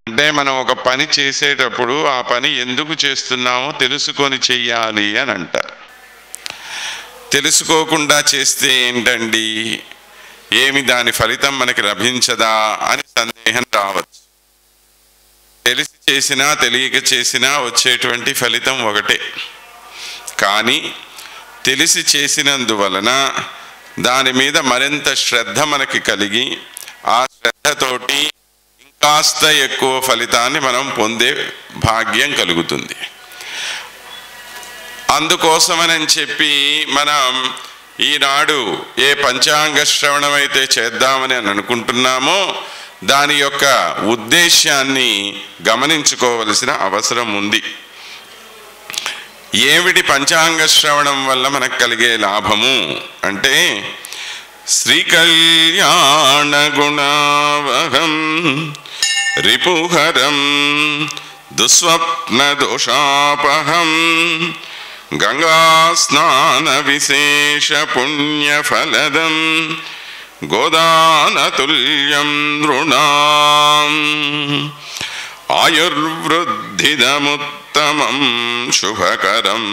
అంటే మనం ఒక పని చేసేటప్పుడు ఆ పని ఎందుకు చేస్తున్నామో తెలుసుకొని చెయ్యాలి అని అంటారు. తెలుసుకోకుండా చేస్తే ఏంటండి, ఏమి దాని ఫలితం మనకి లభించదా అని సందేహం రావచ్చు. తెలిసి చేసినా తెలియక చేసినా వచ్చేటువంటి ఫలితం ఒకటే. కానీ తెలిసి చేసినందువలన దాని మీద మరింత శ్రద్ధ మనకి కలిగి ఆ శ్రద్ధతోటి కాస్త ఎక్కువ ఫలితాన్ని మనం పొందే భాగ్యం కలుగుతుంది. అందుకోసమని చెప్పి మనం ఈనాడు ఏ పంచాంగ శ్రవణం అయితే చేద్దామని అనుకుంటున్నామో దాని యొక్క ఉద్దేశ్యాన్ని గమనించుకోవలసిన అవసరం ఉంది. ఏమిటి పంచాంగ శ్రవణం వల్ల మనకు కలిగే లాభము అంటే, శ్రీకళ్యాణ గుణావహం రిపుహరం దుస్వప్న దోషాపహం గంగాస్నాన విశేష పుణ్యఫలదం గోదానతుల్యం నృణాం ఆయుర్వృద్ధిదముత్తమం శుభకరం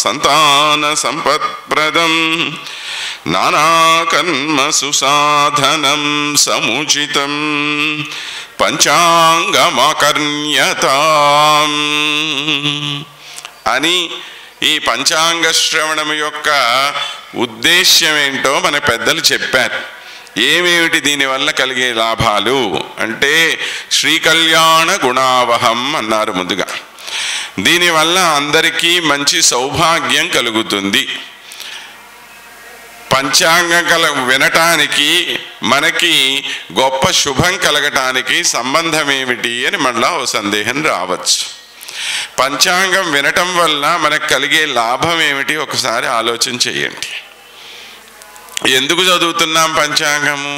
సంతాన సంపత్ప్రదం నానాకర్మసు సాధనం సముచితం పంచాంగమాకర్ణ్యతాం అని ఈ పంచాంగ శ్రవణం యొక్క ఉద్దేశ్యం ఏంటో మన పెద్దలు చెప్పారు. ఏమేమిటి దీనివల్ల కలిగే లాభాలు అంటే, శ్రీకళ్యాణ గుణావహం అన్నారు ముందుగా. దీనివల్ల అందరికీ మంచి సౌభాగ్యం కలుగుతుంది. పంచాంగం వినటానికి మనకి గొప్ప శుభం కలగటానికి సంబంధం ఏమిటి అని మళ్ళా ఓ సందేహం రావచ్చు. పంచాంగం వినటం వల్ల మనకు కలిగే లాభం ఏమిటి ఒకసారి ఆలోచన చేయండి. ఎందుకు చదువుతున్నాం పంచాంగము?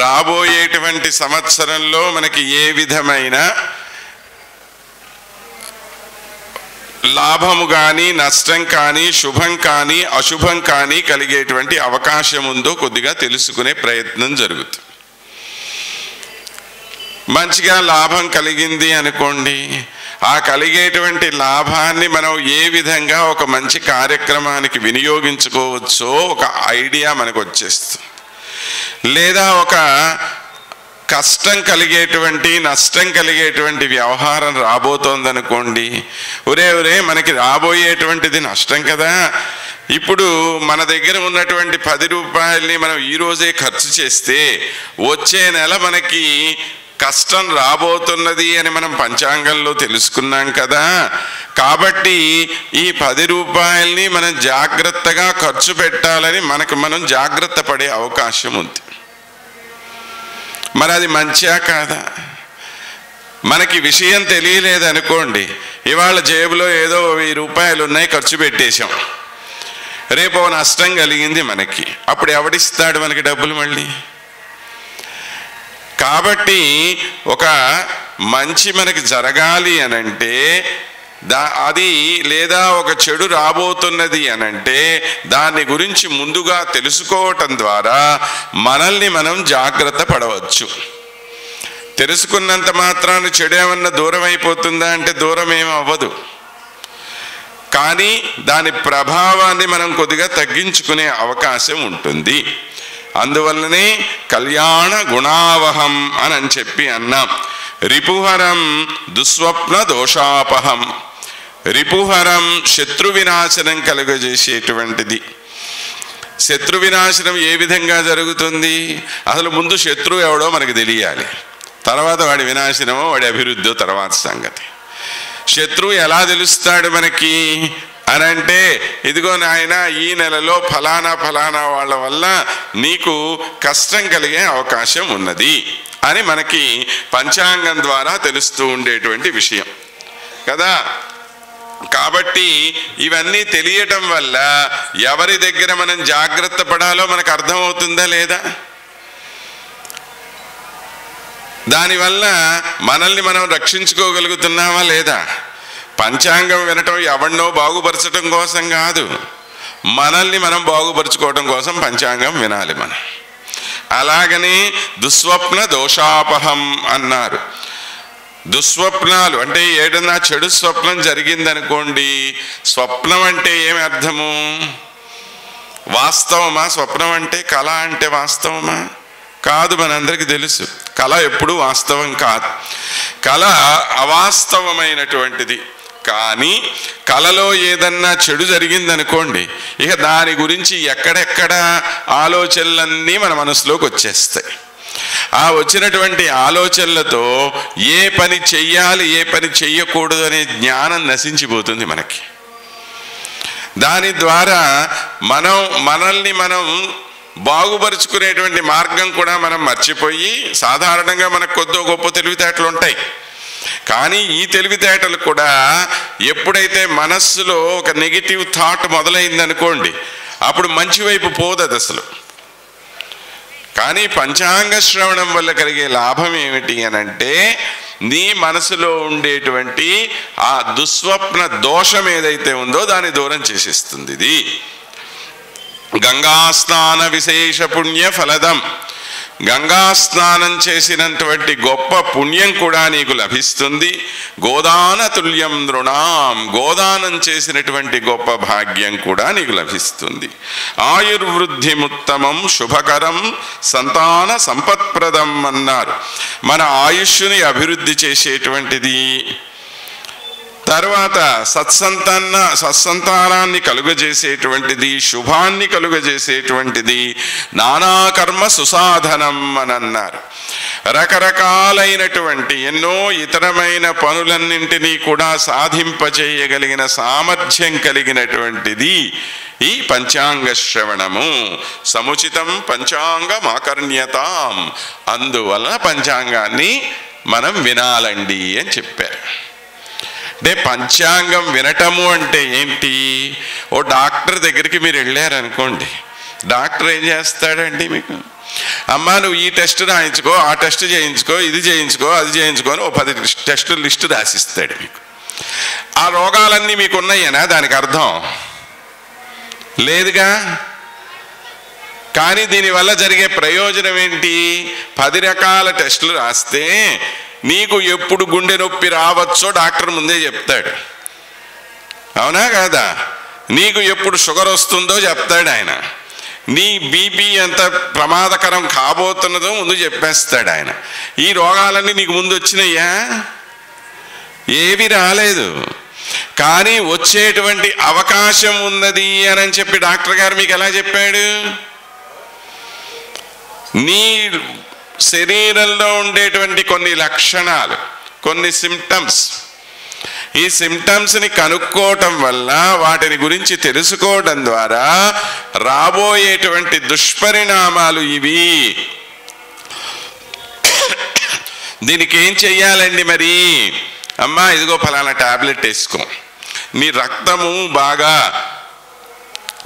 రాబోయేటువంటి సంవత్సరంలో మనకి ఏ విధమైన లాభము కానీ నష్టం కానీ శుభం కానీ అశుభం కానీ కలిగేటువంటి అవకాశం ఉందో కొద్దిగా తెలుసుకునే ప్రయత్నం జరుగుతుంది. మంచిగా లాభం కలిగింది అనుకోండి, ఆ కలిగేటువంటి లాభాన్ని మనం ఏ విధంగా ఒక మంచి కార్యక్రమానికి వినియోగించుకోవచ్చో ఒక ఐడియా మనకు వచ్చేస్తుంది. లేదా ఒక కష్టం కలిగేటువంటి నష్టం కలిగేటువంటి వ్యవహారం రాబోతోందనుకోండి, ఒరే మనకి రాబోయేటువంటిది నష్టం కదా, ఇప్పుడు మన దగ్గర ఉన్నటువంటి 10 రూపాయల్ని మనం ఈరోజే ఖర్చు చేస్తే వచ్చే నెల మనకి కష్టం రాబోతున్నది అని మనం పంచాంగంలో తెలుసుకున్నాం కదా, కాబట్టి ఈ 10 రూపాయల్ని మనం జాగ్రత్తగా ఖర్చు పెట్టాలని మనం జాగ్రత్త పడే అవకాశం ఉంది. మరి అది మంచిగా కాదా? మనకి విషయం తెలియలేదనుకోండి, ఇవాళ జేబులో ఏదో 1000 రూపాయలు ఉన్నాయి, ఖర్చు పెట్టేశాం, రేపు నష్టం కలిగింది మనకి, అప్పుడు ఎవడిస్తాడు మనకి డబ్బులు మళ్ళీ? కాబట్టి ఒక మంచి మనకి జరగాలి అనంటే అది లేదా ఒక చెడు రాబోతున్నది అనంటే దాని గురించి ముందుగా తెలుసుకోవటం ద్వారా మనల్ని మనం జాగ్రత్త పడవచ్చు. తెలుసుకున్నంత మాత్రాన చెడు ఏమన్నా దూరం అయిపోతుందా అంటే దూరం ఏమి అవ్వదు, కానీ దాని ప్రభావాన్ని మనం కొద్దిగా తగ్గించుకునే అవకాశం ఉంటుంది. అందువల్లనే కళ్యాణ గుణావహం అని చెప్పి అన్నాం. రిపుహరం దుస్వప్న దోషాపహం. రిపుహరం శత్రు వినాశనం కలుగజేసేటువంటిది. శత్రు వినాశనం ఏ విధంగా జరుగుతుంది? అసలు ముందు శత్రువు ఎవడో మనకు తెలియాలి, తర్వాత వాడి వినాశనమో వాడి అభివృద్ధో తర్వాత సంగతి. శత్రువు ఎలా తెలుస్తాడు మనకి అనంటే, ఇదిగో నాయన ఈ నెలలో ఫలానా ఫలానా వాళ్ళ వల్ల నీకు కష్టం కలిగే అవకాశం ఉన్నది అని మనకి పంచాంగం ద్వారా తెలుస్తూ ఉండేటువంటి విషయం కదా. కాబట్టి ఇవన్నీ తెలియటం వల్ల ఎవరి దగ్గర మనం జాగ్రత్త పడాలో మనకు అర్థమవుతుందా లేదా? దానివల్ల మనల్ని మనం రక్షించుకోగలుగుతున్నామా లేదా? పంచాంగం వినటం ఎవరినో బాగుపరచడం కోసం కాదు, మనల్ని మనం బాగుపరుచుకోవడం కోసం పంచాంగం వినాలి మనం. అలాగని దుస్వప్న దోషాపహం అన్నారు. దుస్వప్నాలు అంటే ఏదన్నా చెడు స్వప్నం జరిగిందనుకోండి, స్వప్నం అంటే ఏమి అర్థము? వాస్తవమా? స్వప్నం అంటే కళ అంటే వాస్తవమా? కాదు, మనందరికీ తెలుసు కళ ఎప్పుడూ వాస్తవం కాదు. కళ అవాస్తవమైనటువంటిది. కానీ కళలో ఏదన్నా చెడు జరిగిందనుకోండి, ఇక దాని గురించి ఎక్కడెక్కడ ఆలోచనలన్నీ మన మనసులోకి వచ్చేస్తాయి. ఆ వచ్చినటువంటి ఆలోచనలతో ఏ పని చెయ్యాలి ఏ పని చెయ్యకూడదు అనే జ్ఞానం నశించిపోతుంది మనకి. దాని ద్వారా మనల్ని మనం బాగుపరుచుకునేటువంటి మార్గం కూడా మనం మర్చిపోయి, సాధారణంగా మనకు కొద్దో గొప్ప తెలివితేటలు ఉంటాయి, కానీ ఈ తెలివితేటలు కూడా ఎప్పుడైతే మనస్సులో ఒక నెగిటివ్ థాట్ మొదలైందనుకోండి, అప్పుడు మంచి వైపు పోదది అసలు. కానీ పంచాంగ శ్రవణం వల్ల కలిగే లాభం ఏమిటి అనంటే, నీ మనసులో ఉండేటువంటి ఆ దుస్వప్న దోషం ఏదైతే ఉందో దాన్ని దూరం చేసేస్తుంది ఇది. గంగా స్నాన విశేష పుణ్య ఫలదం. గంగా స్నానం చేసినటువంటి గొప్ప పుణ్యం కూడా నీకు లభిస్తుంది. గోదాన తుల్యం నృణాం. గోదానం చేసినటువంటి గొప్ప భాగ్యం కూడా నీకు లభిస్తుంది. ఆయుర్వృద్ధిముత్తమం శుభకరం సంతాన సంపత్ప్రదం అన్నారు. మన ఆయుష్ని అభివృద్ధి చేసేటువంటిది. తర్వాత సత్సంతానాన్ని కలుగజేసేటువంటిది, శుభాన్ని కలుగజేసేటువంటిది, నానాకర్మ సుసాధనం అని అన్నారు. రకరకాలైనటువంటి ఎన్నో ఇతరమైన పనులన్నింటినీ కూడా సాధింపచేయగలిగిన సామర్థ్యం కలిగినటువంటిది ఈ పంచాంగ శ్రవణము. సముచితం పంచాంగమాకర్ణ్యతాం. అందువల్ల పంచాంగాన్ని మనం వినాలండి అని చెప్పారు. అంటే పంచాంగం వినటము అంటే ఏంటి? ఓ డాక్టర్ దగ్గరికి మీరు వెళ్ళారనుకోండి, డాక్టర్ ఏం చేస్తాడండి మీకు, అమ్మా నువ్వు ఈ టెస్ట్ రాయించుకో, ఆ టెస్ట్ చేయించుకో, ఇది చేయించుకో, అది చేయించుకో అని ఓ 10 టెస్టుల లిస్టు రాసిస్తాడు మీకు. ఆ రోగాలన్నీ మీకు ఉన్నాయేనా? దానికి అర్థం లేదుగా. కానీ దీనివల్ల జరిగే ప్రయోజనం ఏంటి? 10 రకాల టెస్టులు రాస్తే నీకు ఎప్పుడు గుండె నొప్పి రావచ్చో డాక్టర్ ముందే చెప్తాడు, అవునా కాదా? నీకు ఎప్పుడు షుగర్ వస్తుందో చెప్తాడు ఆయన. నీ బీపీ ఎంత ప్రమాదకరం కాబోతున్నదో ముందు చెప్పేస్తాడు ఆయన. ఈ రోగాలన్నీ నీకు ముందు వచ్చినాయా? ఏవి రాలేదు. కానీ వచ్చేటువంటి అవకాశం ఉన్నది అని చెప్పి డాక్టర్ గారు మీకు ఎలా చెప్పాడు? నీ శరీరంలో ఉండేటువంటి కొన్ని లక్షణాలు, కొన్ని సిమ్టమ్స్, ఈ సిమ్టమ్స్ని కనుక్కోవటం వల్ల, వాటిని గురించి తెలుసుకోవడం ద్వారా రాబోయేటువంటి దుష్పరిణామాలు ఇవి. దీనికి ఏం చెయ్యాలండి మరి? అమ్మా ఇదిగో ఫలానా టాబ్లెట్ వేసుకో, నీ రక్తము బాగా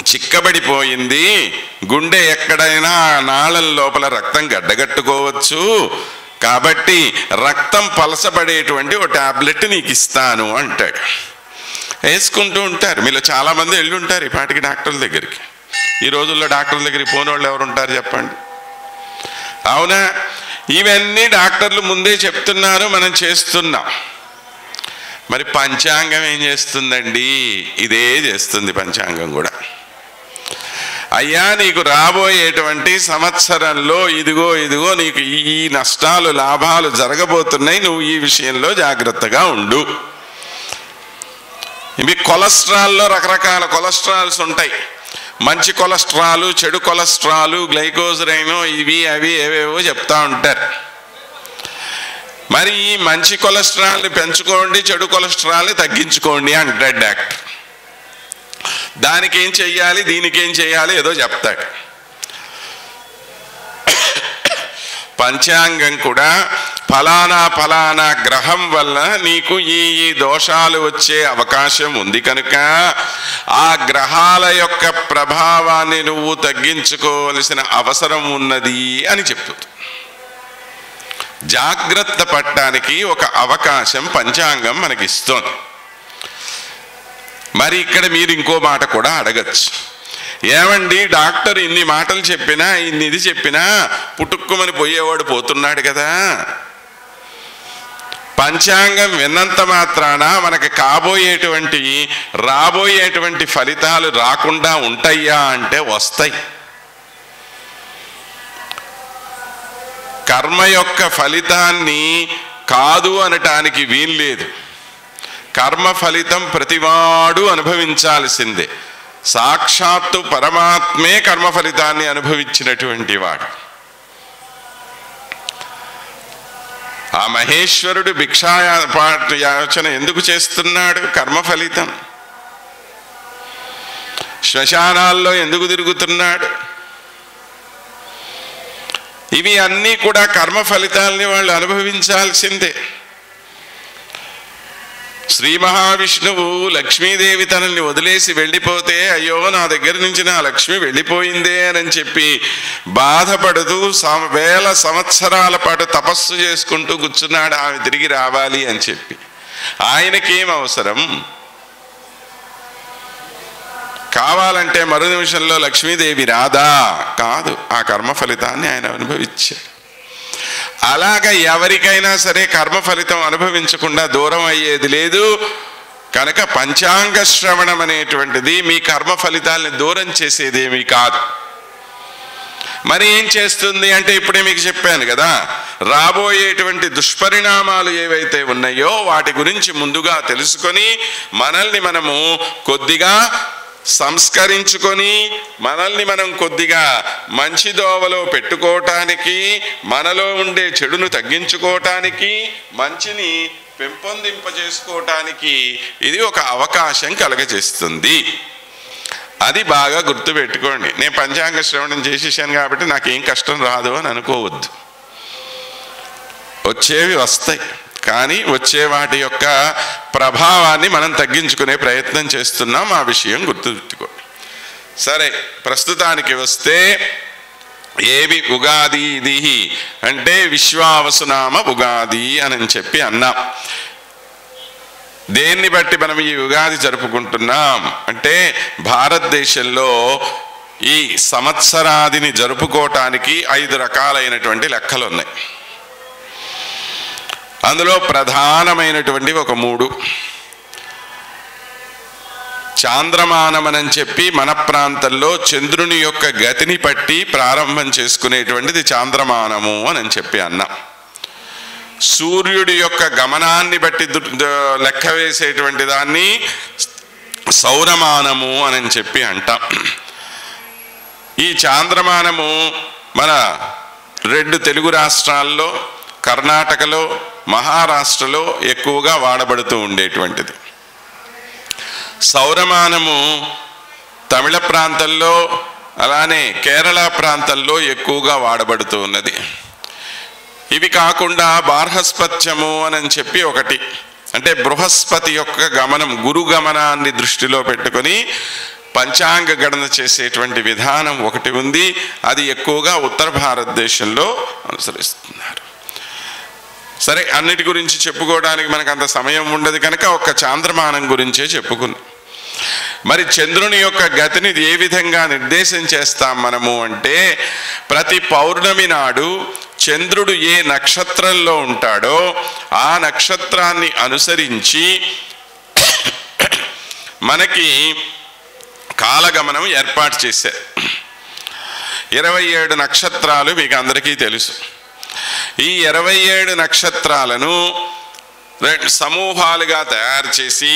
చిక్కబడిపోయింది, గుండె ఎక్కడైనా నాళం లోపల రక్తం గడ్డగట్టుకోవచ్చు, కాబట్టి రక్తం పలసబడేటువంటి ఓ టాబ్లెట్ నీకు ఇస్తాను అంటాడు. వేసుకుంటూ ఉంటారు. మీలో చాలామంది వెళ్ళి ఉంటారు ఈ పాటికి డాక్టర్ల దగ్గరికి. ఈ రోజుల్లో డాక్టర్ల దగ్గరికి పోని వాళ్ళు ఎవరు ఉంటారు చెప్పండి? అవునా? ఇవన్నీ డాక్టర్లు ముందే చెప్తున్నారు, మనం చేస్తున్నాం. మరి పంచాంగం ఏం చేస్తుందండి? ఇదే చేస్తుంది పంచాంగం కూడా. అయ్యా, నీకు రాబోయేటువంటి సంవత్సరంలో ఇదిగో ఇదిగో నీకు ఈ నష్టాలు లాభాలు జరగబోతున్నాయి, నువ్వు ఈ విషయంలో జాగ్రత్తగా ఉండు. ఇవి కొలెస్ట్రాల్లో రకరకాల కొలెస్ట్రాల్స్ ఉంటాయి. మంచి కొలెస్ట్రాలు, చెడు కొలెస్ట్రాలు, గ్లైకోజరైను, ఇవి అవి ఏవేవో చెప్తా ఉంటారు. మరి ఈ మంచి కొలెస్ట్రాల్ని పెంచుకోండి, చెడు కొలెస్ట్రాల్ని తగ్గించుకోండి అంటాడు డాక్టర్. దానికి ఏం చెయ్యాలి, దీనికి ఏం చెయ్యాలి ఏదో చెప్తాడు. పంచాంగం కూడా ఫలానా ఫలానా గ్రహం వల్ల నీకు ఈ దోషాలు వచ్చే అవకాశం ఉంది కనుక ఆ గ్రహాల యొక్క ప్రభావాన్ని నువ్వు తగ్గించుకోవలసిన అవసరం ఉన్నది అని చెప్తుంది. జాగ్రత్త పడటానికి ఒక అవకాశం పంచాంగం మనకిస్తోంది. మరి ఇక్కడ మీరు ఇంకో మాట కూడా అడగచ్చు. ఏమండి, డాక్టర్ ఇన్ని మాటలు చెప్పినా, ఇది చెప్పినా పుట్టుక్కుమని పోయేవాడు పోతున్నాడు కదా, పంచాంగం విన్నంత మాత్రాన మనకు రాబోయేటువంటి ఫలితాలు రాకుండా ఉంటాయా అంటే వస్తాయి. కర్మ యొక్క ఫలితాన్ని కాదు అనటానికి వీల్లేదు. కర్మ ఫలితం ప్రతివాడు అనుభవించాల్సిందే. సాక్షాత్తు పరమాత్మే కర్మ ఫలితాన్ని అనుభవించినటువంటి వాడు. ఆ మహేశ్వరుడు భిక్షాయాచన ఎందుకు చేస్తున్నాడు? కర్మ ఫలితం. శ్మశానాల్లో ఎందుకు తిరుగుతున్నాడు? ఇవి అన్నీ కూడా కర్మ ఫలితాలని వాళ్ళు అనుభవించాల్సిందే. శ్రీ మహావిష్ణువు లక్ష్మీదేవి తనని వదిలేసి వెళ్ళిపోతే, అయ్యో నా దగ్గర నుంచి నా లక్ష్మి వెళ్ళిపోయిందే అని చెప్పి బాధపడుతూ వేల సంవత్సరాల పాటు తపస్సు చేసుకుంటూ కూర్చున్నాడు ఆమె తిరిగి రావాలి అని చెప్పి. ఆయనకేం అవసరం? కావాలంటే మరు నిమిషంలో లక్ష్మీదేవి రాదా? కాదు, ఆ కర్మ ఫలితాన్ని ఆయన అనుభవించాడు. అలాగ ఎవరికైనా సరే కర్మ ఫలితం అనుభవించకుండా దూరం అయ్యేది లేదు కనుక పంచాంగ శ్రవణం అనేటువంటిది మీ కర్మ ఫలితాలని దూరం చేసేదేమీ కాదు. మరి ఏం చేస్తుంది అంటే, ఇప్పుడే మీకు చెప్పాను కదా, రాబోయేటువంటి దుష్పరిణామాలు ఏవైతే ఉన్నాయో వాటి గురించి ముందుగా తెలుసుకొని మనల్ని మనము కొద్దిగా సంస్కరించుకొని మనల్ని మనం కొద్దిగా మంచి దోవలో పెట్టుకోవటానికి, మనలో ఉండే చెడును తగ్గించుకోవటానికి, మంచిని పెంపొందింపజేసుకోవటానికి ఇది ఒక అవకాశం కలగజేస్తుంది. అది బాగా గుర్తుపెట్టుకోండి. నేను పంచాంగ శ్రవణం చేసేసాను కాబట్టి నాకేం కష్టం రాదు అని అనుకోవద్దు. వచ్చేవి వస్తాయి, కానీ వచ్చే వాటి యొక్క ప్రభావాన్ని మనం తగ్గించుకునే ప్రయత్నం చేస్తున్నాం. ఆ విషయం గుర్తుపెట్టుకోండి. సరే, ప్రస్తుతానికి వస్తే ఏవి ఉగాది ఇది అంటే విశ్వావసునామ ఉగాది అని చెప్పి అన్నాం. దేన్ని బట్టి మనం ఈ ఉగాది జరుపుకుంటున్నాం అంటే, భారతదేశంలో ఈ సంవత్సరాదిని జరుపుకోవటానికి 5 రకాలైనటువంటి లెక్కలు ఉన్నాయి. అందులో ప్రధానమైనటువంటి ఒక 3. చాంద్రమానమని చెప్పి మన ప్రాంతంలో చంద్రుని యొక్క గతిని పట్టి ప్రారంభం చేసుకునేటువంటిది చాంద్రమానము అని చెప్పి అన్నాం. సూర్యుడి యొక్క గమనాన్ని బట్టి లెక్క వేసేటువంటి దాన్ని సౌరమానము అని చెప్పి అంటాం. ఈ చాంద్రమానము మన 2 తెలుగు రాష్ట్రాల్లో, కర్ణాటకలో, మహారాష్ట్రలో ఎక్కువగా వాడబడుతూ ఉండేటువంటిది. సౌరమానము తమిళ ప్రాంతంలో అలానే కేరళ ప్రాంతంలో ఎక్కువగా వాడబడుతూ ఉన్నది. ఇవి కాకుండా బార్హస్పత్యము అని చెప్పి ఒకటి, అంటే బృహస్పతి యొక్క గమనం, గురు గమనాన్ని దృష్టిలో పెట్టుకొని పంచాంగ గణన చేసేటువంటి విధానం ఒకటి ఉంది. అది ఎక్కువగా ఉత్తర భారతదేశంలో అనుసరిస్తున్నారు. సరే, అన్నిటి గురించి చెప్పుకోవడానికి మనకు అంత సమయం ఉండదు కనుక ఒక్క చాంద్రమానం గురించే చెప్పుకున్నాం. మరి చంద్రుని యొక్క గతిని ఏ విధంగా నిర్దేశం చేస్తాం మనము అంటే, ప్రతి పౌర్ణమి నాడు చంద్రుడు ఏ నక్షత్రంలో ఉంటాడో ఆ నక్షత్రాన్ని అనుసరించి మనకి కాలగమనం ఏర్పాటు చేశారు. 27 నక్షత్రాలు మీకు అందరికీ తెలుసు. ఈ 27 నక్షత్రాలను సమూహాలుగా తయారు చేసి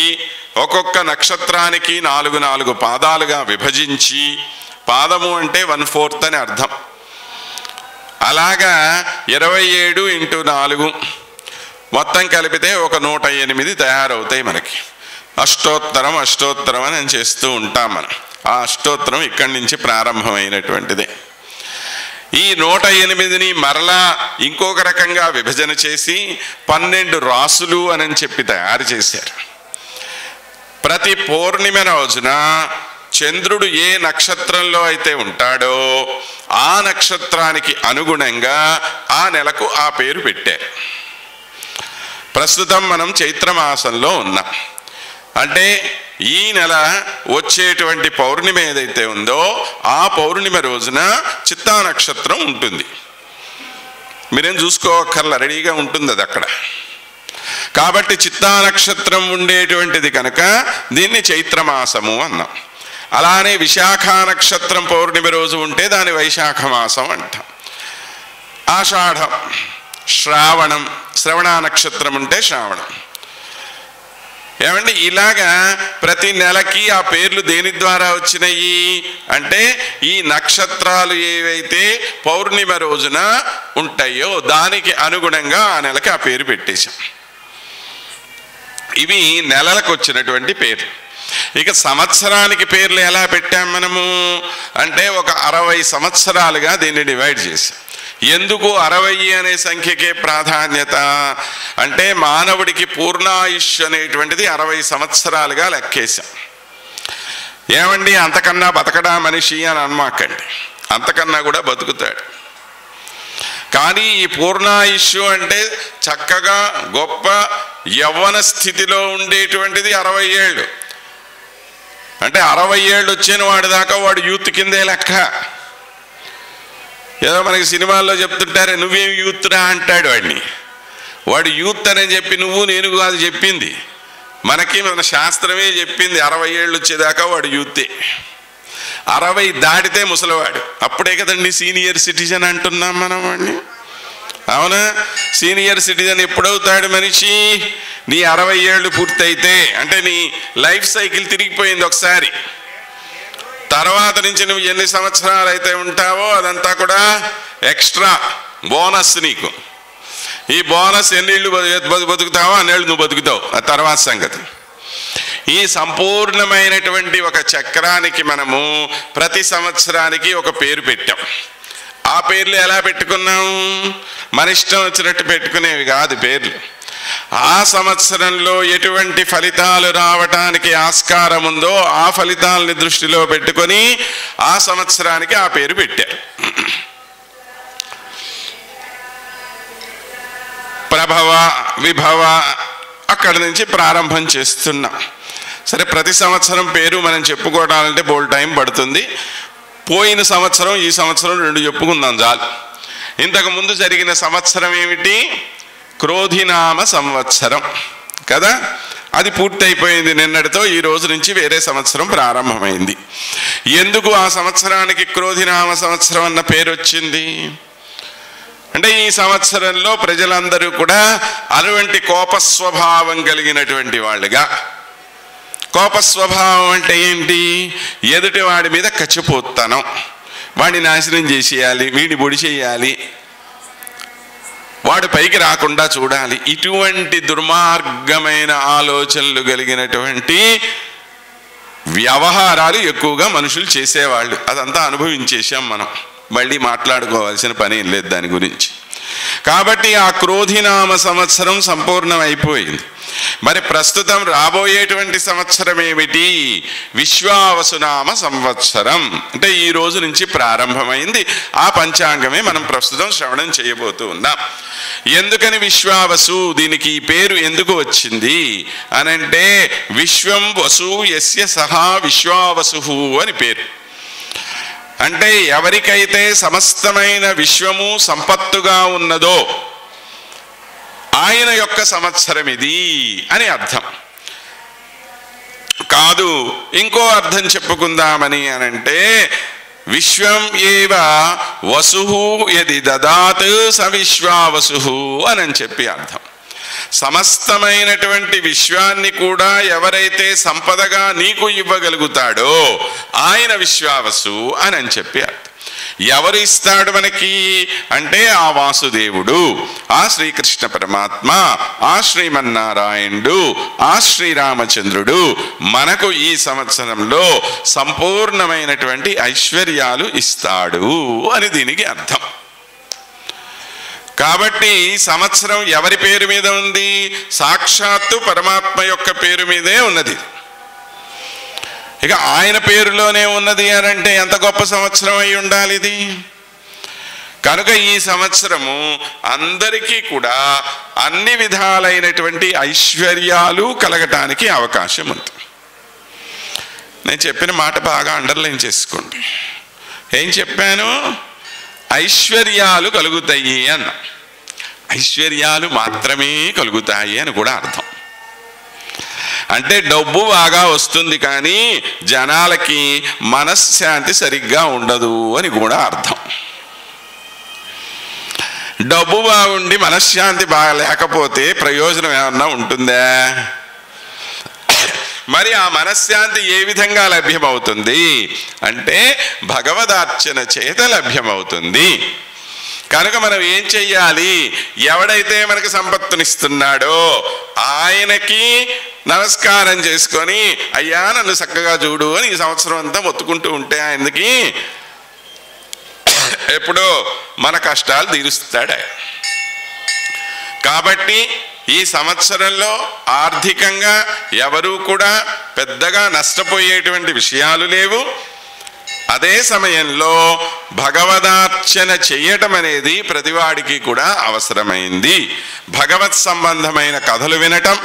ఒక్కొక్క నక్షత్రానికి 4 పాదాలుగా విభజించి, పాదము అంటే 1/4 అని అర్థం. అలాగా 27 × 4 మొత్తం కలిపితే ఒక 108 తయారవుతాయి మనకి. అష్టోత్తరం అని చేస్తూ ఉంటాం మనం. ఆ అష్టోత్తరం ఇక్కడి నుంచి ప్రారంభమైనటువంటిదే. ఈ 108ని మరలా ఇంకొక రకంగా విభజన చేసి 12 రాసులు అని చెప్పి తయారు చేశారు. ప్రతి పౌర్ణిమ రోజున చంద్రుడు ఏ నక్షత్రంలో అయితే ఉంటాడో ఆ నక్షత్రానికి అనుగుణంగా ఆ నెలకు ఆ పేరు పెట్టారు. ప్రస్తుతం మనం చైత్రమాసంలో ఉన్నాం. అంటే ఈ నెల వచ్చేటువంటి పౌర్ణిమ ఏదైతే ఉందో ఆ పౌర్ణిమ రోజున చిత్తా నక్షత్రం ఉంటుంది. మీరేం చూసుకోవక్కర్లా, రెడీగా ఉంటుంది అది అక్కడ. కాబట్టి చిత్తా నక్షత్రం ఉండేటువంటిది కనుక దీన్ని చైత్రమాసము అన్నాం. అలానే విశాఖ నక్షత్రం పౌర్ణిమ రోజు ఉంటే దాని వైశాఖ మాసం అంటాం. ఆషాఢం, శ్రావణం, శ్రవణ నక్షత్రం ఉంటే శ్రావణం. ఏమండి, ఇలాగా ప్రతి నెలకి ఆ పేర్లు దేని ద్వారా వచ్చినాయి అంటే, ఈ నక్షత్రాలు ఏవైతే పౌర్ణిమ రోజున ఉంటాయో దానికి అనుగుణంగా ఆ నెలకి ఆ పేరు పెట్టేశాం. ఇవి నెలలకు వచ్చినటువంటి పేర్లు. ఇక సంవత్సరానికి పేర్లు ఎలా పెట్టాం మనము అంటే, ఒక 60 సంవత్సరాలుగా దీన్ని డివైడ్ చేశాం. ఎందుకు 60 అనే సంఖ్యకే ప్రాధాన్యత అంటే, మానవుడికి పూర్ణాయుష్ అనేటువంటిది 60 సంవత్సరాలుగా లెక్కేశాం. ఏమండి, అంతకన్నా బతకడా మనిషి అని అనమాకండి, అంతకన్నా కూడా బతుకుతాడు. కానీ ఈ పూర్ణాయుష్ అంటే చక్కగా గొప్ప యవ్వన స్థితిలో ఉండేటువంటిది 60 ఏళ్ళు. అంటే 60 ఏళ్ళు వచ్చిన వాడి దాకా వాడు యూత్ కిందే లెక్క. ఏదో మనకి సినిమాల్లో చెప్తుంటారే, నువ్వేం యూత్ రా అంటాడు వాడిని. వాడు యూత్ అని చెప్పి నువ్వు నేను కాదు చెప్పింది, మనకి మన శాస్త్రమే చెప్పింది 60 ఏళ్ళు వచ్చేదాకా వాడు యూతే. 60 దాటితే ముసలివాడు. అప్పుడే కదండి సీనియర్ సిటిజన్ అంటున్నాం మనం వాడిని. అవునా? సీనియర్ సిటిజన్ ఎప్పుడవుతాడు మనిషి? నీ 60 ఏళ్ళు పూర్తయితే, అంటే నీ లైఫ్ సైకిల్ తిరిగిపోయింది ఒకసారి. తర్వాత నుంచి నువ్వు ఎన్ని సంవత్సరాలు అయితే ఉంటావో అదంతా కూడా ఎక్స్ట్రా బోనస్ నీకు. ఈ బోనస్ ఎన్నేళ్ళు బతుకుతావో అన్నేళ్ళు నువ్వు బతుకుతావు, ఆ తర్వాత సంగతి. ఈ సంపూర్ణమైనటువంటి ఒక చక్రానికి మనము ప్రతి సంవత్సరానికి ఒక పేరు పెట్టాం. ఆ పేర్లు ఎలా పెట్టుకున్నాం? మన ఇష్టం వచ్చినట్టు పెట్టుకునేవి కాదు పేర్లు. ఆ సంవత్సరంలో ఎటువంటి ఫలితాలు రావటానికి ఆస్కారం ఉందో ఆ ఫలితాలని దృష్టిలో పెట్టుకొని ఆ సంవత్సరానికి ఆ పేరు పెట్టారు. ప్రభవ, విభవ అక్కడి నుంచి ప్రారంభం చేస్తున్నాం. సరే, ప్రతి సంవత్సరం పేరు మనం చెప్పుకోవడాలంటే బోల్ టైం పడుతుంది. పోయిన సంవత్సరం ఈ సంవత్సరం 2 చెప్పుకుందాం చాలు. ఇంతకుముందు జరిగిన సంవత్సరం ఏమిటి? క్రోధినామ సంవత్సరం కదా. అది పూర్తయిపోయింది నిన్నటితో. ఈ రోజు నుంచి వేరే సంవత్సరం ప్రారంభమైంది. ఎందుకు ఆ సంవత్సరానికి క్రోధినామ సంవత్సరం అన్న పేరు వచ్చింది అంటే, ఈ సంవత్సరంలో ప్రజలందరూ కూడా అటువంటి కోపస్వభావం కలిగినటువంటి వాళ్ళుగా. కోపస్వభావం అంటే ఏంటి? ఎదుటి వాడి మీద కచ్చిపోతాను, వాడిని నాశనం చేసేయాలి, వీడిని పొడి చేయాలి, వాడు పైకి రాకుండా చూడాలి. ఇటువంటి దుర్మార్గమైన ఆలోచనలు కలిగినటువంటి వ్యవహారాలు ఎక్కువగా మనుషులు చేసేవాళ్ళు. అదంతా అనుభవించేసాం మనం, మళ్ళీ మాట్లాడుకోవాల్సిన పని ఏం లేదు దాని గురించి. కాబట్టి ఆ క్రోధినామ సంవత్సరం సంపూర్ణం అయిపోయింది. మరి ప్రస్తుతం రాబోయేటువంటి సంవత్సరం ఏమిటి? విశ్వావసునామ సంవత్సరం. అంటే ఈ రోజు నుంచి ప్రారంభమైంది. ఆ పంచాంగమే మనం ప్రస్తుతం శ్రవణం చేయబోతూ ఉన్నాం. ఎందుకని విశ్వావసు, దీనికి ఈ పేరు ఎందుకు వచ్చింది అనంటే విశ్వం వసు యస్య సహా విశ్వావసు అని పేరు. అంటే ఎవరికైతే సమస్తమైన విశ్వము సంపత్తుగా ఉన్నదో ఆయన యొక్క సంవత్సరం ఇది అని అర్థం కాదు. ఇంకో అర్థం చెప్పుకుందామని అనంటే విశ్వం ఏవ వసుః యది దదాత్ స విశ్వావసుః అని చెప్పి అర్థం. సమస్తమైనటువంటి విశ్వాన్ని కూడా ఎవరైతే సంపదగా నీకు ఇవ్వగలుగుతాడో ఆయన విశ్వావసు అని చెప్పి అర్థం. ఎవరు ఇస్తాడు మనకి అంటే ఆ వాసుదేవుడు, ఆ శ్రీకృష్ణ పరమాత్మ, ఆ శ్రీమన్నారాయణుడు, ఆ శ్రీరామచంద్రుడు మనకు ఈ సంవత్సరంలో సంపూర్ణమైనటువంటి ఐశ్వర్యాలు ఇస్తాడు అని దీనికి అర్థం. కాబట్టి సంవత్సరం ఎవరి పేరు మీద ఉంది? సాక్షాత్తు పరమాత్మ యొక్క పేరు మీదే ఉన్నది. ఇక ఆయన పేరులోనే ఉన్నది అని అంటే ఎంత గొప్ప సంవత్సరం అయి ఉండాలి ఇది. కనుక ఈ సంవత్సరము అందరికీ కూడా అన్ని విధాలైనటువంటి ఐశ్వర్యాలు కలగటానికి అవకాశం ఉంది. నేను చెప్పిన మాట బాగా అండర్లైన్ చేసుకోండి. ఏం చెప్పాను? ఐశ్వర్యాలు కలుగుతాయి అన్న. ఐశ్వర్యాలు మాత్రమే కలుగుతాయి అని కూడా అర్థం. అంటే డబ్బు బాగా వస్తుంది కానీ జనాలకి మనశ్శాంతి సరిగ్గా ఉండదు అని కూడా అర్థం. డబ్బు బాగుండి మనశ్శాంతి బాగా లేకపోతే ప్రయోజనం ఏమన్నా ఉంటుందా? మరి ఆ మనశ్శాంతి ఏ విధంగా లభ్యమవుతుంది అంటే భగవదార్చన చేత లభ్యమవుతుంది. కనుక మనం ఏం చెయ్యాలి? ఎవడైతే మనకు సంపత్తునిస్తున్నాడో ఆయనకి నమస్కారం చేసుకొని అయ్యా నన్ను చక్కగా చూడు అని ఈ సంవత్సరం అంతా మొత్తుకుంటూ ఉంటే ఆయనకి ఎప్పుడో మన కష్టాలు తీరుస్తాడు. కాబట్టి ఈ సంవత్సరంలో ఆర్థికంగా ఎవరూ కూడా పెద్దగా నష్టపోయేటువంటి విషయాలు లేవు. అదే సమయంలో భగవదార్చన చెయ్యటం అనేది ప్రతివాడికి కూడా అవసరమైంది. భగవత్ సంబంధమైన కథలు వినటం,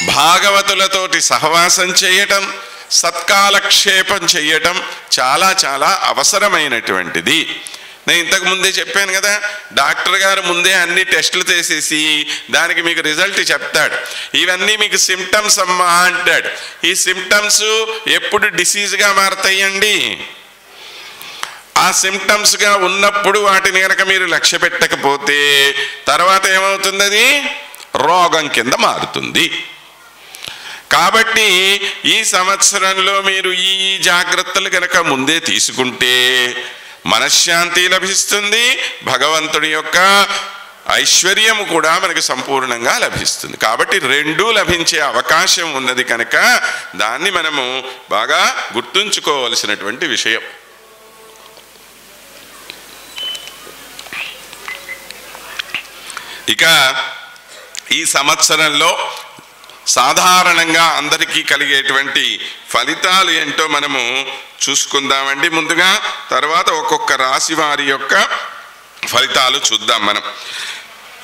భాగవతులతోటి సహవాసం చేయటం, సత్కాలక్షేపం చెయ్యటం చాలా చాలా అవసరమైనటువంటిది. నేను ఇంతకు ముందే చెప్పాను కదా, డాక్టర్ గారు ముందే అన్ని టెస్టులు చేసేసి దానికి మీకు రిజల్ట్ చెప్తాడు. ఇవన్నీ మీకు సిమ్టమ్స్ అమ్మా అంటాడు. ఈ సిమ్టమ్స్ ఎప్పుడు డిసీజ్గా మారతాయండి? ఆ సిమ్టమ్స్గా ఉన్నప్పుడు వాటిని కనుక మీరు లక్ష్య పెట్టకపోతే తర్వాత ఏమవుతుంది? అది రోగం కింద మారుతుంది. కాబట్టి ఈ సంవత్సరంలో మీరు ఈ జాగ్రత్తలు కనుక ముందే తీసుకుంటే మనశ్శాంతి లభిస్తుంది, భగవంతుడి యొక్క ఐశ్వర్యము కూడా మనకు సంపూర్ణంగా లభిస్తుంది. కాబట్టి రెండూ లభించే అవకాశం ఉన్నది కనుక దాన్ని మనము బాగా గుర్తుంచుకోవలసినటువంటి విషయం. ఇక ఈ సంవత్సరంలో సాధారణంగా అందరికీ కలిగేటువంటి ఫలితాలు ఏంటో మనము చూసుకుందామండి ముందుగా. తర్వాత ఒక్కొక్క రాశి వారి యొక్క ఫలితాలు చూద్దాం మనం.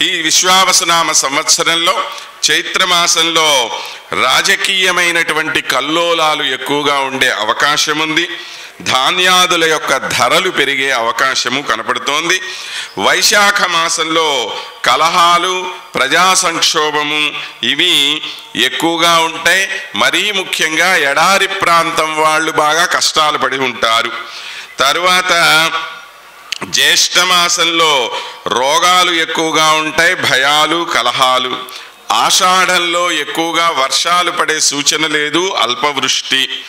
ఈ విశ్వావసునామ సంవత్సరంలో చైత్రమాసంలో రాజకీయమైనటువంటి కల్లోలాలు ఎక్కువగా ఉండే అవకాశం ఉంది. ధాన్యాదుల యొక్క ధరలు పెరిగే అవకాశము కనపడుతోంది. వైశాఖ మాసంలో కలహాలు, ప్రజా సంక్షోభము ఇవి ఎక్కువగా ఉంటాయి. మరీ ముఖ్యంగా ఎడారి ప్రాంతం వాళ్ళు బాగా కష్టాలు పడి ఉంటారు. తరువాత జ్యేష్ఠమాసంలో రోగాలు ఎక్కువగా ఉంటాయి, భయాలు, కలహాలు. ఆషాఢంలో ఎక్కువగా వర్షాలు పడే సూచన లేదు, అల్పవృష్టి.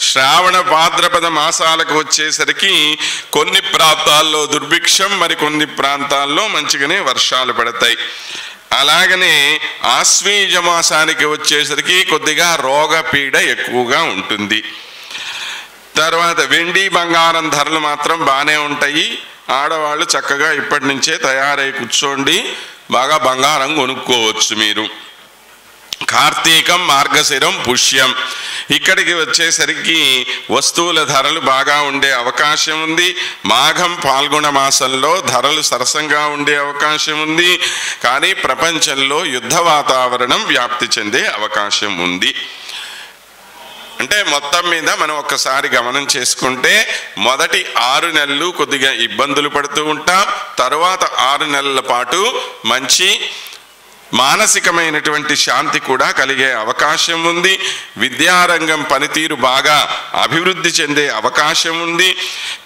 శ్రావణ భాద్రపద మాసాలకు వచ్చేసరికి కొన్ని ప్రాంతాల్లో దుర్భిక్షం, మరి కొన్ని ప్రాంతాల్లో మంచిగానే వర్షాలు పడతాయి. అలాగనే ఆశ్వీజ మాసానికి వచ్చేసరికి కొద్దిగా రోగపీడ ఎక్కువగా ఉంటుంది. తర్వాత వెండి బంగారం ధరలు మాత్రం బాగానే ఉంటాయి. ఆడవాళ్ళు చక్కగా ఇప్పటి నుంచే తయారై కూర్చోండి, బాగా బంగారం కొనుక్కోవచ్చు మీరు. కార్తీకం, మార్గశిరం, పుష్యం. ఇక్కడికి వచ్చేసరికి వస్తువుల ధరలు బాగా ఉండే అవకాశం ఉంది. మాఘం, పాల్గొన మాసంలో ధరలు సరసంగా ఉండే అవకాశం ఉంది. కానీ ప్రపంచంలో యుద్ధ వాతావరణం వ్యాప్తి చెందే అవకాశం ఉంది. అంటే మొత్తం మీద మనం ఒక్కసారి గమనం చేసుకుంటే మొదటి 6 నెలలు కొద్దిగా ఇబ్బందులు పడుతూ ఉంటాం. తరువాత 6 నెలల పాటు మంచి మానసికమైనటువంటి శాంతి కూడా కలిగే అవకాశం ఉంది. విద్యారంగం పనితీరు బాగా అభివృద్ధి చెందే అవకాశం ఉంది.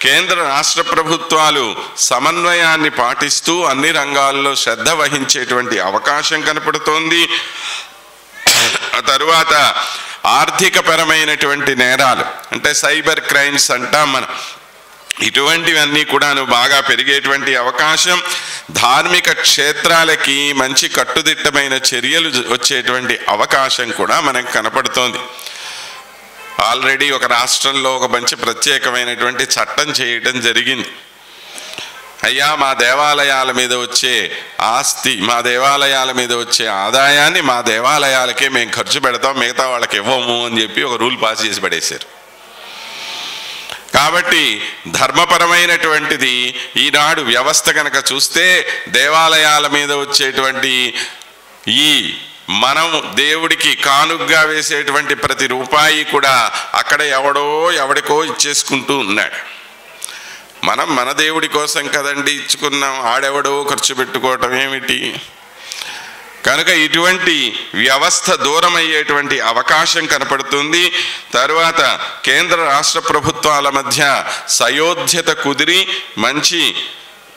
కేంద్ర రాష్ట్ర ప్రభుత్వాలు సమన్వయాన్ని పాటిస్తూ అన్ని రంగాల్లో శ్రద్ధ వహించేటువంటి అవకాశం కనపడుతోంది. తరువాత ఆర్థికపరమైనటువంటి నేరాలు అంటే సైబర్ క్రైమ్స్ అంటాం మనం, ఇటువంటివన్నీ కూడాను బాగా పెరిగేటువంటి అవకాశం. ధార్మిక క్షేత్రాలకి మంచి కట్టుదిట్టమైన చర్యలు వచ్చేటువంటి అవకాశం కూడా మనకు కనపడుతోంది. ఆల్రెడీ ఒక రాష్ట్రంలో ఒక మంచి ప్రత్యేకమైనటువంటి చట్టం చేయటం జరిగింది. అయ్యా, మా దేవాలయాల మీద వచ్చే ఆస్తి, మా దేవాలయాల మీద వచ్చే ఆదాయాన్ని మా దేవాలయాలకే మేము ఖర్చు పెడతాం, మిగతా వాళ్ళకి ఇవ్వము అని చెప్పి ఒక రూల్ పాస్ చేసి పడేశారు. కాబట్టి ధర్మపరమైనటువంటిది ఈనాడు వ్యవస్థ కనుక చూస్తే దేవాలయాల మీద వచ్చేటువంటి ఈ మనం దేవుడికి కానుగ్గా వేసేటువంటి ప్రతి రూపాయి కూడా అక్కడ ఎవడికో ఇచ్చేసుకుంటూ ఉన్నాడు. మనం మన దేవుడి కోసం కదండి ఇచ్చుకున్నాం, ఆడెవడో ఖర్చు పెట్టుకోవటం ఏమిటి? కనుక ఇటువంటి వ్యవస్థ దూరమయ్యేటువంటి అవకాశం కనపడుతుంది. తరువాత కేంద్ర రాష్ట్ర ప్రభుత్వాల మధ్య సయోధ్యత కుదిరి మంచి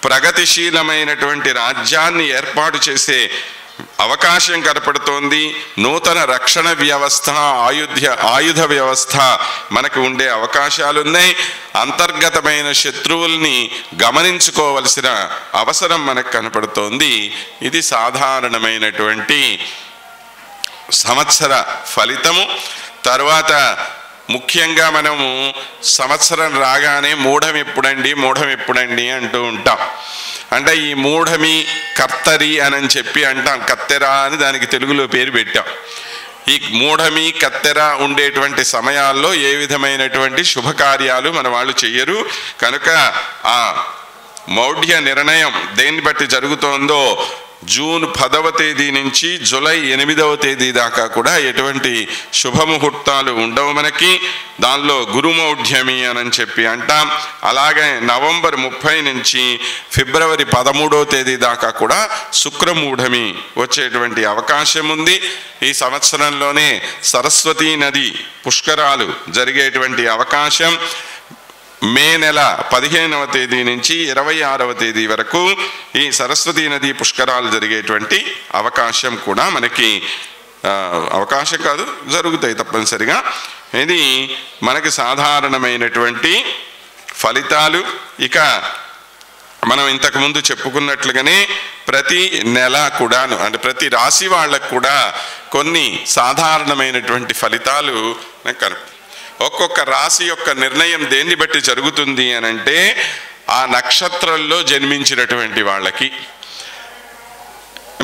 ప్రగతిశీలమైనటువంటి రాజ్యాన్ని ఏర్పాటు చేసే అవకాశం కనపడుతోంది. నూతన రక్షణ వ్యవస్థ, ఆయుధ వ్యవస్థ మనకు ఉండే అవకాశాలున్నాయి. అంతర్గతమైన శత్రువుల్ని గమనించుకోవలసిన అవసరం మనకు కనపడుతోంది. ఇది సాధారణమైనటువంటి సంవత్సర ఫలితము. తర్వాత ముఖ్యంగా మనము సంవత్సరం రాగానే మూఢం ఎప్పుడండి అంటూ ఉంటాం. అంటే ఈ మూఢమి, కత్తరి అని చెప్పి అంటాం. కత్తెర అని దానికి తెలుగులో పేరు పెట్టాం. ఈ మూఢమి, కత్తెర ఉండేటువంటి సమయాల్లో ఏ విధమైనటువంటి శుభకార్యాలు మన వాళ్ళు చెయ్యరు. కనుక ఆ మౌఢ్య నిర్ణయం దేన్ని బట్టి జరుగుతోందో జూన్ 10వ తేదీ నుంచి జూలై 8వ తేదీ దాకా కూడా ఎటువంటి శుభముహూర్తాలు ఉండవు మనకి. దానిలో గురుమౌఢ్యమి అని చెప్పి అంటాం. అలాగే నవంబర్ 30 నుంచి ఫిబ్రవరి 13వ తేదీ దాకా కూడా శుక్రమూఢమి వచ్చేటువంటి అవకాశం ఉంది. ఈ సంవత్సరంలోనే సరస్వతీ నది పుష్కరాలు జరిగేటువంటి అవకాశం. మే నెల 15వ తేదీ నుంచి 26వ తేదీ వరకు ఈ సరస్వతీ నది పుష్కరాలు జరిగేటువంటి అవకాశం కూడా మనకి అవకాశం కాదు, జరుగుతాయి తప్పనిసరిగా. ఇది మనకి సాధారణమైనటువంటి ఫలితాలు. ఇక మనం ఇంతకుముందు చెప్పుకున్నట్లుగానే ప్రతి నెల కూడాను అంటే ప్రతి రాశి వాళ్ళకు కూడా కొన్ని సాధారణమైనటువంటి ఫలితాలు కనుక ఒక్కొక్క రాశి యొక్క నిర్ణయం దేన్ని బట్టి జరుగుతుంది అని అంటే ఆ నక్షత్రంలో జన్మించినటువంటి వాళ్ళకి.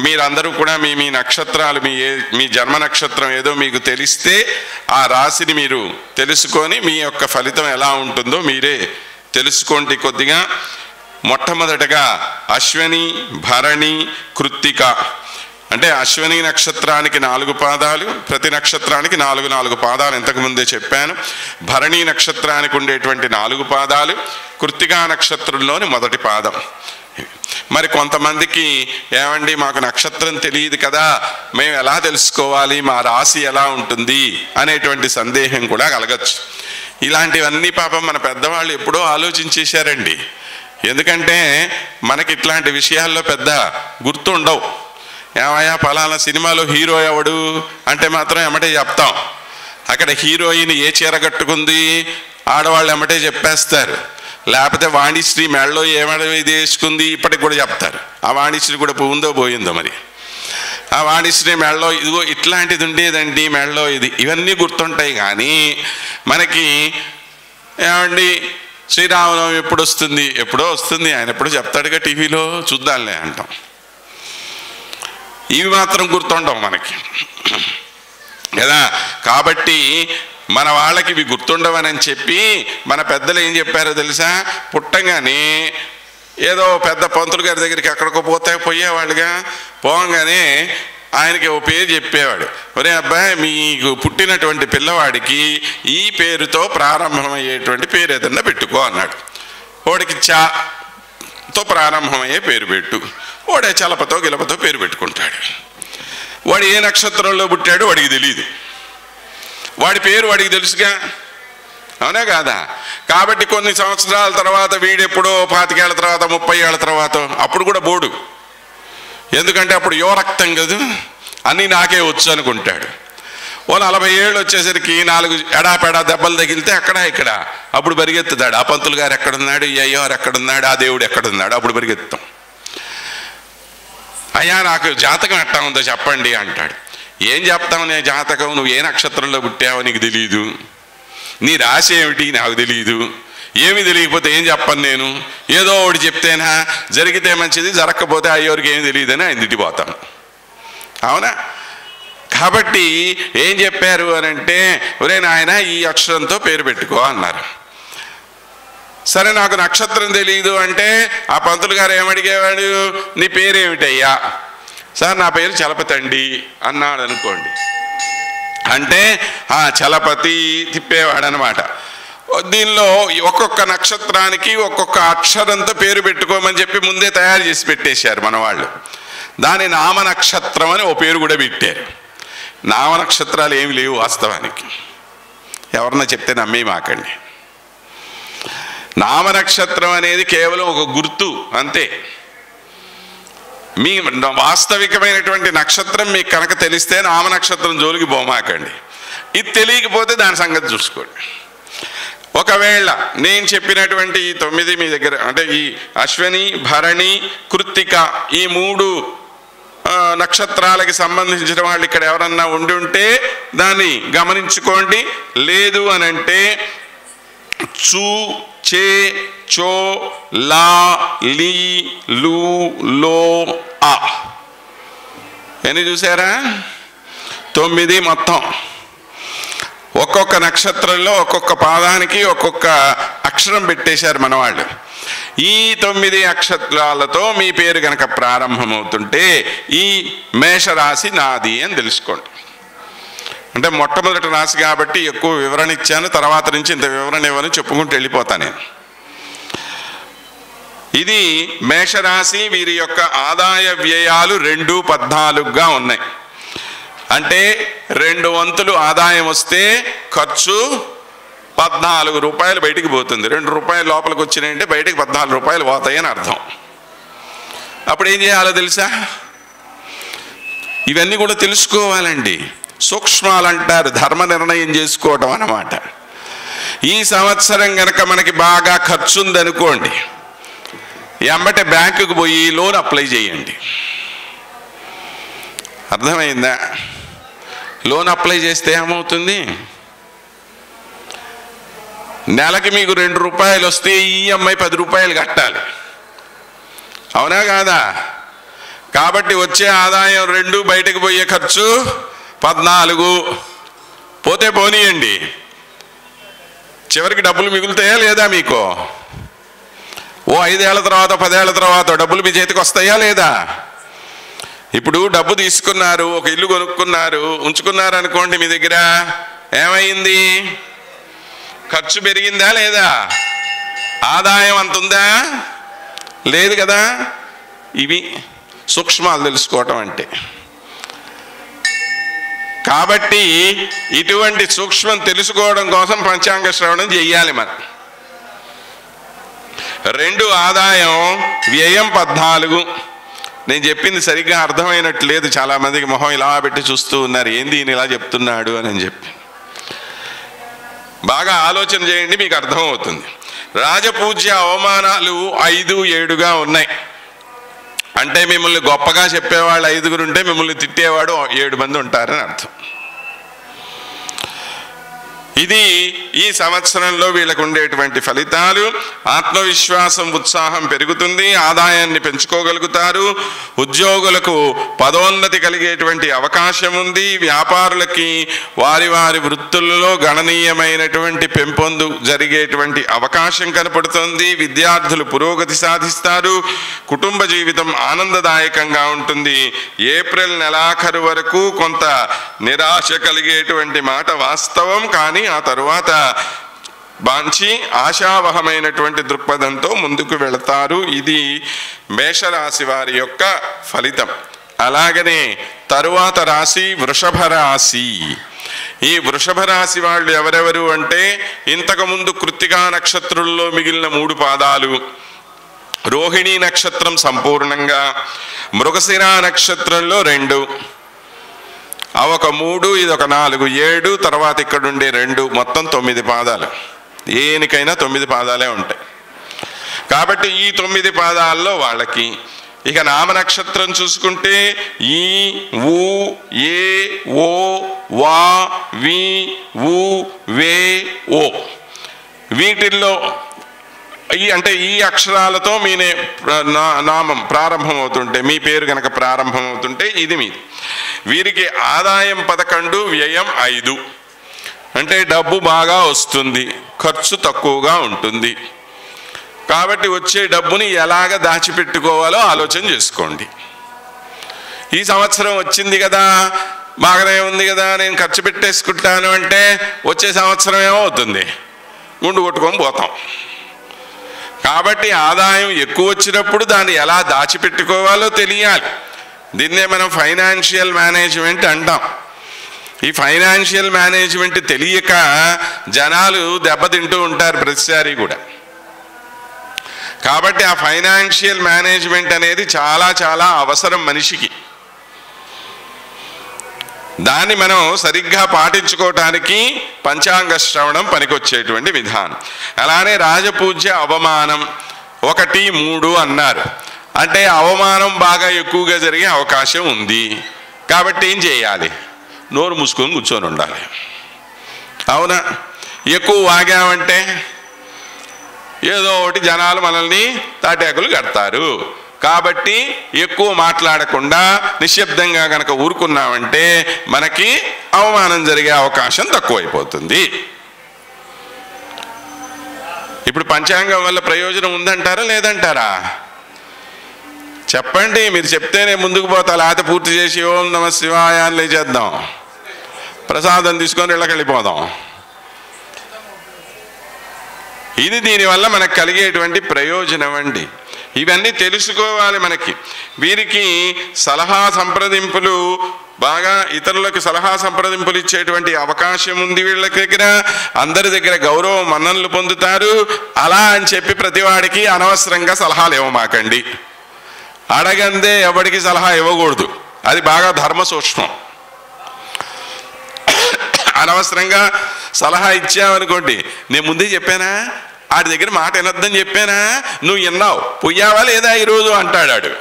మీరందరూ కూడా మీ నక్షత్రాలు మీ జన్మ నక్షత్రం ఏదో మీకు తెలిస్తే ఆ రాశిని మీరు తెలుసుకొని మీ యొక్క ఫలితం ఎలా ఉంటుందో మీరే తెలుసుకోండి కొద్దిగా. మొట్టమొదటగా అశ్విని, భరణి, కృత్తిక. అంటే అశ్విని నక్షత్రానికి 4 పాదాలు, ప్రతి నక్షత్రానికి 4 పాదాలు ఇంతకుముందే చెప్పాను. భరణి నక్షత్రానికి ఉండేటువంటి 4 పాదాలు, కృత్తికా నక్షత్రంలోని మొదటి పాదం. మరి కొంతమందికి ఏమండి మాకు నక్షత్రం తెలియదు కదా, మేము ఎలా తెలుసుకోవాలి, మా రాశి ఎలా ఉంటుంది అనేటువంటి సందేహం కూడా కలగచ్చు. ఇలాంటివన్నీ పాపం మన పెద్దవాళ్ళు ఎప్పుడో ఆలోచించేశారండి. ఎందుకంటే మనకి ఇట్లాంటి విషయాల్లో పెద్ద గుర్తుండవు. ఏమయ్యా పలానా సినిమాలో హీరో ఎవడు అంటే మాత్రం ఎమ్మటే చెప్తాం. అక్కడ హీరోయిన్ ఏ చీర కట్టుకుంది ఆడవాళ్ళు ఎమ్మటే చెప్పేస్తారు. లేకపోతే వాణిశ్రీ మెడలో ఇది వేసుకుంది ఇప్పటికి కూడా చెప్తారు. ఆ వాణిశ్రీ కూడా ఉందో పోయిందో మరి. ఆ వాణిశ్రీ మెడలో ఇదిగో ఇట్లాంటిది ఉండేదండి మెడలో ఇది, ఇవన్నీ గుర్తుంటాయి. కానీ మనకి ఏమండి శ్రీరామనవమి ఎప్పుడు వస్తుంది, ఎప్పుడో వస్తుంది, ఆయన ఎప్పుడో చెప్తాడుగా టీవీలో, చూద్దాంలే అంటాం. ఇవి మాత్రం గుర్తుండవు మనకి. కదా. కాబట్టి మన వాళ్ళకి ఇవి గుర్తుండవని చెప్పి మన పెద్దలు ఏం చెప్పారో తెలుసా, పుట్టంగానే ఏదో పెద్ద పంతులు గారి దగ్గరికి ఎక్కడికో పోయేవాళ్ళుగా, పోగానే ఆయనకి ఓ పేరు చెప్పేవాడు. ఒరే అబ్బాయి, మీకు పుట్టినటువంటి పిల్లవాడికి ఈ పేరుతో ప్రారంభమయ్యేటువంటి పేరు ఏదన్నా పెట్టుకో అన్నాడు. వాడికి చాతో ప్రారంభమయ్యే పేరు పెట్టు, వాడే చలపతో గిలపతో పేరు పెట్టుకుంటాడు. వాడు ఏ నక్షత్రంలో పుట్టాడో వాడికి తెలియదు, వాడి పేరు వాడికి తెలుసుగా, అవునా కాదా. కాబట్టి కొన్ని సంవత్సరాల తర్వాత వీడెప్పుడో 25 ఏళ్ళ తర్వాత 30 ఏళ్ళ తర్వాత అప్పుడు కూడా బోడు, ఎందుకంటే అప్పుడు యువరక్తం కదా, అన్నీ నాకే వచ్చు అనుకుంటాడు. ఓ 40 ఏళ్ళు వచ్చేసరికి 4 ఎడాపెడా దెబ్బలు తగిలితే అక్కడ ఇక్కడ అప్పుడు పరిగెత్తుతాడు. ఆ పంతులు గారు ఎక్కడున్నాడు, ఈ అయ్యవారు ఎక్కడున్నాడు, ఆ దేవుడు ఎక్కడున్నాడు, అప్పుడు పరిగెత్తాం. అయ్యా నాకు జాతకం ఎట్టా ఉందో చెప్పండి అంటాడు. ఏం చెప్తావు నీ జాతకం, నువ్వు ఏ నక్షత్రంలో పుట్టావో నీకు తెలియదు, నీ రాశి ఏమిటి నాకు తెలియదు, ఏమి తెలియకపోతే ఏం చెప్పను నేను, ఏదో ఒకటి చెప్తేనా జరిగితే మంచిది, జరగకపోతే అయ్యోరికి ఏమి తెలియదని ఆయన తిట్టిపోతాను, అవునా. కాబట్టి ఏం చెప్పారు అని అంటే, ఒరే నాయన ఈ అక్షరంతో పేరు పెట్టుకో అన్నారు. సరే నాకు నక్షత్రం తెలియదు అంటే ఆ పంతులు గారు ఏమడిగేవాడు, నీ పేరేమిటయ్యా, సార్ నా పేరు చలపతండి అన్నాడు అనుకోండి, అంటే చలపతి తిప్పేవాడు అనమాట. దీనిలో ఒక్కొక్క నక్షత్రానికి ఒక్కొక్క అక్షరంతో పేరు పెట్టుకోమని చెప్పి ముందే తయారు చేసి పెట్టేశారు మన వాళ్ళు. దాని నామ నక్షత్రం అని ఓ పేరు కూడా పెట్టారు. నామ నక్షత్రాలు ఏమి లేవు వాస్తవానికి, ఎవరన్నా చెప్తే నమ్మే మాకండి. నామ నక్షత్రం అనేది కేవలం ఒక గుర్తు అంతే. మీ వాస్తవికమైనటువంటి నక్షత్రం మీకు కనుక తెలిస్తే నామ నక్షత్రం జోలికి పోమాకండి. ఇది తెలియకపోతే దాని సంగతి చూసుకోండి. ఒకవేళ నేను చెప్పినటువంటి ఈ 9 మీ దగ్గర అంటే ఈ అశ్విని, భరణి, కృత్తిక ఈ 3 నక్షత్రాలకి సంబంధించిన వాళ్ళు ఇక్కడ ఎవరన్నా ఉండి ఉంటే దాన్ని గమనించుకోండి. లేదు అని అంటే చూ, చే, చో, లా, లీ, లు, లో, ఆ ఎన్ని చూసారా, 9 మొత్తం. ఒక్కొక్క నక్షత్రంలో ఒక్కొక్క పాదానికి ఒక్కొక్క అక్షరం పెట్టేశారు మన వాళ్ళు. ఈ 9 అక్షరాలతో మీ పేరు కనుక ప్రారంభమవుతుంటే ఈ మేషరాశి నాది అని తెలుసుకోండి. అంటే మొట్టమొదటి రాశి కాబట్టి ఎక్కువ వివరణ ఇచ్చాను, తర్వాత నుంచి ఇంత వివరణ ఇవ్వని చెప్పుకుంటూ వెళ్ళిపోతాను నేను. ఇది మేషరాశి. వీరి యొక్క ఆదాయ వ్యయాలు 2-14గా ఉన్నాయి. అంటే 2 వంతులు ఆదాయం వస్తే ఖర్చు 14 రూపాయలు బయటికి పోతుంది. 2 రూపాయలు లోపలికి వచ్చినాయంటే బయటికి 14 రూపాయలు పోతాయి అని అర్థం. అప్పుడు ఏం చేయాలో తెలుసా, ఇవన్నీ కూడా తెలుసుకోవాలండి. సూక్ష్మాలు అంటారు, ధర్మ నిర్ణయం చేసుకోవటం అన్నమాట. ఈ సంవత్సరం కనుక మనకి బాగా ఖర్చు ఉందనుకోండి, ఎంబటే బ్యాంకుకు పోయి లోన్ అప్లై చేయండి. అర్థమైందా? లోన్ అప్లై చేస్తే ఏమవుతుంది, నెలకి మీకు 2 రూపాయలు వస్తే ఈఎంఐ 10 రూపాయలు కట్టాలి, అవునా కాదా? కాబట్టి వచ్చే ఆదాయం 2, బయటకు పోయే ఖర్చు 14. పోతే పోనీయండి, చివరికి డబ్బులు మిగులుతాయా లేదా మీకు? ఓ 5 ఏళ్ల తర్వాత 10 ఏళ్ల తర్వాత డబ్బులు మీ చేతికి వస్తాయా లేదా? ఇప్పుడు డబ్బు తీసుకున్నారు, ఒక ఇల్లు కొనుక్కున్నారు, ఉంచుకున్నారు అనుకోండి, మీ దగ్గర ఏమైంది? ఖర్చు పెరిగిందా లేదా? ఆదాయం అంత ఉందా? లేదు కదా. ఇవి సూక్ష్మాలు తెలుసుకోవటం అంటే. కాబట్టి ఇటువంటి సూక్ష్మం తెలుసుకోవడం కోసం పంచాంగ శ్రవణం చెయ్యాలి మనం. 2 ఆదాయం, వ్యయం 14. నేను చెప్పింది సరిగ్గా అర్థమైనట్లేదు, చాలామందికి మొహం ఇలా పెట్టి చూస్తూ ఉన్నారు, ఏంది ఈయన ఇలా చెప్తున్నాడు అని చెప్పి. బాగా ఆలోచన చేయండి, మీకు అర్థమవుతుంది. రాజపూజ్య అవమానాలు 5-7గా ఉన్నాయి. అంటే మిమ్మల్ని గొప్పగా చెప్పేవాళ్ళు 5 ఉంటే మిమ్మల్ని తిట్టేవాడు 7 మంది ఉంటారని అర్థం. ఇది ఈ సంవత్సరంలో వీళ్ళకు ఉండేటువంటి ఫలితాలు. ఆత్మవిశ్వాసం, ఉత్సాహం పెరుగుతుంది, ఆదాయాన్ని పెంచుకోగలుగుతారు, ఉద్యోగులకు పదోన్నతి కలిగేటువంటి అవకాశం ఉంది, వ్యాపారులకి వారి వారి వృత్తులలో గణనీయమైనటువంటి పెంపొందు జరిగేటువంటి అవకాశం కనపడుతుంది, విద్యార్థులు పురోగతి సాధిస్తారు, కుటుంబ జీవితం ఆనందదాయకంగా ఉంటుంది. ఏప్రిల్ నెలాఖరు వరకు కొంత నిరాశ కలిగేటువంటి మాట వాస్తవం, కానీ ఆ తరువాత మంచి ఆశావహమైనటువంటి దృక్పథంతో ముందుకు వెళతారు. ఇది మేషరాశి వారి యొక్క ఫలితం. అలాగనే తరువాత రాశి వృషభ రాశి. ఈ వృషభ రాశి వాళ్ళు ఎవరెవరు అంటే, ఇంతకుముందు కృత్తికా నక్షత్రంలో మిగిలిన 3 పాదాలు, రోహిణీ నక్షత్రం సంపూర్ణంగా, మృగశిర నక్షత్రంలో 2, అవొక 3, ఇదొక 4, 7, తర్వాత ఇక్కడ ఉండే 2, మొత్తం 9 పాదాలు. దేనికైనా 9 పాదాలే ఉంటాయి. కాబట్టి ఈ 9 పాదాల్లో వాళ్ళకి ఇక నామ నక్షత్రం చూసుకుంటే ఈ, ఊ, ఏ, ఓ, వా, వి, ఊ, వే, ఓ. వీటిల్లో అంటే ఈ అక్షరాలతో మీ నామం ప్రారంభం అవుతుంటే, మీ పేరు కనుక ప్రారంభం అవుతుంటే ఇది మీది. వీరికి ఆదాయం 11, వ్యయం 5. అంటే డబ్బు బాగా వస్తుంది, ఖర్చు తక్కువగా ఉంటుంది. కాబట్టి వచ్చే డబ్బుని ఎలాగ దాచిపెట్టుకోవాలో ఆలోచన చేసుకోండి. ఈ సంవత్సరం వచ్చింది కదా, బాగానే ఉంది కదా, నేను ఖర్చు పెట్టేసుకుంటాను అంటే వచ్చే సంవత్సరం ఏమవుతుంది, గుండు కొట్టుకొని పోతాం. కాబట్టి ఆదాయం ఎక్కువ వచ్చినప్పుడు దాన్ని ఎలా దాచిపెట్టుకోవాలో తెలియాలి. దీన్నే మనం ఫైనాన్షియల్ మేనేజ్మెంట్ అంటాం. ఈ ఫైనాన్షియల్ మేనేజ్మెంట్ తెలియక జనాలు దెబ్బతింటూ ఉంటారు ప్రతిసారి కూడా. కాబట్టి ఆ ఫైనాన్షియల్ మేనేజ్మెంట్ అనేది చాలా చాలా అవసరం మనిషికి. దాన్ని మనం సరిగ్గా పాటించుకోవటానికి పంచాంగ శ్రవణం పనికొచ్చేటువంటి విధానం. అలానే రాజపూజ్య అవమానం 1, 3 అన్నారు. అంటే అవమానం బాగా ఎక్కువగా జరిగే అవకాశం ఉంది. కాబట్టి ఏం చేయాలి, నోరు మూసుకొని కూర్చొని ఉండాలి. అవునా? ఎక్కువ వాగామంటే ఏదో ఒకటి జనాలు మనల్ని తాటాకులు కడతారు. కాబట్టి ఎక్కువ మాట్లాడకుండా నిశ్శబ్దంగా కనుక ఊరుకున్నామంటే మనకి అవమానం జరిగే అవకాశం తక్కువైపోతుంది. ఇప్పుడు పంచాంగం వల్ల ప్రయోజనం ఉందంటారా లేదంటారా? చెప్పండి. మీరు చెప్తేనే ముందుకు పోతా, లేకపోతే పూర్తి చేసి ఓం నమ శివాయ అని లేచేద్దాం, ప్రసాదం తీసుకొని ఇళ్ళకి వెళ్ళిపోదాం. ఇది దీనివల్ల మనకు కలిగేటువంటి ప్రయోజనం అండి. ఇవన్నీ తెలుసుకోవాలి మనకి. వీరికి సలహా సంప్రదింపులు, బాగా ఇతరులకు సలహా సంప్రదింపులు ఇచ్చేటువంటి అవకాశం ఉంది. వీళ్ళ దగ్గర అందరి దగ్గర గౌరవ మన్ననలు పొందుతారు. అలా అని చెప్పి ప్రతివాడికి అనవసరంగా సలహాలు ఇవ్వమాకండి. అడగందే ఎవడికి సలహా ఇవ్వకూడదు. అది బాగా ధర్మ సూక్ష్మం. అనవసరంగా సలహా ఇచ్చావనుకోండి, నేను ముందే చెప్పానా, ఆడి దగ్గర మాట వినొద్దని చెప్పానా, నువ్వు విన్నావు, పోయావా లేదా ఈరోజు అంటాడాడు.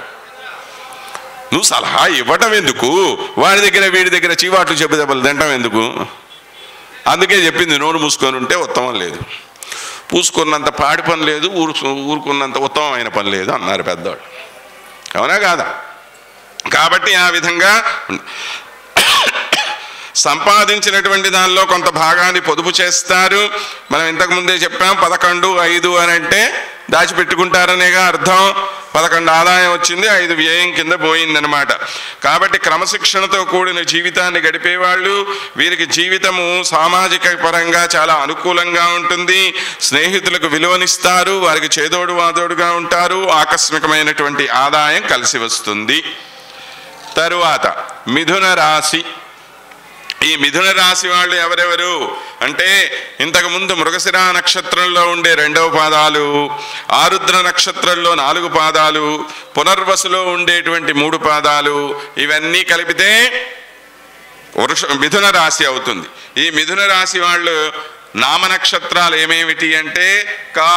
నువ్వు సలహా ఇవ్వటం ఎందుకు, వాడి దగ్గర వీడి దగ్గర చీవాట్లు చెప్పు దెబ్బలు తింటాం ఎందుకు? అందుకే చెప్పింది, నోరు మూసుకొని ఉంటే ఉత్తమం లేదు, పూసుకున్నంత పాడి పని లేదు, ఊరుకున్నంత ఉత్తమమైన పని లేదు అన్నారు పెద్దవాళ్ళు. అవునా కాదా? కాబట్టి ఆ విధంగా సంపాదించినటువంటి దానిలో కొంత భాగాన్ని పొదుపు చేస్తారు. మనం ఇంతకుముందే చెప్పాం, 11, 5 అని అంటే దాచిపెట్టుకుంటారనేగా అర్థం. 11 ఆదాయం వచ్చింది, 5 వ్యయం కింద పోయిందనమాట. కాబట్టి క్రమశిక్షణతో కూడిన జీవితాన్ని గడిపేవాళ్ళు, వీరికి జీవితము సామాజిక పరంగా చాలా అనుకూలంగా ఉంటుంది. స్నేహితులకు విలువనిస్తారు, వారికి చేదోడు వాదోడుగా ఉంటారు, ఆకస్మికమైనటువంటి ఆదాయం కలిసి వస్తుంది. తరువాత మిథున రాశి. ఈ మిథున రాశి వాళ్ళు ఎవరెవరు అంటే, ఇంతకుముందు మృగశిర నక్షత్రంలో ఉండే 2వ పాదాలు, ఆరుద్ర నక్షత్రంలో 4 పాదాలు, పునర్వసులో ఉండేటువంటి 3 పాదాలు, ఇవన్నీ కలిపితే మిథున రాశి అవుతుంది. ఈ మిథున రాశి వాళ్ళు నామ నక్షత్రాలు ఏమేమిటి అంటే కా,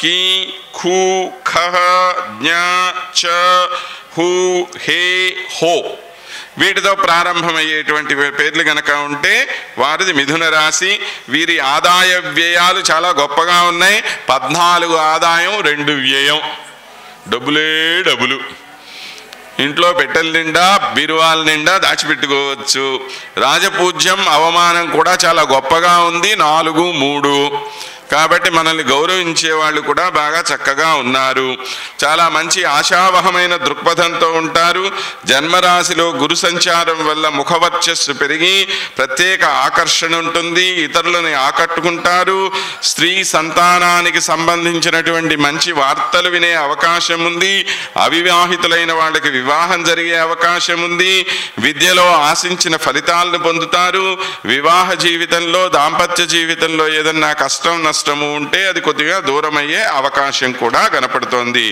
కీ, ఖు, ఖ, జ్ఞ, చ, హు, హే, హో. వీటితో ప్రారంభమయ్యేటువంటి పేర్లు గనక ఉంటే వారిది మిథున రాశి. వీరి ఆదాయ వ్యయాలు చాలా గొప్పగా ఉన్నాయి. 14 ఆదాయం, 2 వ్యయం. డబ్బులే డబ్బులు. ఇంట్లో పెట్టెల నిండా, బీరువాల నిండా దాచిపెట్టుకోవచ్చు. రాజపూజ్యం, అవమానం కూడా చాలా గొప్పగా ఉంది, 4, 3. కాబట్టి మనల్ని గౌరవించే వాళ్ళు కూడా బాగా చక్కగా ఉన్నారు. చాలా మంచి ఆశావహమైన దృక్పథంతో ఉంటారు. జన్మరాశిలో గురు సంచారం వల్ల ముఖవర్చస్సు పెరిగి ప్రత్యేక ఆకర్షణ ఉంటుంది, ఇతరులని ఆకట్టుకుంటారు. స్త్రీ సంతానానికి సంబంధించినటువంటి మంచి వార్తలు వినే అవకాశం ఉంది. అవివాహితులైన వాళ్ళకి వివాహం జరిగే అవకాశం ఉంది. విద్యలో ఆశించిన ఫలితాలను పొందుతారు. వివాహ జీవితంలో, దాంపత్య జీవితంలో ఏదన్నా కష్టం నష్టము ఉంటే అది కొద్దిగా దూరమయ్యే అవకాశం కూడా కనపడుతోంది.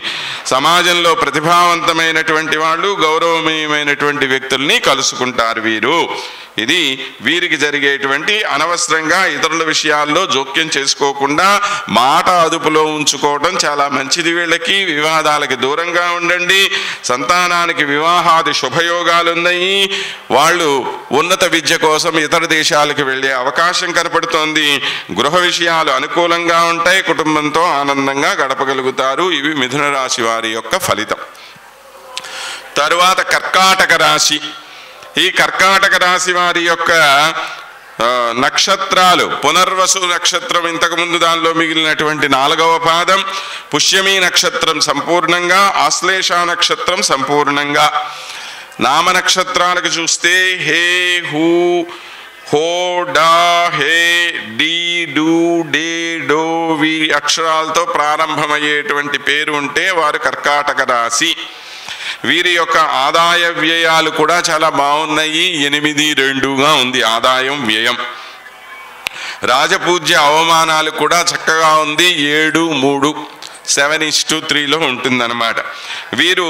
సమాజంలో ప్రతిభావంతమైనటువంటి వాళ్ళు, గౌరవనీయమైనటువంటి వ్యక్తుల్ని కలుసుకుంటారు వీరు. ఇది వీరికి జరిగేటువంటి, అనవసరంగా ఇతరుల విషయాల్లో జోక్యం చేసుకోకుండా మాట అదుపులో ఉంచుకోవడం చాలా మంచిది. వీళ్ళకి వివాదాలకి దూరంగా ఉండండి. సంతానానికి వివాహాది శుభయోగాలు ఉన్నాయి. వాళ్ళు ఉన్నత విద్య కోసం ఇతర దేశాలకు వెళ్ళే అవకాశం కనపడుతోంది. గృహ విషయాలు అనుకూలంగా ఉంటాయి. కుటుంబంతో ఆనందంగా గడపగలుగుతారు. ఇవి మిథున రాశి వారి యొక్క ఫలితం. తరువాత కర్కాటక రాశి. ఈ కర్కాటక రాశి వారి యొక్క నక్షత్రాలు, పునర్వసు నక్షత్రం ఇంతకుముందు దానిలో మిగిలినటువంటి 4వ పాదం, పుష్యమి నక్షత్రం సంపూర్ణంగా, ఆశ్లేష నక్షత్రం సంపూర్ణంగా. నామ నక్షత్రాలకు చూస్తే హే, హూ, హో, డా, హే, డి, డు, డే, డో, వి అక్షరాలతో ప్రారంభమయ్యేటువంటి పేరు ఉంటే వారు కర్కాటక రాశి. వీరి యొక్క ఆదాయ వ్యయాలు కూడా చాలా బాగున్నాయి. 8, 2గా ఉంది ఆదాయం వ్యయం. రాజపూజ్య అవమానాలు కూడా చక్కగా ఉంది. 7, 3, 7:3లో ఉంటుందన్నమాట. వీరు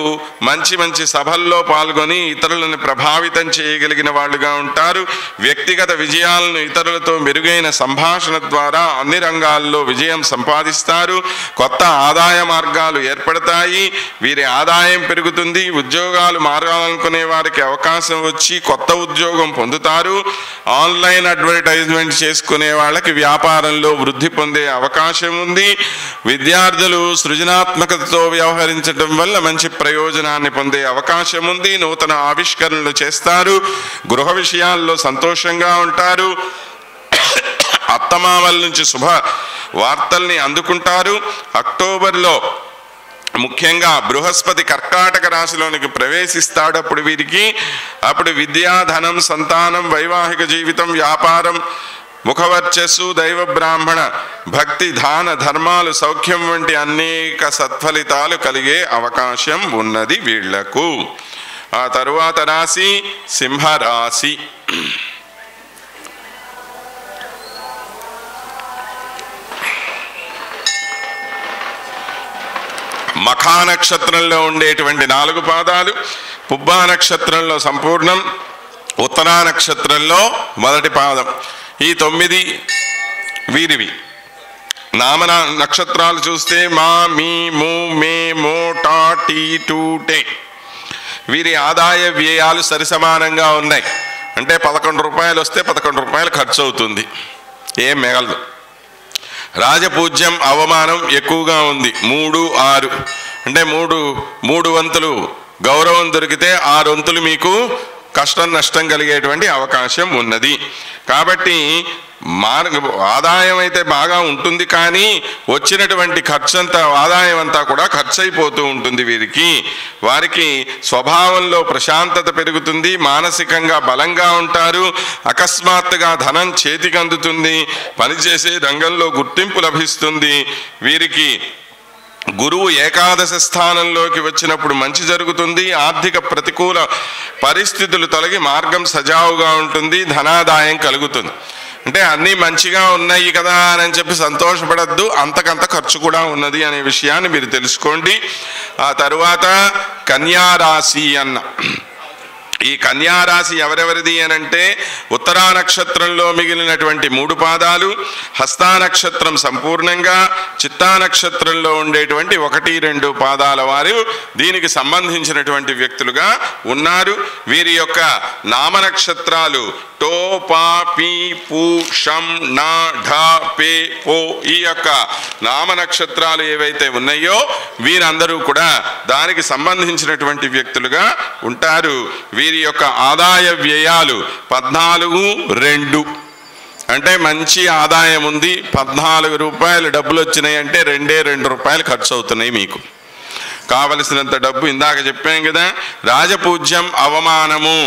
మంచి మంచి సభల్లో పాల్గొని ఇతరులను ప్రభావితం చేయగలిగిన వాళ్ళుగా ఉంటారు. వ్యక్తిగత విజయాలను ఇతరులతో మెరుగైన సంభాషణ ద్వారా అన్ని రంగాల్లో విజయం సంపాదిస్తారు. కొత్త ఆదాయ మార్గాలు ఏర్పడతాయి. వీరి ఆదాయం పెరుగుతుంది. ఉద్యోగాలు మారాలనుకునే వారికి అవకాశం వచ్చి కొత్త ఉద్యోగం పొందుతారు. ఆన్లైన్ అడ్వర్టైజ్మెంట్ చేసుకునే వాళ్ళకి వ్యాపారంలో వృద్ధి పొందే అవకాశం ఉంది. విద్యార్థులు సృజనాత్మకతతో వ్యవహరించడం వల్ల మంచి ప్రయోజనాన్ని పొందే అవకాశం ఉంది. నూతన ఆవిష్కరణలు చేస్తారు. గృహ విషయాల్లో సంతోషంగా ఉంటారు. అత్తమామల నుంచి శుభ వార్తల్ని అందుకుంటారు. అక్టోబర్లో ముఖ్యంగా బృహస్పతి కర్కాటక రాశిలోనికి ప్రవేశిస్తాడు. అప్పుడు విద్యా, ధనం, సంతానం, వైవాహిక జీవితం, వ్యాపారం, ముఖవర్చస్సు, దైవ బ్రాహ్మణ భక్తి, దాన ధర్మాలు, సౌఖ్యం వంటి అనేక సత్ఫలితాలు కలిగే అవకాశం ఉన్నది వీళ్లకు. ఆ తరువాత రాశి సింహరాశి. మఖా నక్షత్రంలో ఉండేటువంటి 4 పాదాలు, పుబ్బా నక్షత్రంలో సంపూర్ణం, ఉత్తరా నక్షత్రంలో మొదటి పాదం. ఈ 9 వీరివి. నామ నక్షత్రాలు చూస్తే మా, మీ, ము, మే, మో, టా, టీ, టూ, టే. వీరి ఆదాయ వ్యయాలు సరిసమానంగా ఉన్నాయి. అంటే 11 రూపాయలు వస్తే 11 రూపాయలు ఖర్చు అవుతుంది, ఏం మిగలదు. రాజపూజ్యం, అవమానం ఎక్కువగా ఉంది. 3, 6 అంటే 3 వంతులు గౌరవం దొరికితే 6 వంతులు మీకు కష్టం నష్టం కలిగేటువంటి అవకాశం ఉన్నది. కాబట్టి ఆదాయం అయితే బాగా ఉంటుంది, కానీ వచ్చినటువంటి ఖర్చంతా, ఆదాయం అంతా కూడా ఖర్చు అయిపోతూ ఉంటుంది వారికి స్వభావంలో ప్రశాంతత పెరుగుతుంది. మానసికంగా బలంగా ఉంటారు. అకస్మాత్తుగా ధనం చేతికి అందుతుంది. పనిచేసే రంగంలో గుర్తింపు లభిస్తుంది. వీరికి గురువు ఏకాదశ స్థానంలోకి వచ్చినప్పుడు మంచి జరుగుతుంది. ఆర్థిక ప్రతికూల పరిస్థితులు తొలగి మార్గం సజావుగా ఉంటుంది. ధనాదాయం కలుగుతుంది. అంటే అన్నీ మంచిగా ఉన్నాయి కదా అని చెప్పి సంతోషపడద్దు, అంతకంత ఖర్చు కూడా ఉన్నది అనే విషయాన్ని మీరు తెలుసుకోండి. ఆ తరువాత కన్యారాశి ఈ కన్యారాశి ఎవరెవరిది అనంటే ఉత్తరా నక్షత్రంలో మిగిలినటువంటి 3 పాదాలు, హస్తా నక్షత్రం సంపూర్ణంగా, చిత్తా నక్షత్రంలో ఉండేటువంటి 1, 2 పాదాల వారు దీనికి సంబంధించినటువంటి వ్యక్తులుగా ఉన్నారు. వీరి యొక్క నామ నక్షత్రాలు టో, పా, పీ, పూ, షం, నా, ఢ, పే, పో. ఈ యొక్క నామ నక్షత్రాలు ఏవైతే ఉన్నాయో వీరందరూ కూడా దానికి సంబంధించినటువంటి వ్యక్తులుగా ఉంటారు. వీరి యొక్క ఆదాయ వ్యయాలు 14-2 అంటే మంచి ఆదాయం ఉంది. 14 రూపాయలు డబ్బులు వచ్చినాయి అంటే 2 రూపాయలు ఖర్చు అవుతున్నాయి. మీకు కావలసినంత డబ్బు ఇందాక చెప్పాం కదా. రాజపూజ్యం అవమానము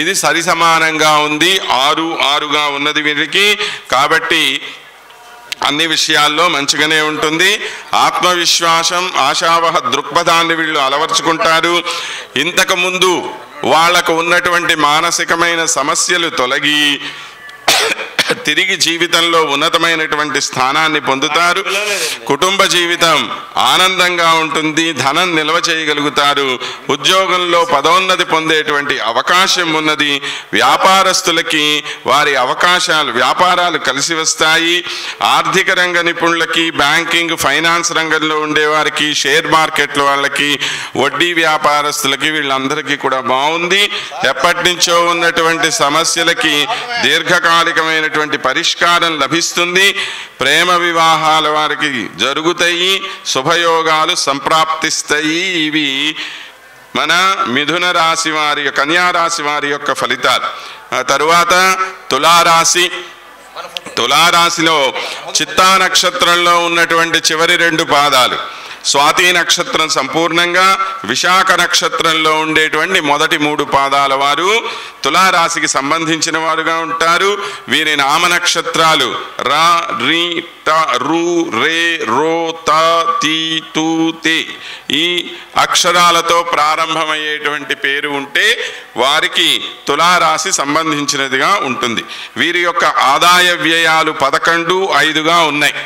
ఇది సరి సమానంగా ఉంది, 6-6గా ఉన్నది వీరికి. కాబట్టి అన్ని విషయాల్లో మంచిగానే ఉంటుంది. ఆత్మవిశ్వాసం, ఆశావహ దృక్పథాన్ని వీళ్ళు అలవర్చుకుంటారు. ఇంతకుముందు వాళ్లకు ఉన్నటువంటి మానసికమైన సమస్యలు తొలగి తిరిగి జీవితంలో ఉన్నతమైనటువంటి స్థానాన్ని పొందుతారు. కుటుంబ జీవితం ఆనందంగా ఉంటుంది. ధనం నిల్వ చేయగలుగుతారు. ఉద్యోగంలో పదోన్నతి పొందేటువంటి అవకాశం ఉన్నది. వ్యాపారస్తులకి వారి వ్యాపారాలు కలిసి వస్తాయి. ఆర్థిక రంగ నిపుణులకి, బ్యాంకింగ్ ఫైనాన్స్ రంగంలో ఉండేవారికి, షేర్ మార్కెట్ల వాళ్ళకి, వడ్డీ వ్యాపారస్తులకి వీళ్ళందరికీ కూడా బాగుంది. ఎప్పటి నుంచో ఉన్నటువంటి సమస్యలకి దీర్ఘకాలికమైనటువంటి పరిష్కారం లభిస్తుంది. ప్రేమ వివాహాల వారికి జరుగుతాయి. శుభయోగాలు సంప్రాప్తిస్తాయి. ఇవి మన మిథున రాశి వారి, కన్యా రాశి వారి యొక్క ఫలితాలు. తరువాత తులారాశి. తులారాశిలో చిత్తా నక్షత్రంలో ఉన్నటువంటి చివరి 2 పాదాలు, స్వాతి నక్షత్రం సంపూర్ణంగా, విశాఖ నక్షత్రంలో ఉండేటువంటి మొదటి 3 పాదాల వారు తులారాశికి సంబంధించిన వారుగా ఉంటారు. వీరి నామ నక్షత్రాలు రా, రీ, ట, రు, రే, రో, త, తి, తు, తే. ఈ అక్షరాలతో ప్రారంభమయ్యేటువంటి పేరు ఉంటే వారికి తులారాశి సంబంధించినదిగా ఉంటుంది. వీరి యొక్క ఆదాయ వ్యయాలు 11-5గా ఉన్నాయి.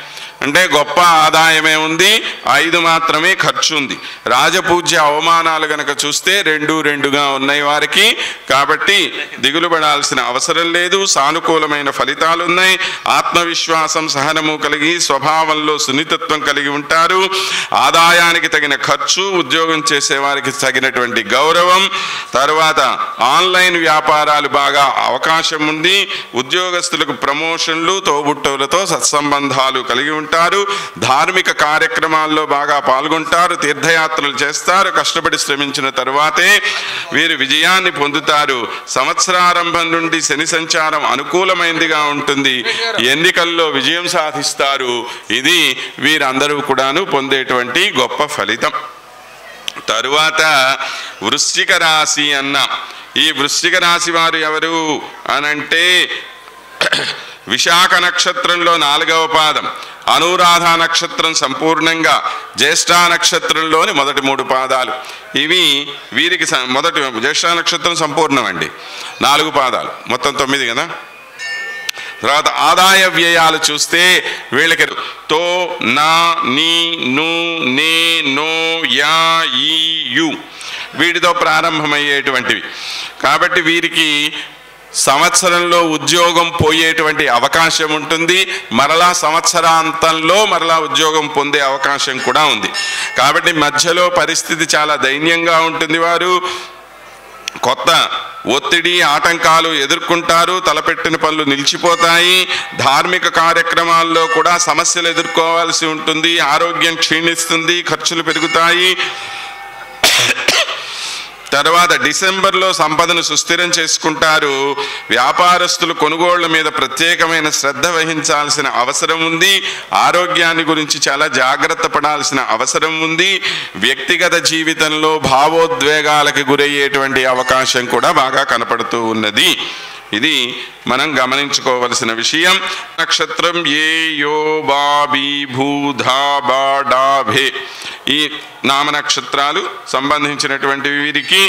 అంటే గొప్ప ఆదాయమే ఉంది, 5 మాత్రమే ఖర్చు ఉంది. రాజపూజ్య అవమానాలు గనక చూస్తే 2-2గా ఉన్నాయి వారికి. కాబట్టి దిగులు పడాల్సిన అవసరం లేదు. సానుకూలమైన ఫలితాలు ఉన్నాయి. ఆత్మవిశ్వాసం, సహనము కలిగి స్వభావంలో సున్నితత్వం కలిగి ఉంటారు. ఆదాయానికి తగిన ఖర్చు, ఉద్యోగం చేసే వారికి తగినటువంటి గౌరవం. తర్వాత ఆన్లైన్ వ్యాపారాలు బాగా అవకాశం ఉంది. ఉద్యోగస్తులకు ప్రమోషన్లు, తోబుట్టువులతో సత్సంబంధాలు కలిగి ఉంటారు. ధార్మిక కార్యక్రమాల్లో బాగా పాల్గొంటారు. తీర్థయాత్రలు చేస్తారు. కష్టపడి శ్రమించిన తరువాతే వీరు విజయాన్ని పొందుతారు. సంవత్సరారంభం నుండి శని సంచారం అనుకూలమైనదిగా ఉంటుంది. ఎన్నికల్లో విజయం సాధిస్తారు. ఇది వీరందరూ కూడాను పొందేటువంటి గొప్ప ఫలితం. తరువాత వృశ్చిక రాశి అన్నాం. ఈ వృశ్చిక రాశి వారు ఎవరు అనంటే విశాఖ నక్షత్రంలో 4వ పాదం, అనురాధ నక్షత్రం సంపూర్ణంగా, జ్యేష్ఠ నక్షత్రంలోని మొదటి 3 పాదాలు. ఇవి వీరికి మొదటి జ్యేష్ఠ నక్షత్రం సంపూర్ణం అండి. 4 పాదాలు, మొత్తం 9 కదా. తర్వాత ఆదాయ వ్యయాలు చూస్తే వీళ్ళకి తో, నా, నీ, ను, నే, నో, యా, ఈ, యు వీటితో ప్రారంభమయ్యేటువంటివి. కాబట్టి వీరికి సంవత్సరంలో ఉద్యోగం పోయేటువంటి అవకాశం ఉంటుంది. మరలా సంవత్సరాంతంలో మరలా ఉద్యోగం పొందే అవకాశం కూడా ఉంది. కాబట్టి మధ్యలో పరిస్థితి చాలా దైన్యంగా ఉంటుంది. వారు కొత్త ఒత్తిడి, ఆటంకాలు ఎదుర్కొంటారు. తలపెట్టిన పనులు నిలిచిపోతాయి. ధార్మిక కార్యక్రమాల్లో కూడా సమస్యలు ఎదుర్కోవాల్సి ఉంటుంది. ఆరోగ్యం క్షీణిస్తుంది. ఖర్చులు పెరుగుతాయి. తర్వాత డిసెంబర్లో సంపదను సుస్థిరం చేసుకుంటారు. వ్యాపారస్తులు కొనుగోళ్ల మీద ప్రత్యేకమైన శ్రద్ధ వహించాల్సిన అవసరం ఉంది. ఆరోగ్యాన్ని గురించి చాలా జాగ్రత్త పడాల్సిన అవసరం ఉంది. వ్యక్తిగత జీవితంలో భావోద్వేగాలకు గురయ్యేటువంటి అవకాశం కూడా బాగా కనపడుతూ ఉన్నది. ఇది మనం గమనించుకోవలసిన విషయం. నక్షత్రం ఏ, యో, బా, బీ, భూ, ధా, బా, డా, భే ఈ నామ నక్షత్రాలు సంబంధించినటువంటి వీరికి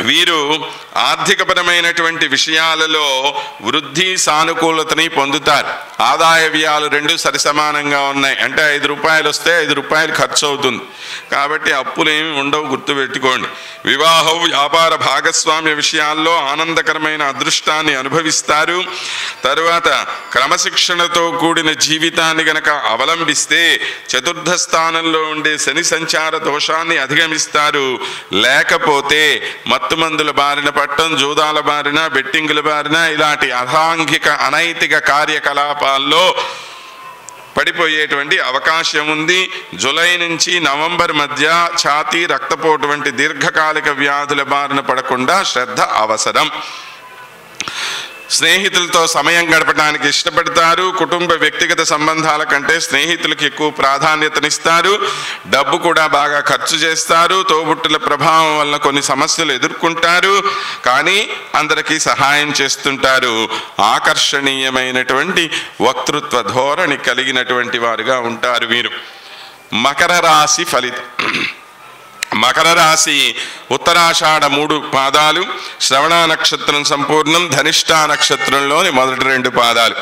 వీరు ఆర్థికపరమైనటువంటి విషయాలలో వృద్ధి సానుకూలతని పొందుతారు. ఆదాయ వ్యయాలు రెండు సరిసమానంగా ఉన్నాయి. అంటే 5 రూపాయలు వస్తే 5 రూపాయలు ఖర్చు అవుతుంది. కాబట్టి అప్పులేమి ఉండవు, గుర్తుపెట్టుకోండి. వివాహం, వ్యాపార భాగస్వామ్య విషయాల్లో ఆనందకరమైన అదృష్టాన్ని అనుభవిస్తారు. తరువాత క్రమశిక్షణతో కూడిన జీవితాన్ని గనక అవలంబిస్తే చతుర్థ స్థానంలో ఉండే శని సంచార దోషాన్ని అధిగమిస్తారు. లేకపోతే మత్తుమందుల బారిన పట్టం, జూదాల బారిన, బెట్టింగుల బారిన, ఇలాంటి అసాంఘిక అనైతిక కార్యకలాపాల్లో పడిపోయేటువంటి అవకాశం ఉంది. జూలై నుంచి నవంబర్ మధ్య ఛాతీ, రక్తపోటు వంటి దీర్ఘకాలిక వ్యాధుల బారిన పడకుండా శ్రద్ధ అవసరం. స్నేహితులతో సమయం గడపడానికి ఇష్టపడతారు. కుటుంబ వ్యక్తిగత సంబంధాల కంటే స్నేహితులకు ఎక్కువ ప్రాధాన్యతనిస్తారు. డబ్బు కూడా బాగా ఖర్చు చేస్తారు. తోబుట్టుల ప్రభావం వల్ల కొన్ని సమస్యలు ఎదుర్కొంటారు, కానీ అందరికీ సహాయం చేస్తుంటారు. ఆకర్షణీయమైనటువంటి వక్తృత్వ ధోరణి కలిగినటువంటి వారుగా ఉంటారు వీరు. మకర రాశి ఫలితం. మకర రాశి ఉత్తరాషాఢ 3 పాదాలు, శ్రవణ నక్షత్రం సంపూర్ణం, ధనిష్టా నక్షత్రంలోని మొదటి 2 పాదాలు.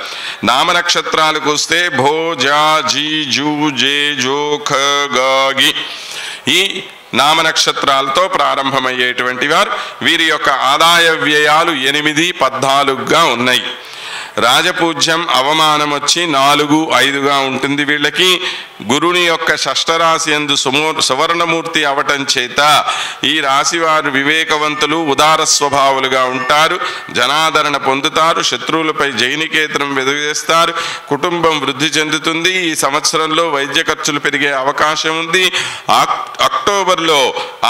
నామ నక్షత్రాలకు వస్తే భో, జా, జీ, జూ, జే, జో, ఖ, గా, గి ఈ నామ నక్షత్రాలతో ప్రారంభమయ్యేటువంటి వారు. వీరి యొక్క ఆదాయ వ్యయాలు 8, 14గా ఉన్నాయి. రాజపూజ్యం అవమానం వచ్చి 4, 5గా ఉంటుంది వీళ్ళకి. గురుని యొక్క షష్ఠరాశి యందు సువర్ణమూర్తి అవటం చేత ఈ రాశి వారు వివేకవంతులు, ఉదార స్వభావులుగా ఉంటారు. జనాదరణ పొందుతారు. శత్రువులపై జైనికేతనం వెదుగేస్తారు. కుటుంబం వృద్ధి చెందుతుంది. ఈ సంవత్సరంలో వైద్య ఖర్చులు పెరిగే అవకాశం ఉంది. అక్టోబర్లో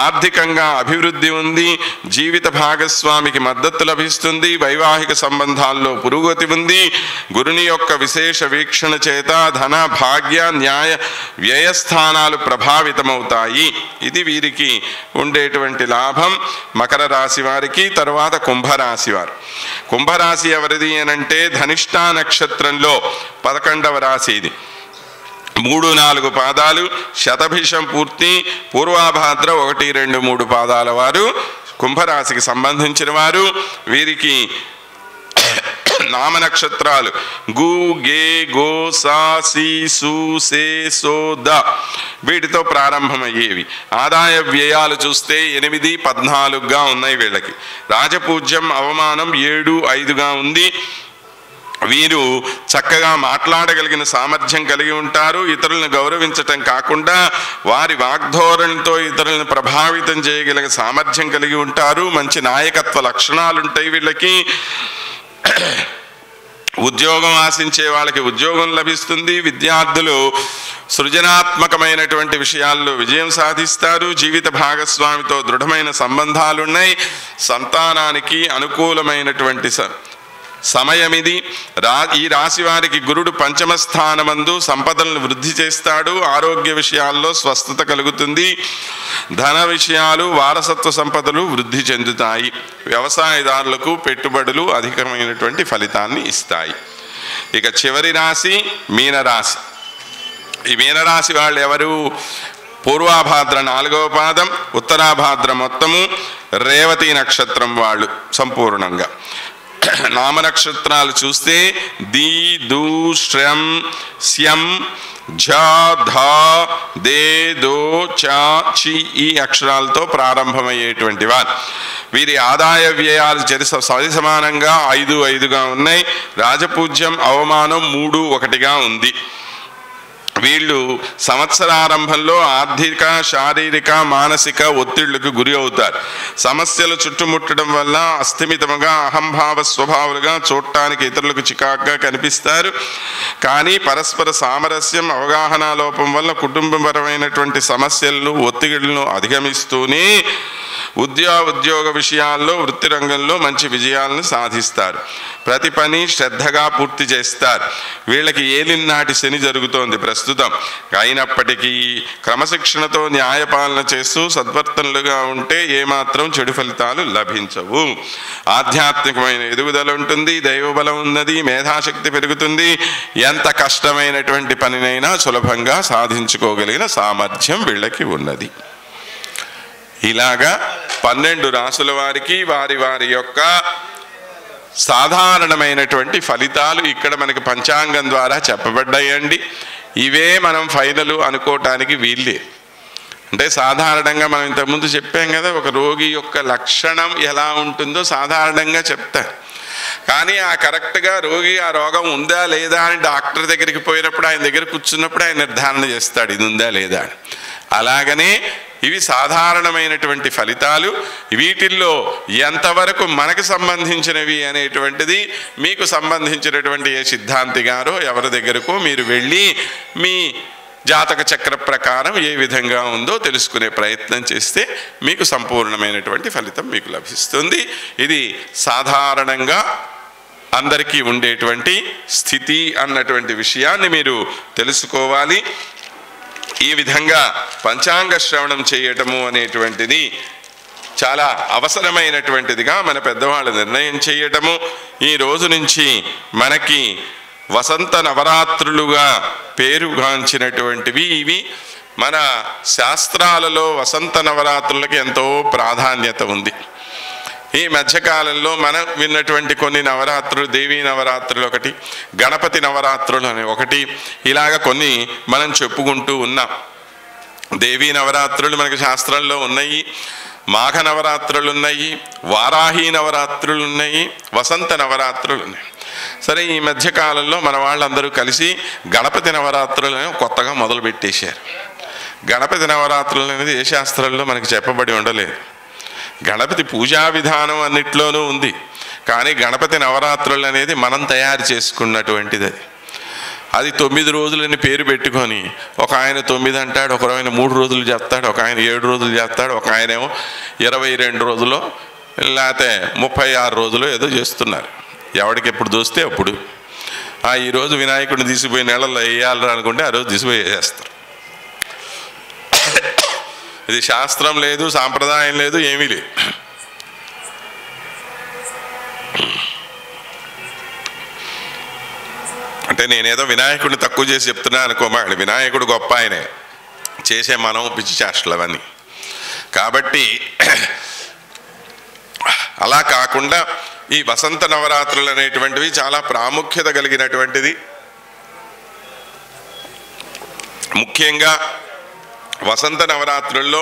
ఆర్థికంగా అభివృద్ధి ఉంది. జీవిత భాగస్వామికి మద్దతు లభిస్తుంది. వైవాహిక సంబంధాల్లో పురోగతి ఉంది. గురుని యొక్క విశేష వీక్షణ చేత ధన, భాగ్య, న్యాయ, వ్యయస్థానాలు ప్రభావితమవుతాయి. ఇది వీరికి ఉండేటువంటి లాభం మకర రాశి వారికి. తరువాత కుంభరాశి వారు. కుంభరాశి ఎవరిది అనంటే ధనిష్టా నక్షత్రంలో 11వ రాశి ఇది. 3, 4 పాదాలు, శతభిషం పూర్తి, పూర్వాభాద్ర 1, 2, 3 పాదాల వారు కుంభరాశికి సంబంధించిన వారు. వీరికి నామ నక్షత్రాలు గు, గే, గో, సా, సి, సు, సే, సో, ద వీటితో ప్రారంభమయ్యేవి. ఆదాయ వ్యయాలు చూస్తే 8, 14గా ఉన్నాయి వీళ్ళకి. రాజపూజ్యం అవమానం 7, 5గా ఉంది. వీరు చక్కగా మాట్లాడగలిగిన సామర్థ్యం కలిగి ఉంటారు. ఇతరులను గౌరవించటం కాకుండా వారి వాగ్ధోరణితో ఇతరులను ప్రభావితం చేయగలిగే సామర్థ్యం కలిగి ఉంటారు. మంచి నాయకత్వ లక్షణాలు ఉంటాయి వీళ్ళకి. ఉద్యోగం ఆశించే వాళ్ళకి ఉద్యోగం లభిస్తుంది. విద్యార్థులు సృజనాత్మకమైనటువంటి విషయాల్లో విజయం సాధిస్తారు. జీవిత భాగస్వామితో దృఢమైన సంబంధాలున్నాయి. సంతానానికి అనుకూలమైనటువంటి సమయం ఇది. ఈ రాశి వారికి గురుడు 5వ స్థానమందు సంపదలను వృద్ధి చేస్తాడు. ఆరోగ్య విషయాల్లో స్వస్థత కలుగుతుంది. ధన విషయాలు, వారసత్వ సంపదలు వృద్ధి చెందుతాయి. వ్యవసాయదారులకు పెట్టుబడులు అధికమైనటువంటి ఫలితాన్ని ఇస్తాయి. ఇక చివరి రాశి మీనరాశి. ఈ మీనరాశి వాళ్ళు ఎవరు? పూర్వాభాద్ర 4వ పాదం, ఉత్తరాభాద్ర మొత్తము, రేవతి నక్షత్రం వాళ్ళు సంపూర్ణంగా. నామ నక్షత్రాలు చూస్తే ది, దు, శ్రం, శ్యం, ఝ, ధ, దే, దో, చ, చి ఈ అక్షరాలతో ప్రారంభమయ్యేటువంటి వారు. వీరి ఆదాయ వ్యయాలు సరి సమానంగా 5, 5గా ఉన్నాయి. రాజపూజ్యం అవమానం 3, 1గా ఉంది. వీళ్ళు సంవత్సరారంభంలో ఆర్థిక, శారీరక, మానసిక ఒత్తిళ్లకు గురి అవుతారు. సమస్యలు చుట్టుముట్టడం వల్ల అస్థిమితముగా అహంభావ స్వభావాలుగా చూడటానికి ఇతరులకు చికాకుగా కనిపిస్తారు. కానీ పరస్పర సామరస్యం, అవగాహన లోపం వల్ల కుటుంబపరమైనటువంటి సమస్యలను, ఒత్తిళ్లను అధిగమిస్తూనే ఉద్యోగ విషయాల్లో, వృత్తి రంగంలో మంచి విజయాలను సాధిస్తారు. ప్రతి పని శ్రద్ధగా పూర్తి చేస్తారు. వీళ్ళకి ఏలినాటి శని జరుగుతోంది ప్రస్తుతం. అయినప్పటికీ క్రమశిక్షణతో న్యాయపాలన చేస్తూ సద్వర్తనులుగా ఉంటే ఏమాత్రం చెడు ఫలితాలు లభించవు. ఆధ్యాత్మికమైన ఎదుగుదల ఉంటుంది. దైవబలం ఉన్నది. మేధాశక్తి పెరుగుతుంది. ఎంత కష్టమైనటువంటి పనినైనా సులభంగా సాధించుకోగలిగిన సామర్థ్యం వీళ్ళకి ఉన్నది. ఇలాగా 12 రాసుల వారికి వారి వారి యొక్క సాధారణమైనటువంటి ఫలితాలు ఇక్కడ మనకి పంచాంగం ద్వారా చెప్పబడ్డాయండి. ఇవే మనం ఫైనల్ అనుకోవటానికి వీళ్ళే. అంటే సాధారణంగా మనం ఇంతకుముందు చెప్పాం కదా, ఒక రోగి యొక్క లక్షణం ఎలా ఉంటుందో సాధారణంగా చెప్తారు. కానీ ఆ కరెక్ట్గా రోగి ఆ రోగం ఉందా లేదా అని డాక్టర్ దగ్గరికి పోయినప్పుడు ఆయన దగ్గర కూర్చున్నప్పుడు ఆయన నిర్ధారణ చేస్తాడు ఇది ఉందా లేదా అని. అలాగనే ఇవి సాధారణమైనటువంటి ఫలితాలు. వీటిల్లో ఎంతవరకు మనకు సంబంధించినవి అనేటువంటిది మీకు సంబంధించినటువంటి ఏ సిద్ధాంతి గారో ఎవరి దగ్గరకు మీరు వెళ్ళి మీ జాతక చక్ర ప్రకారం ఏ విధంగా ఉందో తెలుసుకునే ప్రయత్నం చేస్తే మీకు సంపూర్ణమైనటువంటి ఫలితం మీకు లభిస్తుంది. ఇది సాధారణంగా అందరికీ ఉండేటువంటి స్థితి అన్నటువంటి విషయాన్ని మీరు తెలుసుకోవాలి. ఈ విధంగా పంచాంగ శ్రవణం చేయటము అనేటువంటిది చాలా అవసరమైనటువంటిదిగా మన పెద్దవాళ్ళు నిర్ణయం చేయటము. ఈ రోజు నుంచి మనకి వసంత నవరాత్రులుగా పేరుగాంచినటువంటివి ఇవి. మన శాస్త్రాలలో వసంత నవరాత్రులకి ఎంతో ప్రాధాన్యత ఉంది. ఈ మధ్యకాలంలో మనం విన్నటువంటి కొన్ని నవరాత్రులు, దేవీ నవరాత్రులు ఒకటి, గణపతి నవరాత్రులు అని ఒకటి, ఇలాగ కొన్ని మనం చెప్పుకుంటూ ఉన్నాం. దేవీ నవరాత్రులు మనకి శాస్త్రంలో ఉన్నాయి, మాఘ నవరాత్రులు ఉన్నాయి, వారాహి నవరాత్రులు ఉన్నాయి, వసంత నవరాత్రులు ఉన్నాయి. సరే, ఈ మధ్యకాలంలో మన వాళ్ళందరూ కలిసి గణపతి నవరాత్రులను కొత్తగా మొదలుపెట్టేశారు. గణపతి నవరాత్రులు అనేది ఏ శాస్త్రంలో మనకి చెప్పబడి ఉండలేదు. గణపతి పూజా విధానం అన్నిట్లోనూ ఉంది, కానీ గణపతి నవరాత్రులు అనేది మనం తయారు చేసుకున్నటువంటిది. అది 9 రోజులని పేరు పెట్టుకొని ఒక ఆయన 9 అంటాడు, ఒక ఆయన 3 రోజులు చేస్తాడు, ఒక ఆయన 7 రోజులు చేస్తాడు, ఒక ఆయనేమో 22 రోజులు లేకపోతే 36 రోజులు ఏదో చేస్తున్నారు. ఎవడికి ఎప్పుడు దోస్తే అప్పుడు. ఈరోజు వినాయకుడిని తీసిపోయి నెలల్లో వేయాలి అనుకుంటే ఆ రోజు తీసిపోయి వేసేస్తారు. ఇది శాస్త్రం లేదు, సాంప్రదాయం లేదు, ఏమీ లేదు. అంటే నేనేదో వినాయకుడిని తక్కువ చేసి చెప్తున్నా అనుకోమాడు. వినాయకుడు గొప్ప ఆయనే, చేసే మనం పిచ్చి చేష్టలు అవన్నీ. కాబట్టి అలా కాకుండా ఈ వసంత నవరాత్రులు అనేటువంటివి చాలా ప్రాముఖ్యత కలిగినటువంటిది. ముఖ్యంగా వసంత నవరాత్రుల్లో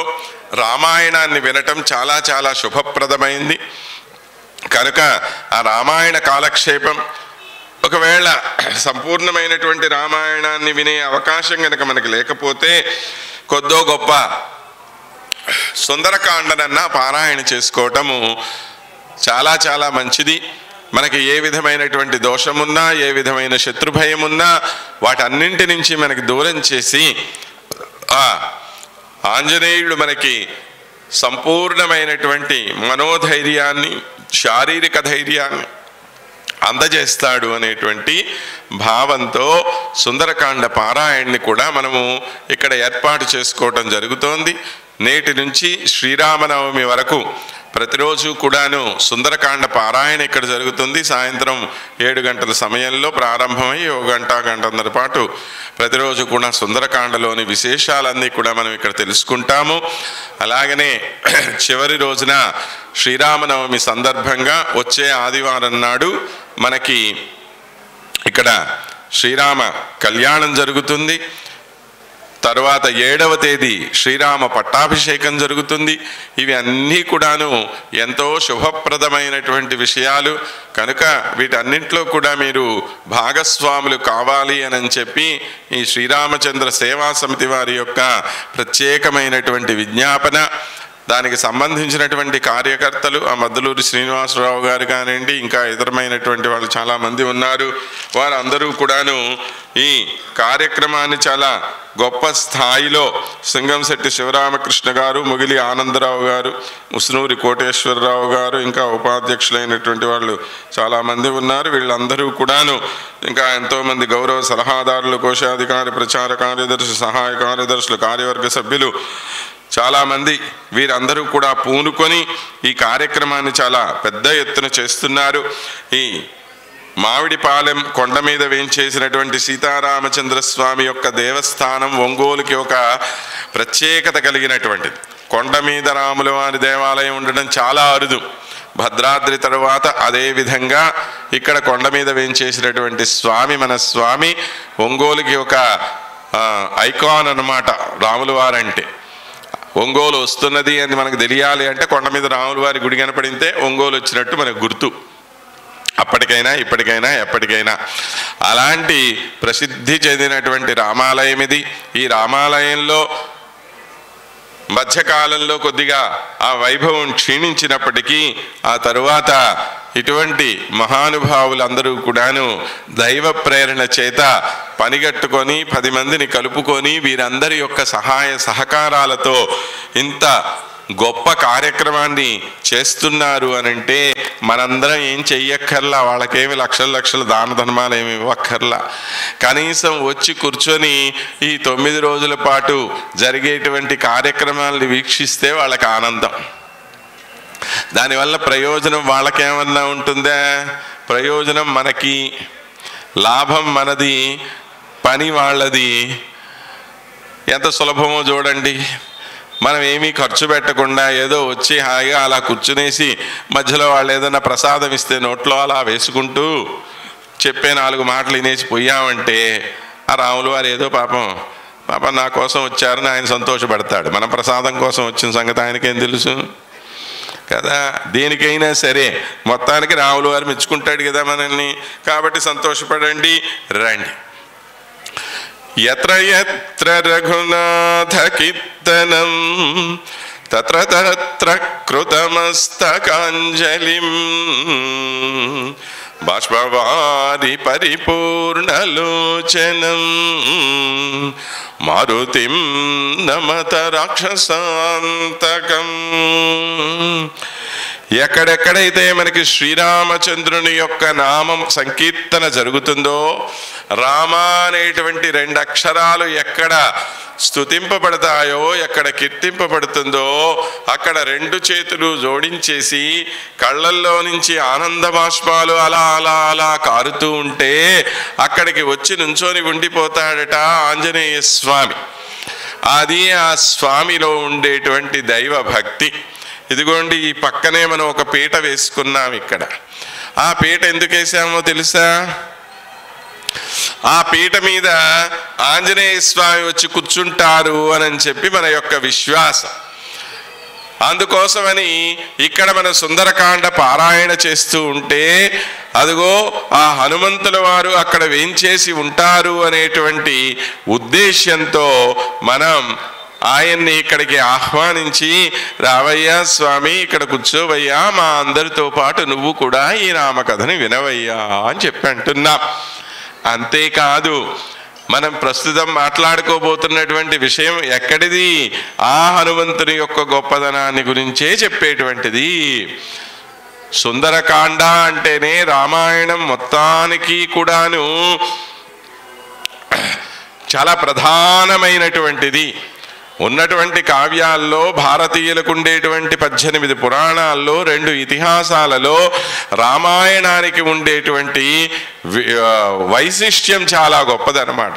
రామాయణాన్ని వినటం చాలా చాలా శుభప్రదమైంది. కనుక ఆ రామాయణ కాలక్షేపం, ఒకవేళ సంపూర్ణమైనటువంటి రామాయణాన్ని వినే అవకాశం కనుక మనకి లేకపోతే కొద్దో గొప్ప సుందరకాండనన్నా పారాయణ చేసుకోవటము చాలా చాలా మంచిది. మనకి ఏ విధమైనటువంటి దోషమున్నా, ఏ విధమైన శత్రుభయం ఉన్నా వాటన్నింటి నుంచి మనకి దూరం చేసి ఆంజనేయుడు మనకి సంపూర్ణమైనటువంటి మనోధైర్యాన్ని, శారీరక ధైర్యాన్ని అందజేస్తాడు అనేటువంటి భావంతో సుందరకాండ పారాయణని కూడా మనము ఇక్కడ ఏర్పాటు చేసుకోవటం జరుగుతోంది. నేటి నుంచి శ్రీరామనవమి వరకు ప్రతిరోజు కూడాను సుందరకాండ పారాయణ ఇక్కడ జరుగుతుంది. సాయంత్రం 7 గంటల సమయంలో ప్రారంభమై 1 గంట, గంటన్నర పాటు ప్రతిరోజు కూడా సుందరకాండలోని విశేషాలన్నీ కూడా మనం ఇక్కడ తెలుసుకుంటాము. అలాగనే చివరి రోజున శ్రీరామనవమి సందర్భంగా వచ్చే ఆదివారం నాడు మనకి ఇక్కడ శ్రీరామ కళ్యాణం జరుగుతుంది. తర్వాత 7వ తేదీ శ్రీరామ పట్టాభిషేకం జరుగుతుంది. ఇవి అన్నీ కూడాను ఎంతో శుభప్రదమైనటువంటి విషయాలు. కనుక వీటన్నింటిలో కూడా మీరు భాగస్వాములు కావాలి అని చెప్పి ఈ శ్రీరామచంద్ర సేవా సమితి వారి యొక్క ప్రత్యేకమైనటువంటి విజ్ఞాపన. దానికి సంబంధించినటువంటి కార్యకర్తలు ఆ మద్దలూరి శ్రీనివాసరావు గారు కానివ్వండి, ఇంకా ఇతరమైనటువంటి వాళ్ళు చాలామంది ఉన్నారు. వారందరూ కూడాను ఈ కార్యక్రమాన్ని చాలా గొప్ప స్థాయిలో సింగంశెట్టి శివరామకృష్ణ గారు, ముగిలి ఆనందరావు గారు, ముస్నూరి కోటేశ్వరరావు గారు, ఇంకా ఉపాధ్యక్షులైనటువంటి వాళ్ళు చాలామంది ఉన్నారు. వీళ్ళందరూ కూడాను ఇంకా ఎంతోమంది గౌరవ సలహాదారులు, కోశాధికారి, ప్రచార కార్యదర్శి, సహాయ కార్యదర్శులు, కార్యవర్గ సభ్యులు చాలామంది, వీరందరూ కూడా పూనుకొని ఈ కార్యక్రమాన్ని చాలా పెద్ద ఎత్తున చేస్తున్నారు. ఈ మామిడిపాలెం కొండ మీద వేయించేసినటువంటి సీతారామచంద్ర స్వామి యొక్క దేవస్థానం ఒంగోలుకి ఒక ప్రత్యేకత కలిగినటువంటిది. కొండ మీద రాముల వారి దేవాలయం ఉండడం చాలా అరుదు. భద్రాద్రి తరువాత అదే విధంగా ఇక్కడ కొండ మీద వేంచేసినటువంటి స్వామి మన స్వామి ఒంగోలుకి ఒక ఐకాన్ అన్నమాట. రాముల వారంటే ఒంగోలు వస్తున్నది అని మనకు తెలియాలి అంటే కొండ మీద రాముల వారి గుడి కనపడితే ఒంగోలు వచ్చినట్టు మనకు గుర్తు. అప్పటికైనా ఇప్పటికైనా ఎప్పటికైనా అలాంటి ప్రసిద్ధి చెందినటువంటి రామాలయం ఇది. ఈ రామాలయంలో మధ్యకాలంలో కొద్దిగా ఆ వైభవం క్షీణించినప్పటికీ ఆ తరువాత ఇటువంటి మహానుభావులందరూ కూడాను దైవ ప్రేరణ చేత పనిగట్టుకొని 10 మందిని కలుపుకొని వీరందరి యొక్క సహాయ సహకారాలతో ఇంత గొప్ప కార్యక్రమాన్ని చేస్తున్నారు అనంటే మనందరం ఏం చెయ్యక్కర్లా. వాళ్ళకేమి లక్షల దాన ధర్మాలు ఏమి ఇవ్వక్కర్లా. కనీసం వచ్చి కూర్చొని ఈ 9 రోజుల పాటు జరిగేటువంటి కార్యక్రమాలను వీక్షిస్తే వాళ్ళకి ఆనందం. దానివల్ల ప్రయోజనం వాళ్ళకేమన్నా ఉంటుందా? ప్రయోజనం మనకి, లాభం మనది, పని వాళ్ళది. ఎంత సులభమో చూడండి. మనం ఏమీ ఖర్చు పెట్టకుండా ఏదో వచ్చి హాయిగా అలా కూర్చునేసి మధ్యలో వాళ్ళు ఏదైనా ప్రసాదం ఇస్తే నోట్లో అలా వేసుకుంటూ చెప్పే 4 మాటలు వినేసి పోయామంటే ఆ రాములు వారు ఏదో పాపం నా కోసం వచ్చారని ఆయన సంతోషపడతాడు. మనం ప్రసాదం కోసం వచ్చిన సంగతి ఆయనకేం తెలుసు కదా. దేనికైనా సరే మొత్తానికి రాములు వారు మెచ్చుకుంటాడు కదా మనల్ని. కాబట్టి సంతోషపడండి, రండి. యత్ర యత్ర రఘునాథ కీర్తనం తత్ర తత్ర కృతమస్తకాంజలిం బాష్పవారి పరిపూర్ణలోచనం మారుతిం నమత రాక్షసాంతకం. ఎక్కడెక్కడైతే మనకి శ్రీరామచంద్రుని యొక్క నామం సంకీర్తన జరుగుతుందో, రామ అనేటువంటి 2 అక్షరాలు ఎక్కడ స్తుతింపబడతాయో, ఎక్కడ కీర్తింపబడుతుందో అక్కడ 2 చేతులు జోడించేసి కళ్ళల్లో నుంచి ఆనంద బాష్పాలు అలా అలా అలా కారుతూ ఉంటే అక్కడికి వచ్చి నుంచొని ఉండిపోతాడట ఆంజనేయ స్వామి. అది ఆ స్వామిలో ఉండేటువంటి దైవ భక్తి. ఇదిగోండి ఈ పక్కనే మనం ఒక పీట వేసుకున్నాం. ఇక్కడ ఆ పీట ఎందుకు వేసామో తెలుసా? ఆ పీట మీద ఆంజనేయ స్వామి వచ్చి కూర్చుంటారు అని చెప్పి మన యొక్క విశ్వాసం. అందుకోసమని ఇక్కడ మన సుందరకాండ పారాయణ చేస్తూ ఉంటే అదిగో ఆ హనుమంతుల వారు అక్కడ వేంచేసి ఉంటారు అనేటువంటి ఉద్దేశ్యంతో మనం ఆయన్ని ఇక్కడికి ఆహ్వానించి రావయ్యా స్వామి, ఇక్కడ కూర్చోవయ్యా, మా అందరితో పాటు నువ్వు కూడా ఈ రామకథని వినవయ్యా అని చెప్పి అంటున్నాం. అంతేకాదు మనం ప్రస్తుతం మాట్లాడుకోబోతున్నటువంటి విషయం ఎక్కడిది? ఆ హనుమంతుని యొక్క గొప్పదనాన్ని గురించే చెప్పేటువంటిది. సుందరకాండ అంటేనే రామాయణం మొత్తానికి కూడాను చాలా ప్రధానమైనటువంటిది. ఉన్నటువంటి కావ్యాల్లో భారతీయులకు ఉండేటువంటి 18 పురాణాల్లో 2 ఇతిహాసాలలో రామాయణానికి ఉండేటువంటి వైశిష్ట్యం చాలా గొప్పదన్నమాట.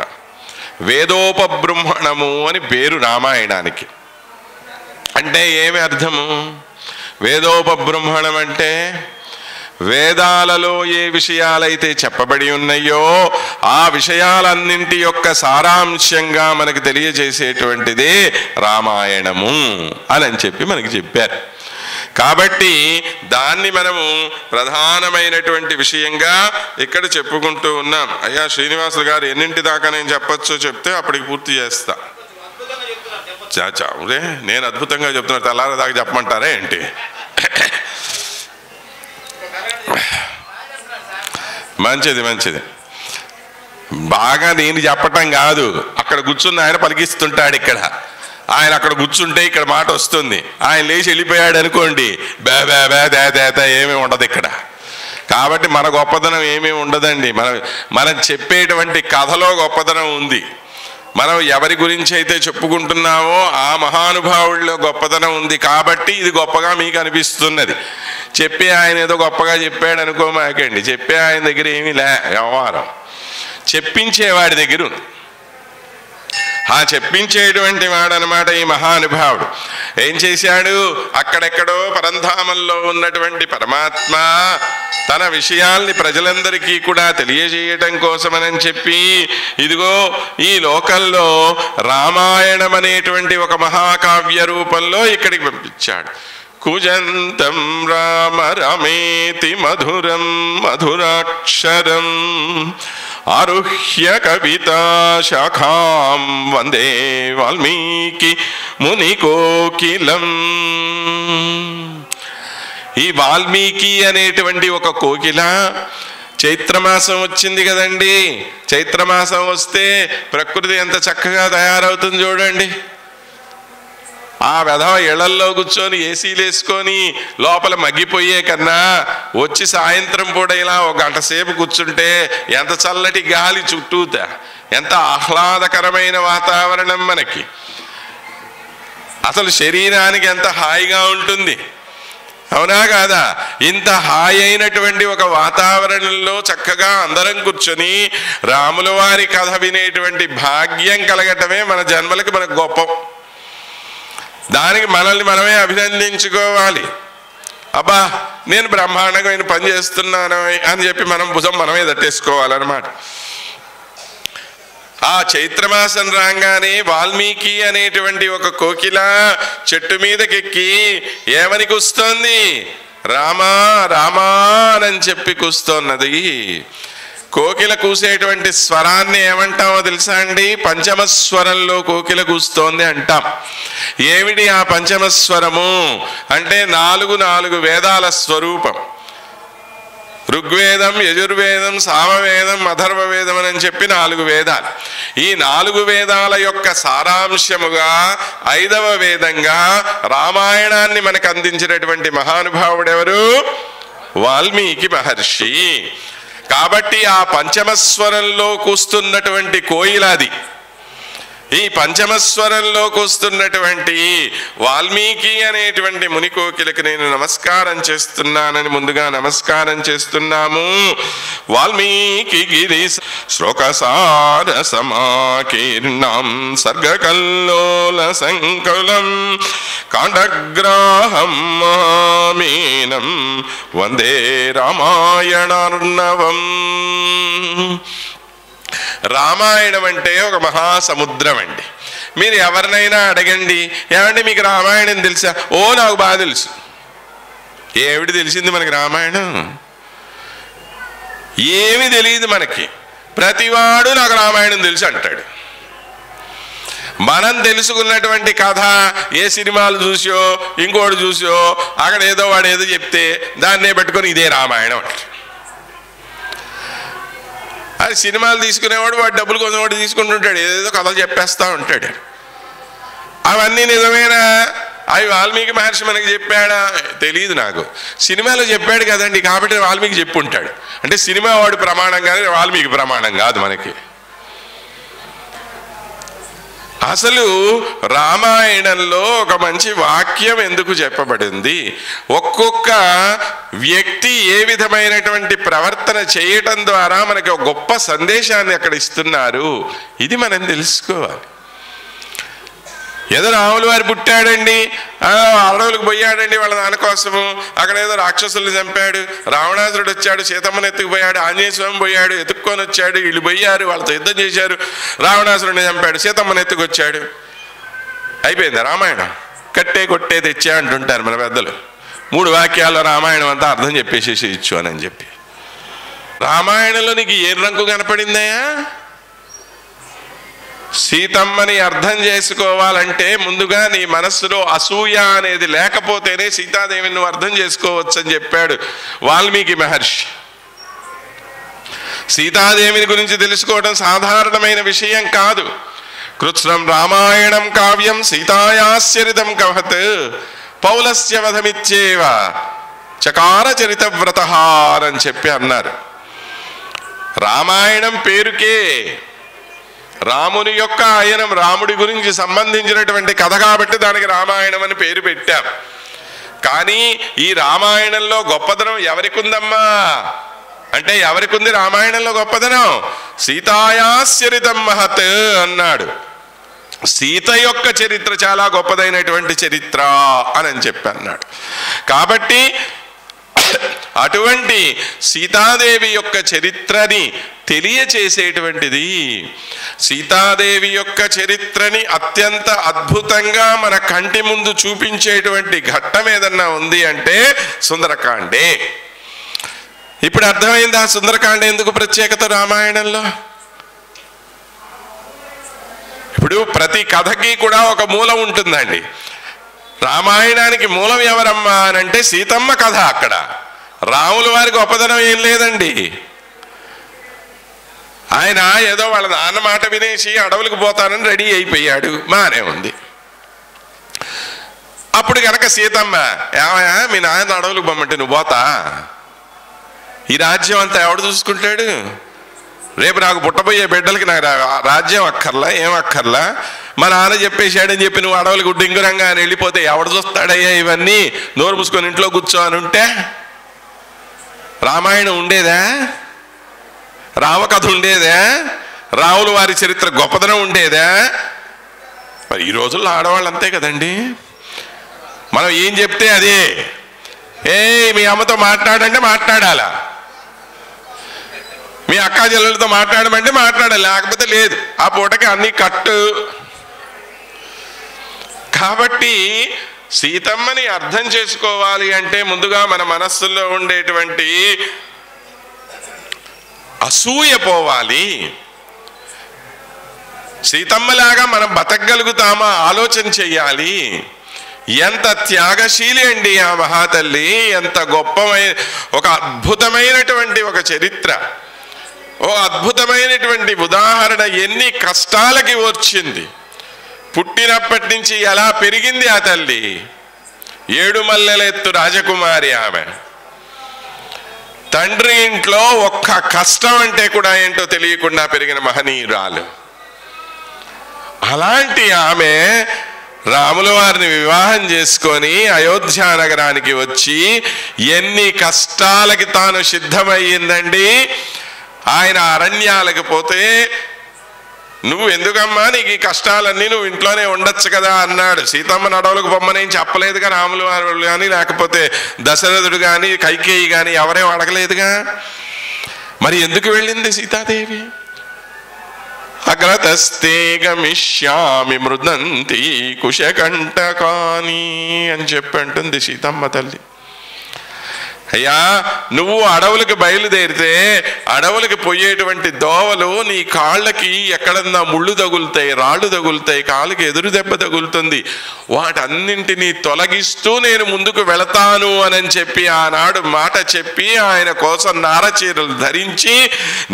వేదోపబృంహణము అని పేరు రామాయణానికి. అంటే ఏమి అర్థము? వేదోపబృంహణం అంటే వేదాలలో ఏ విషయాలైతే చెప్పబడి ఉన్నాయో ఆ విషయాలన్నింటి యొక్క సారాంశంగా మనకు తెలియజేసేటువంటిదే రామాయణము అని చెప్పి మనకి చెప్పారు. కాబట్టి దాన్ని మనము ప్రధానమైనటువంటి విషయంగా ఇక్కడ చెప్పుకుంటూ ఉన్నాం. అయ్యా శ్రీనివాసులు గారు ఎన్నింటి దాకా నేను చెప్పచ్చో చెప్తే అప్పటికి పూర్తి చేస్తా. చాచా నేను అద్భుతంగా చెప్తున్నా, తెల్లారి దాకా చెప్పమంటారా ఏంటి? మంచిది మంచిది. బాగా నేను చెప్పటం కాదు, అక్కడ కూర్చున్న ఆయన పలికిస్తుంటాడు. ఇక్కడ ఆయన అక్కడ కూర్చుంటే ఇక్కడ మాట వస్తుంది. ఆయన లేచి వెళ్ళిపోయాడు అనుకోండి, బే బే బే దే దేత ఏమీ ఉండదు ఇక్కడ. కాబట్టి మన గొప్పదనం ఏమీ ఉండదండి. మనం చెప్పేటువంటి కథలో గొప్పదనం ఉంది. మనం ఎవరి గురించి అయితే చెప్పుకుంటున్నామో ఆ మహానుభావుల్లో గొప్పదనం ఉంది. కాబట్టి ఇది గొప్పగా మీకు అనిపిస్తున్నది. చెప్పే ఆయన ఏదో గొప్పగా చెప్పాడు అనుకోమాకండి. చెప్పే ఆయన దగ్గర ఏమీ వ్యవహారం చెప్పించేవాడి దగ్గర ఉంది. చెప్పించేటువంటి వాడనమాట ఈ మహానుభావుడు. ఏం చేశాడు? అక్కడెక్కడో పరంధామంలో ఉన్నటువంటి పరమాత్మ తన విషయాల్ని ప్రజలందరికీ కూడా తెలియజేయటం కోసమని చెప్పి ఇదిగో ఈ లోకంలో రామాయణం అనేటువంటి ఒక మహాకావ్య రూపంలో ఇక్కడికి పంపించాడు. కుజంతం రామ రమేతి మధురం మధురాక్షరం ఆరుహ్య కవితా శాఖాం వందే వాల్మీకి మునికోకిలం. ఈ వాల్మీకి అనేటువంటి ఒక కోకిల చైత్రమాసం వచ్చింది కదండి. చైత్రమాసం వస్తే ప్రకృతి ఎంత చక్కగా తయారవుతుంది చూడండి. ఆ వెధవ ఇళ్లల్లో కూర్చొని ఏసీలు వేసుకొని లోపల మగ్గిపోయే కన్నా వచ్చి సాయంత్రం పూట ఇలా ఒక గంట సేపు కూర్చుంటే ఎంత చల్లటి గాలి చుట్టూతా, ఎంత ఆహ్లాదకరమైన వాతావరణం మనకి, అసలు శరీరానికి ఎంత హాయిగా ఉంటుంది. అవునా కాదా? ఇంత హాయి అయినటువంటి ఒక వాతావరణంలో చక్కగా అందరం కూర్చొని రాముల వారి కథ వినేటువంటి భాగ్యం కలగటమే మన జన్మలకి మనకు గొప్ప. దానికి మనల్ని మనమే అభినందించుకోవాలి. అబ్బా నేను బ్రహ్మాండమైన పని చేస్తున్నాను అని చెప్పి మనం భుజం మనమే తట్టేసుకోవాలన్నమాట. ఆ చైత్రమాసం రాగానే వాల్మీకి అనేటువంటి ఒక కోకిల చెట్టు మీదకెక్కి ఏమని కూస్తోంది? రామా రామా అని చెప్పి కూస్తోన్నది. కోకిల కూసేటువంటి స్వరాన్ని ఏమంటామో తెలుసా అండి? పంచమస్వరంలో కోకిల కూస్తోంది అంటాం. ఏమిటి ఆ పంచమస్వరము అంటే? నాలుగు వేదాల స్వరూపం. ఋగ్వేదం, యజుర్వేదం, సామవేదం, అథర్వవేదం అని చెప్పి 4 వేదాలు. ఈ 4 వేదాల యొక్క సారాంశముగా 5వ వేదంగా రామాయణాన్ని మనకు అందించినటువంటి మహానుభావుడెవరు? వాల్మీకి మహర్షి. కాబట్టి ఆ పంచమస్వరంలో కూస్తున్నటువంటి కోయిలాది. ఈ పంచమస్వరంలో కూస్తున్నటువంటి వాల్మీకి అనేటువంటి మునికోకిలకు నేను నమస్కారం చేస్తున్నానని ముందుగా నమస్కారం చేస్తున్నాము. వాల్మీకి గిరి శ్లోకసార సమాకీర్ణం సర్గకల్లోల సంకులం కాండగ్రాహం మహామీనం వందే రామాయణార్ణవం. రామాయణం అంటే ఒక మహాసముద్రం అండి. మీరు ఎవరినైనా అడగండి, ఏమంటే మీకు రామాయణం తెలుసా? ఓ నాకు బాగా తెలుసు. ఏమిటి తెలిసింది మనకి రామాయణం? ఏమీ తెలియదు మనకి. ప్రతివాడు నాకు రామాయణం తెలుసు అంటాడు. మనం తెలుసుకున్నటువంటి కథ ఏ సినిమాలు చూసో ఇంకోటి చూసో అక్కడ ఏదో వాడు ఏదో చెప్తే దాన్నే పెట్టుకొని ఇదే రామాయణం అంటాడు. అది సినిమాలు తీసుకునేవాడు వాడు డబ్బులు కోసం వాడు తీసుకుంటుంటాడు, ఏదేదో కథలు చెప్పేస్తూ ఉంటాడు. అవన్నీ నిజమేనా? అవి వాల్మీకి మహర్షి మనకి చెప్పాడా? తెలియదు నాకు. సినిమాలో చెప్పాడు కదండి కాబట్టి వాల్మీకి చెప్పి ఉంటాడు. అంటే సినిమా వాడు ప్రమాణం కానీ వాల్మీకి ప్రమాణం కాదు మనకి. అసలు రామాయణంలో ఒక మంచి వాక్యం ఎందుకు చెప్పబడింది? ఒక్కొక్క వ్యక్తి ఏ విధమైనటువంటి ప్రవర్తన చేయటం ద్వారా మనకి ఒక గొప్ప సందేశాన్ని అక్కడ ఇస్తున్నారు. ఇది మనం తెలుసుకోవాలి. ఏదో రాముల వారు పుట్టాడండి, అడవులకు పోయాడండి వాళ్ళ దానికోసము, అక్కడ ఏదో రాక్షసుల్ని చంపాడు, రావణాసురుడు వచ్చాడు, సీతమ్మని ఎత్తుకుపోయాడు, ఆంజనేయ స్వామి పోయాడు, ఎత్తుక్కొని వచ్చాడు, వీళ్ళు పోయారు, వాళ్ళతో యుద్ధం చేశారు, రావణాసురుడిని చంపాడు, సీతమ్మని ఎత్తుకొచ్చాడు, అయిపోయింది రామాయణం. కట్టే కొట్టే తెచ్చా అంటుంటారు మన పెద్దలు. 3 వాక్యాల్లో రామాయణం అంతా అర్థం చెప్పేసేసి ఇచ్చు అని చెప్పి. రామాయణంలో నీకు ఏ రంగు కనపడిందయా? సీతమ్మని అర్థం చేసుకోవాలంటే ముందుగా నీ మనస్సులో అసూయ అనేది లేకపోతేనే సీతాదేవిని నువ్వు అర్థం చేసుకోవచ్చు అని చెప్పాడు వాల్మీకి మహర్షి. సీతాదేవిని గురించి తెలుసుకోవడం సాధారణమైన విషయం కాదు. కృత్స్నం రామాయణం కావ్యం సీతాయాశ్చరితం కవత్ పౌలస్య వధమిచ్చేవ చకార చరితవ్రత అని చెప్పి అన్నారు. రామాయణం పేరుకే రాముని యొక్క ఆయనం, రాముడి గురించి సంబంధించినటువంటి కథ కాబట్టి దానికి రామాయణం అని పేరు పెట్టాం. కానీ ఈ రామాయణంలో గొప్పదనం ఎవరికి ఉందమ్మా అంటే ఎవరికి ఉంది రామాయణంలో గొప్పదనం? సీతాయాశ్చరితం మహత్ అన్నాడు. సీత యొక్క చరిత్ర చాలా గొప్పదైనటువంటి చరిత్ర అని చెప్పి అన్నాడు. కాబట్టి అటువంటి సీతాదేవి యొక్క చరిత్రని తెలియచేసేటువంటిది, సీతాదేవి యొక్క చరిత్రని అత్యంత అద్భుతంగా మన కంటి ముందు చూపించేటువంటి ఘట్టం ఏదన్నా ఉంది అంటే సుందరకాండే. ఇప్పుడు అర్థమైందా సుందరకాండ ఎందుకు ప్రత్యేకత రామాయణంలో? ఇప్పుడు ప్రతి కథకి కూడా ఒక మూలం ఉంటుందండి. రామాయణానికి మూలం ఎవరమ్మా అని అంటే సీతమ్మ కథ. అక్కడ రాముల వారి గొప్పదనం ఏం లేదండి. ఆయన ఏదో వాళ్ళ నాన్న మాట వినేసి అడవులకు పోతానని రెడీ అయిపోయాడు, బానే ఉంది. అప్పుడు కనుక సీతమ్మ ఏమయ్యా మీ నాన్న అడవులకు పొమ్మంటే నువ్వు పోతా, ఈ రాజ్యం అంతా ఎవడు చూసుకుంటాడు, రేపు నాకు పుట్టబోయే బిడ్డలకి నాకు రాజ్యం అక్కర్లా, ఏం అక్కర్లా, మా నాన్న చెప్పేశాడని చెప్పి నువ్వు అడవులకు డింగురంగా అని వెళ్ళిపోతే ఎవడు చూస్తాడయ్యా ఇవన్నీ, నోరు మూసుకొని ఇంట్లో కూర్చో అని ఉంటే రామాయణం ఉండేదా? రామకథ ఉండేదా? రాముల వారి చరిత్ర గొప్పదనం ఉండేదా? మరి ఈ రోజుల్లో ఆడవాళ్ళు అంతే కదండి, మనం ఏం చెప్తే అదే. మీ అమ్మతో మాట్లాడంటే మాట్లాడాలా, మీ అక్కా చెల్లెలతో మాట్లాడమంటే మాట్లాడాలి, లేకపోతే లేదు. ఆ పూటకి అన్ని కట్టు. కాబట్టి సీతమ్మని అర్థం చేసుకోవాలి అంటే ముందుగా మన మనస్సులో ఉండేటువంటి అసూయ పోవాలి. సీతమ్మలాగా మనం బతకగలుగుతామా ఆలోచన చెయ్యాలి. ఎంత త్యాగశీలి అండి ఆ మహాతల్లి, ఎంత గొప్పమైన ఒక అద్భుతమైనటువంటి ఒక చరిత్ర, ఓ అద్భుతమైనటువంటి ఉదాహరణ. ఎన్ని కష్టాలకి వచ్చింది, పుట్టినప్పటి నుంచి ఎలా పెరిగింది ఆ తల్లి. 7 మల్లెల ఎత్తు రాజకుమారి ఆమె. తండ్రి ఇంట్లో ఒక్క కష్టం అంటే కూడా ఏంటో తెలియకుండా పెరిగిన మహనీయురాలు. అలాంటి ఆమె రాముల వారిని వివాహం చేసుకొని అయోధ్య నగరానికి వచ్చి ఎన్ని కష్టాలకి తాను సిద్ధమయ్యిందండి. ఆయన అరణ్యాలకు పోతే నువ్వు ఎందుకమ్మా నీకు ఈ కష్టాలన్నీ, నువ్వు ఇంట్లోనే ఉండొచ్చు కదా అన్నాడు. సీతమ్మ అడవులకు పొమ్మనేం చెప్పలేదుగా రాముల వారు కానీ, లేకపోతే దశరథుడు కానీ, కైకేయి కానీ ఎవరేం అడగలేదుగా. మరి ఎందుకు వెళ్ళింది సీతాదేవి? అగ్రతస్తే గమిష్యామి మృదంతి కుశకంటకాని అని చెప్పి అంటుంది సీతమ్మ తల్లి. అయ్యా నువ్వు అడవులకు బయలుదేరితే అడవులకు పోయేటువంటి దోవలు నీ కాళ్ళకి ఎక్కడన్నా ముళ్ళు తగులుతాయి, రాళ్ళు తగులుతాయి, కాళ్ళకి ఎదురు దెబ్బ తగులుతుంది. వాటన్నింటినీ తొలగిస్తూ నేను ముందుకు వెళతాను అని చెప్పి ఆనాడు మాట చెప్పి ఆయన కోసం నారచీరలు ధరించి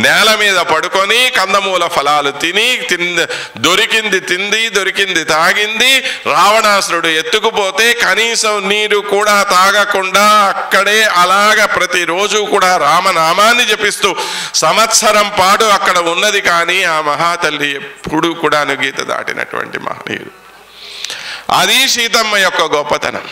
నేల మీద పడుకొని కందమూల ఫలాలు తిని దొరికింది తింది, దొరికింది తాగింది. రావణాసురుడు ఎత్తుకుపోతే కనీసం నీరు కూడా తాగకుండా అక్కడే అలాగా ప్రతిరోజు కూడా రామనామాన్ని జపిస్తూ సంవత్సరం పాటు అక్కడ ఉన్నది. కానీ ఆ మహాతల్లి ఎప్పుడు కూడా గీత దాటినటువంటి మహనీయుడు. అది సీతమ్మ యొక్క గొప్పతనం.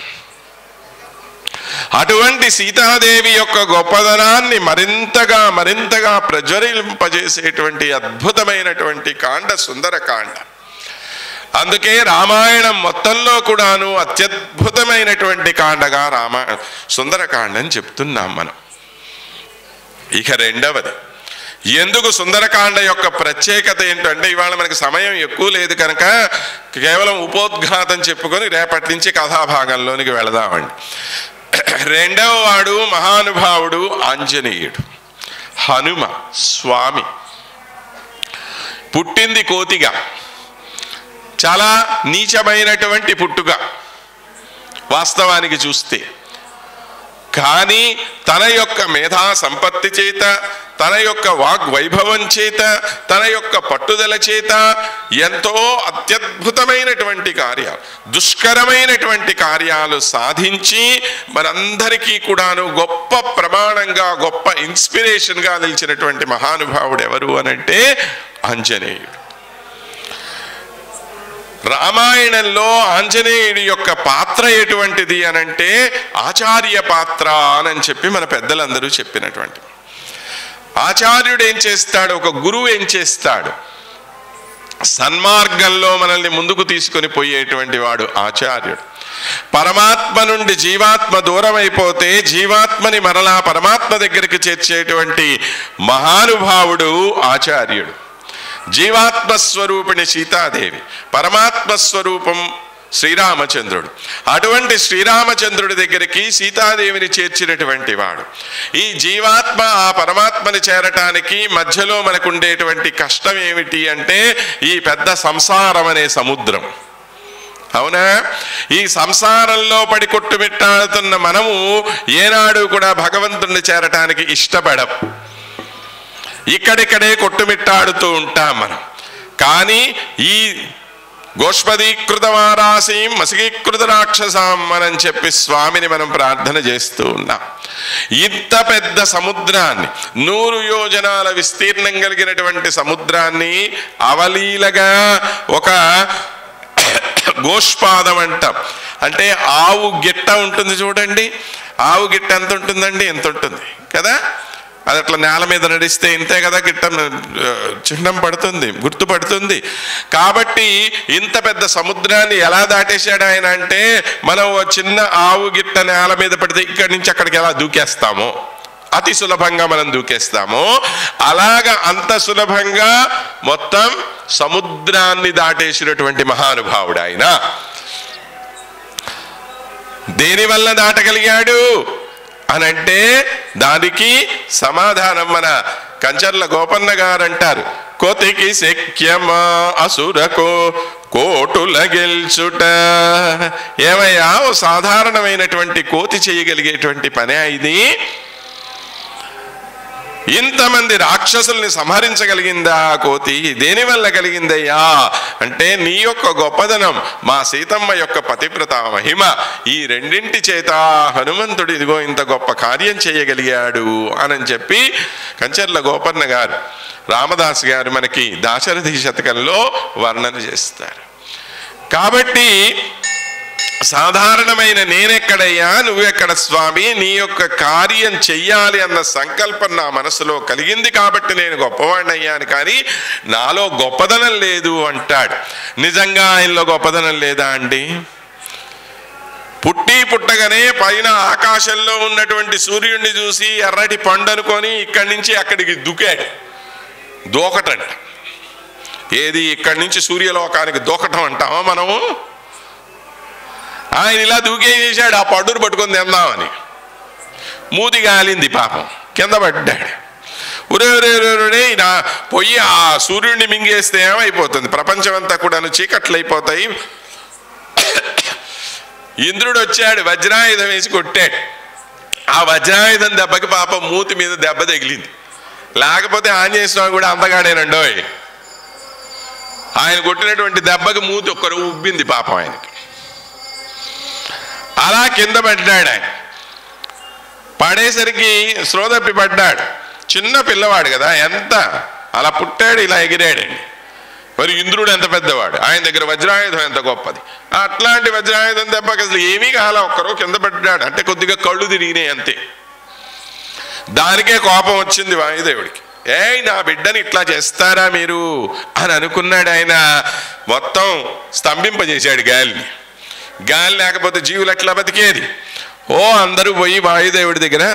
అటువంటి సీతాదేవి యొక్క గొప్పదనాన్ని మరింతగా మరింతగా ప్రజ్వలింపజేసేటువంటి అద్భుతమైనటువంటి కాండ సుందరకాండ. అందుకే రామాయణం మొత్తంలో కూడాను అత్యద్భుతమైనటువంటి కాండగా సుందరకాండ అని చెప్తున్నాం మనం. ఇక రెండవది, ఎందుకు సుందరకాండ యొక్క ప్రత్యేకత ఏంటంటే, ఇవాళ మనకి సమయం ఎక్కువ లేదు కనుక కేవలం ఉపోద్ఘాతం చెప్పుకొని రేపటి నుంచి కథాభాగంలోనికి వెళదామండి. రెండవ వాడు మహానుభావుడు ఆంజనేయుడు, హనుమ స్వామి. పుట్టింది కోతిగా, చాలా నీచమైనటువంటి పుట్టుక వాస్తవానికి చూస్తే. కానీ తన యొక్క మేధా సంపత్తి చేత, తన యొక్క వాగ్వైభవం చేత, తన యొక్క పట్టుదల చేత ఎంతో అత్యద్భుతమైనటువంటి కార్యాలు, దుష్కరమైనటువంటి కార్యాలు సాధించి మనందరికీ కూడాను గొప్ప ప్రమాణంగా, గొప్ప ఇన్స్పిరేషన్గా నిలిచినటువంటి మహానుభావుడు ఎవరు అనంటే ఆంజనేయుడు. రామాయణంలో ఆంజనేయుడి యొక్క పాత్ర ఎటువంటిది అనంటే ఆచార్య పాత్ర అని చెప్పి మన పెద్దలందరూ చెప్పినటువంటి. ఆచార్యుడు ఏం చేస్తాడు, ఒక గురువు ఏం చేస్తాడు, సన్మార్గంలో మనల్ని ముందుకు తీసుకొని పోయేటువంటి వాడు ఆచార్యుడు. పరమాత్మ నుండి జీవాత్మ దూరం అయిపోతే జీవాత్మని మరలా పరమాత్మ దగ్గరికి చేర్చేటువంటి మహానుభావుడు ఆచార్యుడు. జీవాత్మ స్వరూపిణి సీతాదేవి, పరమాత్మ స్వరూపం శ్రీరామచంద్రుడు. అటువంటి శ్రీరామచంద్రుడి దగ్గరికి సీతాదేవిని చేర్చినటువంటి వాడు. ఈ జీవాత్మ ఆ పరమాత్మని చేరటానికి మధ్యలో మనకుండేటువంటి కష్టం ఏమిటి అంటే ఈ పెద్ద సంసారం అనే సముద్రం. అవునా? ఈ సంసారంలో పడి కొట్టుమిట్టాడుతున్న మనము ఏనాడు కూడా భగవంతుణ్ణి చేరటానికి ఇష్టపడం. ఇక్కడిక్కడే కొట్టుమిట్టాడుతూ ఉంటాం మనం. కానీ ఈ గోష్పదీకృత వారాసీం మసికీకృత రాక్షసాం అని చెప్పి స్వామిని మనం ప్రార్థన చేస్తూ ఉన్నాం. ఇంత పెద్ద సముద్రాన్ని, 100 యోజనాల విస్తీర్ణం కలిగినటువంటి సముద్రాన్ని అవలీలగా ఒక గోష్పాదం అంటాం. అంటే ఆవు గిట్ట ఉంటుంది చూడండి. ఆవు గిట్ట ఎంత ఉంటుందండి? ఎంత ఉంటుంది కదా? అది అట్లా నేల మీద నడిస్తే ఇంతే కదా, గిట్ట చిహ్నం పడుతుంది, గుర్తుపడుతుంది. కాబట్టి ఇంత పెద్ద సముద్రాన్ని ఎలా దాటేశాడు ఆయన అంటే, మనం చిన్న ఆవు గిట్ట నేల మీద పడితే ఇక్కడి నుంచి అక్కడికి ఎలా దూకేస్తామో, అతి సులభంగా మనం దూకేస్తామో, అలాగా అంత సులభంగా మొత్తం సముద్రాన్ని దాటేసినటువంటి మహానుభావుడు ఆయన. దేనివల్ల దాటగలిగాడు అనంటే దానికి సమాధానం మన కంచర్ల గోపన్న గారు అంటారు. కోతికి శక్యమా అసురకో కోటుల గెల్చుట. ఏమయ్యా, ఓ సాధారణమైనటువంటి కోతి చేయగలిగేటువంటి పనే ఇది? ఇంతమంది రాక్షసుల్ని సంహరించగలిగిందా కోతి? దేనివల్ల కలిగిందయ్యా అంటే నీ యొక్క గొప్పదనం, మా సీతమ్మ యొక్క పతివ్రత మహిమ, ఈ రెండింటి చేత హనుమంతుడు ఇదిగో ఇంత గొప్ప కార్యం చేయగలిగాడు అని చెప్పి కంచర్ల గోపన్న గారు, రామదాస్ గారు మనకి దాశరథి శతకంలో వర్ణన చేస్తారు. కాబట్టి సాధారణమైన నేనెక్కడయ్యా, నువ్వెక్కడ స్వామి? నీ యొక్క కార్యం చెయ్యాలి అన్న సంకల్పం నా మనసులో కలిగింది కాబట్టి నేను గొప్పవాడినయ్యాను, కానీ నాలో గొప్పదనం లేదు అంటాడు. నిజంగా ఆయనలో గొప్పదనం లేదా అండి? పుట్టగానే పైన ఆకాశంలో ఉన్నటువంటి సూర్యుడిని చూసి ఎర్రటి పండు అనుకొని ఇక్కడి నుంచి అక్కడికి దూకటంట. ఏది? ఇక్కడి నుంచి సూర్యలోకానికి దూకటం అంటామా మనము? ఆయన ఇలా దూకేసాడు, ఆ పడ్డును పట్టుకొని తిందామని. మూతి గాలింది, పాపం కింద పడ్డాడు. ఉరే నా పొయ్యి ఆ సూర్యుడిని మింగేస్తే ఏమైపోతుంది? ప్రపంచం అంతా కూడాను చీకట్లు అయిపోతాయి. ఇంద్రుడు వచ్చాడు, వజ్రాయుధం వేసి కొట్టాడు. ఆ వజ్రాయుధం దెబ్బకి పాపం మూతి మీద దెబ్బ తగిలింది. లేకపోతే ఆంజనేయ స్వామి కూడా అందగాడేనండోయ్. ఆయన కొట్టినటువంటి దెబ్బకి మూతి ఒక్కరు ఉబ్బింది పాపం ఆయనకి. అలా కింద పడ్డాడు. ఆయన పడేసరికి శ్రోదప్పి పడ్డాడు. చిన్న పిల్లవాడు కదా, ఎంత అలా పుట్టాడు, ఇలా ఎగిరాడండి. మరి ఇంద్రుడు ఎంత పెద్దవాడు, ఆయన దగ్గర వజ్రాయుధం ఎంత గొప్పది. అట్లాంటి వజ్రాయుధం దెబ్బకి అసలు ఏమీ కాల, ఒక్కరో కింద పడ్డాడు. అంటే కొద్దిగా కళ్ళు తిరిగినాయి అంతే. దానికే కోపం వచ్చింది వాయుదేవుడికి. నా బిడ్డని ఇట్లా చేస్తారా మీరు అని అనుకున్నాడు. ఆయన మొత్తం స్తంభింపజేశాడు గాలిని. గాలి లేకపోతే జీవులు ఎట్లా బతికేది? అందరూ పోయి వాయుదేవుడి దగ్గర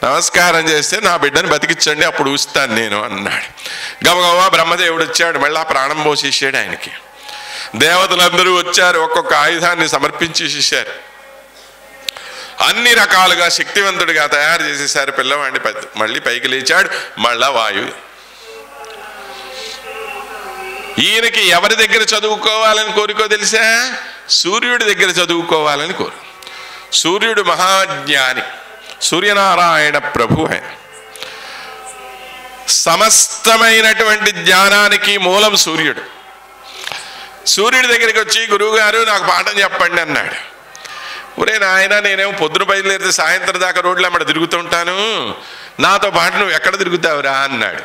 నమస్కారం చేస్తే నా బిడ్డని బతికించండి, అప్పుడు ఊస్తాను నేను అన్నాడు. గబగబా బ్రహ్మదేవుడు వచ్చాడు, మళ్ళీ ప్రాణం పోసేసాడు ఆయనకి. దేవతలందరూ వచ్చారు, ఒక్కొక్క ఆయుధాన్ని సమర్పించేసేసారు. అన్ని రకాలుగా శక్తివంతుడిగా తయారు చేసేసారు పిల్లవాడిని. మళ్ళీ పైకి లేచాడు. మళ్ళా వాయువు. ఈయనకి ఎవరి దగ్గర చదువుకోవాలని కోరికో తెలుసా? సూర్యుడి దగ్గర చదువుకోవాలని కోరు. సూర్యుడు మహాజ్ఞాని, సూర్యనారాయణ ప్రభు. ఆయన సమస్తమైనటువంటి జ్ఞానానికి మూలం సూర్యుడు. సూర్యుడి దగ్గరికి వచ్చి గురువుగారు నాకు పాఠం చెప్పండి అన్నాడు. ఒరే నాయన, నేనేమో పొద్దున బయలుదేరితే సాయంత్రం దాకా రోడ్లు అమ్మడ తిరుగుతుంటాను, నాతో పాటు నువ్వు ఎక్కడ తిరుగుతావురా అన్నాడు.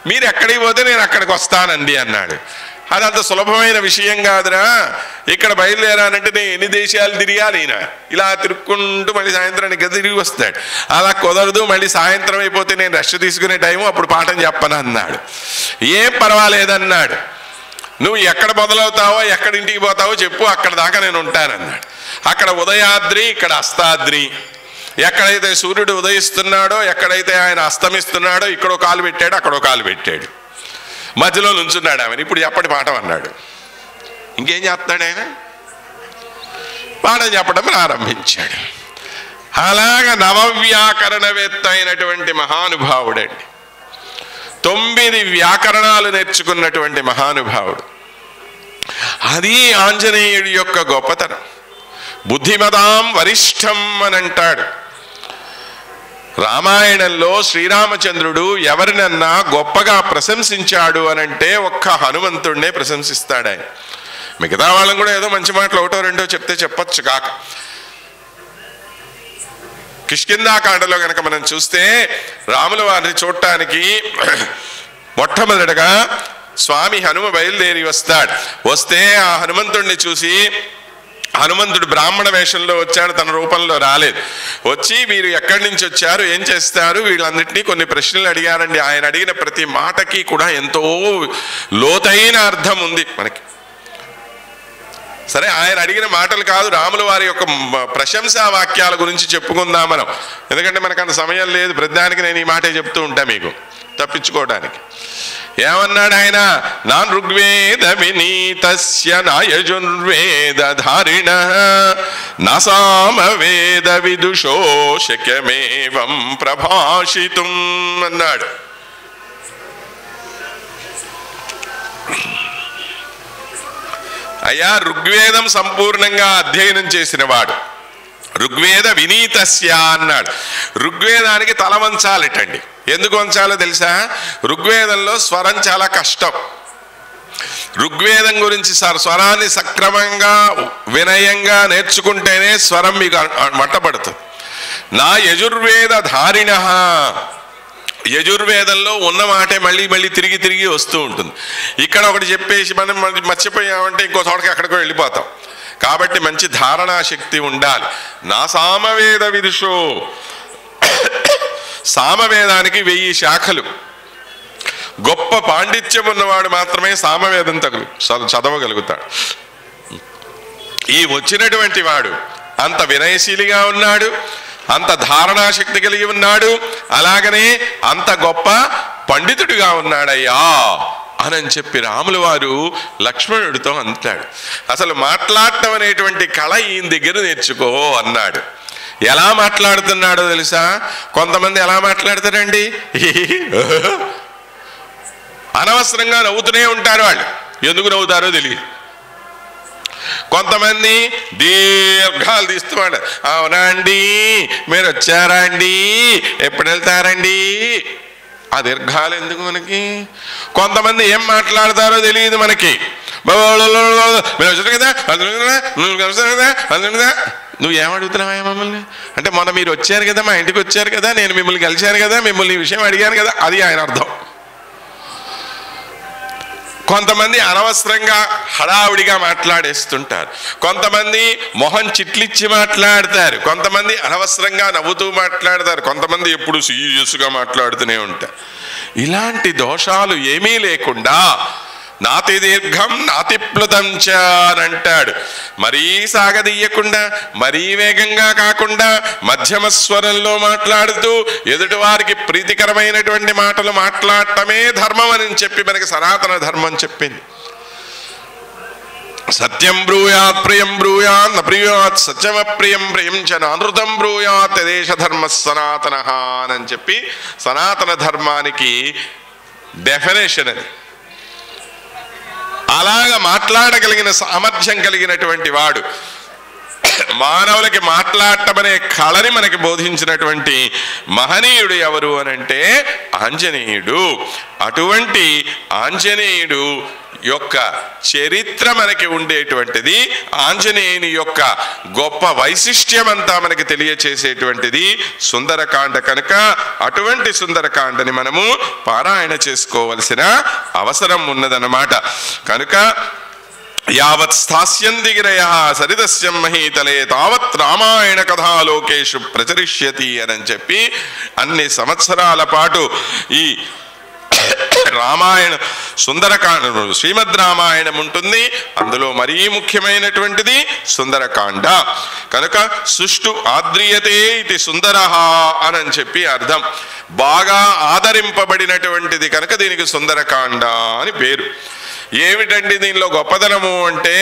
మీరు ఎక్కడికి పోతే నేను అక్కడికి వస్తానండి అన్నాడు. అది అంత సులభమైన విషయం కాదురా. ఇక్కడ బయలుదేరానంటే నేను ఎన్ని దేశాలు తిరిగాలి. ఈయన ఇలా తిరుక్కుంటూ మళ్ళీ సాయంత్రానికి తిరిగి వస్తాడు. అలా కుదరదు, మళ్ళీ సాయంత్రం అయిపోతే నేను రెస్ట్ తీసుకునే టైము, అప్పుడు పాఠం చెప్పను అన్నాడు. ఏం పర్వాలేదన్నాడు. నువ్వు ఎక్కడ మొదలవుతావో ఎక్కడ ఇంటికి పోతావో చెప్పు, అక్కడ దాకా నేను ఉంటానన్నాడు. అక్కడ ఉదయాద్రి, ఇక్కడ అస్తాద్రి. ఎక్కడైతే సూర్యుడు ఉదయిస్తున్నాడో, ఎక్కడైతే ఆయన అస్తమిస్తున్నాడో, ఇక్కడో కాలు పెట్టాడు, అక్కడో కాలు పెట్టాడు, మధ్యలో నుంచున్నాడు ఆమెను. ఇప్పుడు ఎప్పటి పాఠం అన్నాడు. ఇంకేం చేస్తాడు ఆయన? పాఠం చెప్పడం ప్రారంభించాడు. అలాగా నవవ్యాకరణవేత్త అయినటువంటి మహానుభావుడండి, 9 వ్యాకరణాలు నేర్చుకున్నటువంటి మహానుభావుడు. అది ఆంజనేయుడి యొక్క గొప్పతనం. బుద్ధిమదాం వరిష్టం అని అంటాడు. రామాయణంలో శ్రీరామచంద్రుడు ఎవరినన్నా గొప్పగా ప్రశంసించాడు అనంటే ఒక్క హనుమంతుడినే ప్రశంసిస్తాడు ఆయన. మిగతా వాళ్ళని కూడా ఏదో మంచి మాటలు ఒకటో రెండో చెప్తే చెప్పొచ్చు కాక. కిష్కింధాకాండలో కనుక మనం చూస్తే రాముల వారిని చూడటానికి మొట్టమొదటగా స్వామి హనుమ బయలుదేరి వస్తాడు. వస్తే ఆ హనుమంతుడిని చూసి, హనుమంతుడు బ్రాహ్మణ వేషంలో వచ్చాడు, తన రూపంలో రాలేదు. వచ్చి వీరు ఎక్కడి నుంచి వచ్చారు, ఏం చేస్తారు, వీళ్ళన్నింటినీ కొన్ని ప్రశ్నలు అడిగారండి. ఆయన అడిగిన ప్రతి మాటకి కూడా ఎంతో లోతైన అర్థం ఉంది మనకి. సరే, ఆయన అడిగిన మాటలు కాదు, రాముల వారి యొక్క ప్రశంసా వాక్యాల గురించి చెప్పుకుందాం మనం. ఎందుకంటే మనకు అంత సమయం లేదు. ప్రతిదానికి నేను ఈ మాటే చెప్తూ ఉంటా మీకు తప్పించుకోవడానికి. ఏమన్నాడు ఆయన? నాన్ ఋగ్వేద వినీతస్య నాయజుర్వేద ధారిణ నసామవేద విదుషో శక్యమేవం ప్రభాషితుం అన్నాడు. అయ్యా, ఋగ్వేదం సంపూర్ణంగా అధ్యయనం చేసిన వాడు, ఋగ్వేద వినీతస్య అన్నాడు. ఋగ్వేదానికి తల వంచాలటండి. ఎందుకు వంచాలో తెలుసా? ఋగ్వేదంలో స్వరం చాలా కష్టం. ఋగ్వేదం గురించి స్వరాన్ని సక్రమంగా వినయంగా నేర్చుకుంటేనే స్వరం మీకు మట్టపడుతుంది. నా యజుర్వేద ధారిణ, యజుర్వేదంలో ఉన్న మాటే మళ్ళీ మళ్ళీ తిరిగి తిరిగి వస్తూ ఉంటుంది. ఇక్కడ ఒకటి చెప్పేసి మనం మర్చిపోయామంటే ఇంకో చోటకి అక్కడికో వెళ్ళిపోతాం. కాబట్టి మంచి ధారణా శక్తి ఉండాలి. నా సామవేద విదుషో, సామవేదానికి 1000 శాఖలు. గొప్ప పాండిత్యం ఉన్నవాడు మాత్రమే సామవేదం చదవగలుగుతాడు. ఈ వచ్చినటువంటి వాడు అంత వినయశీలిగా ఉన్నాడు, అంత ధారణాశక్తి కలిగి ఉన్నాడు, అలాగనే అంత గొప్ప పండితుడిగా ఉన్నాడయ్యా అని చెప్పి రాముల వారు లక్ష్మణుడితో అంటాడు. అసలు మాట్లాడటం అనేటువంటి కళ ఈయన దగ్గర నేర్చుకో అన్నాడు. ఎలా మాట్లాడుతున్నాడో తెలుసా? కొంతమంది ఎలా మాట్లాడతారండి, అనవసరంగా నవ్వుతూనే ఉంటారు. వాళ్ళు ఎందుకు నవ్వుతారో తెలియదు. కొంతమంది దీర్ఘాలు తీస్తున్నాడు. అవునా అండి, మీరు వచ్చారా అండి, ఎప్పుడు వెళ్తారండి, ఆ దీర్ఘాలు ఎందుకు మనకి? కొంతమంది ఏం మాట్లాడతారో తెలియదు మనకి. మీరు వచ్చారు కదా, కదా, నువ్వు ఏమడుగుతున్నావా మమ్మల్ని అంటే, మొన్న మీరు వచ్చారు కదా, మా ఇంటికి వచ్చారు కదా, నేను మిమ్మల్ని కలిశాను కదా, మిమ్మల్ని ఈ విషయం అడిగాను కదా, అది ఆయన అర్థం. కొంతమంది అనవసరంగా హడావుడిగా మాట్లాడేస్తుంటారు. కొంతమంది మొహం చిట్లిచ్చి మాట్లాడతారు. కొంతమంది అనవసరంగా నవ్వుతూ మాట్లాడతారు. కొంతమంది ఎప్పుడు సీరియస్గా మాట్లాడుతూనే ఉంటారు. ఇలాంటి దోషాలు ఏమీ లేకుండా నాతి దీర్ఘం నాతి ప్లుతం చ అని అంటాడు. మరీ సాగదీయకుండా, మరీ వేగంగా కాకుండా మధ్యమ స్వరంలో మాట్లాడుతూ ఎదుటి వారికి ప్రీతికరమైనటువంటి మాటలు మాట్లాడటమే ధర్మం అని చెప్పి మనకి సనాతన ధర్మం చెప్పింది. సత్యం బ్రూయాత్ ప్రియం బ్రూయాత్ నప్రియాత్ సత్యమప్రియం ప్రియం చ నానృతం బ్రూయాత్ దేశ ధర్మ సనాతన అని చెప్పి సనాతన ధర్మానికి డెఫినేషన్ అది. అలాగా మాట్లాడగలిగిన సామర్థ్యం కలిగినటువంటి వాడు, మానవులకి మాట్లాడటం అనే కళని మనకి బోధించినటువంటి మహనీయుడు ఎవరు అనంటే ఆంజనేయుడు. అటువంటి ఆంజనేయుడు యొక్క చరిత్ర మనకి ఉండేటువంటిది, ఆంజనేయుని యొక్క గొప్ప వైశిష్ట్యమంతా మనకి తెలియచేసేటువంటిది సుందరకాండ కనుక అటువంటి సుందరకాండని మనము పారాయణ చేసుకోవలసిన అవసరం ఉన్నదన్నమాట. కనుక యావత్ స్థాస్యంతి గిరయః సరితస్యం మహీతలే తావత్ రామాయణ కథాలోకేషు ప్రచరిష్యతి అని చెప్పి అన్ని సంవత్సరాల పాటు ఈ రామాయణ సుందరకాండ శ్రీమద్ రామాయణం ఉంటుంది, అందులో మరీ ముఖ్యమైనటువంటిది సుందరకాండ. కనుక సుష్టు ఆద్రియతే ఇది సుందరః అని చెప్పి అర్థం. బాగా ఆదరింపబడినటువంటిది కనుక దీనికి సుందరకాండ అని పేరు. ఏమిటండి దీనిలో గొప్పదనము అంటే,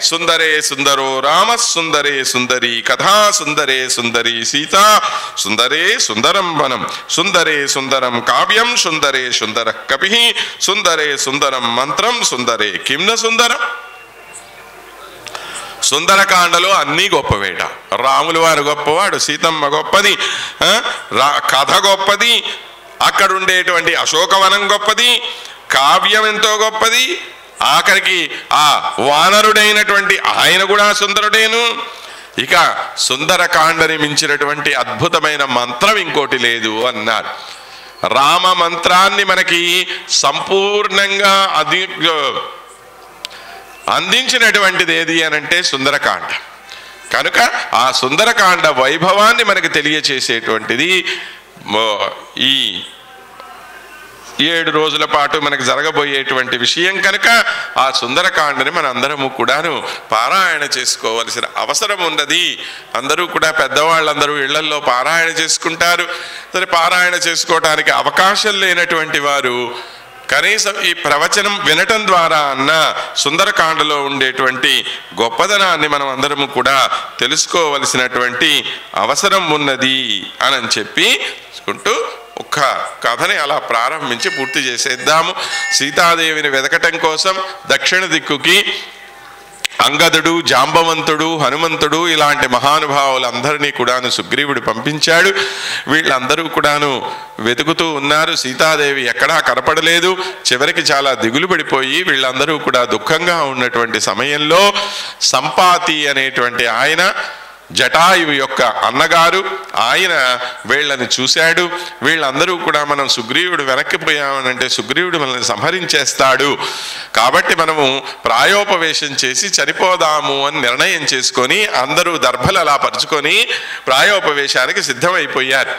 సుందరే సుందరో రామ, సుందరే సుందరి కథా, సుందరే సుందరి సీత, సుందరే సుందరం వనం, సుందరే సుందరం కావ్యం, సుందరే సుందర కపి, సుందరే సుందరం మంత్రం, సుందరే కిమ్న సుందరం. సుందరకాండలో అన్నీ గొప్పవేట. రాములు వారు గొప్పవాడు, సీతమ్మ గొప్పది, కథ గొప్పది, అక్కడ ఉండేటువంటి అశోకవనం గొప్పది, కావ్యం ఎంతో గొప్పది, ఆఖరికి ఆ వానరుడైనటువంటి ఆయన కూడా సుందరుడేను. ఇక సుందరకాండని మించినటువంటి అద్భుతమైన మంత్రం ఇంకోటి లేదు అన్నారు. రామ మంత్రాన్ని మనకి సంపూర్ణంగా అందించినటువంటిది ఏది అనంటే సుందరకాండ. కనుక ఆ సుందరకాండ వైభవాన్ని మనకి తెలియచేసేటువంటిది ఈ 7 రోజుల పాటు మనకు జరగబోయేటువంటి విషయం. కనుక ఆ సుందరకాండని మన అందరము కూడాను పారాయణ చేసుకోవలసిన అవసరం ఉన్నది. అందరూ కూడా పెద్దవాళ్ళందరూ ఇళ్లల్లో పారాయణ చేసుకుంటారు. సరే, పారాయణ చేసుకోవటానికి అవకాశం లేనటువంటి వారు కనీసం ఈ ప్రవచనం వినటం ద్వారా అన్న సుందరకాండలో ఉండేటువంటి గొప్పదనాన్ని మనం అందరము కూడా తెలుసుకోవలసినటువంటి అవసరం ఉన్నది అని చెప్పి ఒక్క కథని అలా ప్రారంభించి పూర్తి చేసేద్దాము. సీతాదేవిని వెతకటం కోసం దక్షిణ దిక్కుకి అంగదుడు, జాంబవంతుడు, హనుమంతుడు ఇలాంటి మహానుభావులందరినీ కూడాను సుగ్రీవుడు పంపించాడు. వీళ్ళందరూ కూడాను వెతుకుతూ ఉన్నారు. సీతాదేవి ఎక్కడా కనపడలేదు. చివరికి చాలా దిగులు పడిపోయి వీళ్ళందరూ కూడా దుఃఖంగా ఉన్నటువంటి సమయంలో సంపాతి అనేటువంటి ఆయన, జటాయువు యొక్క అన్నగారు, ఆయన వీళ్ళని చూశాడు. వీళ్ళందరూ కూడా మనం సుగ్రీవుడు వెనక్కిపోయామనంటే సుగ్రీవుడు మనల్ని సంహరించేస్తాడు, కాబట్టి మనము ప్రాయోపవేశం చేసి చనిపోదాము అని నిర్ణయం చేసుకొని అందరూ దర్భలు అలా పరుచుకొని ప్రాయోపవేశానికి సిద్ధమైపోయారు.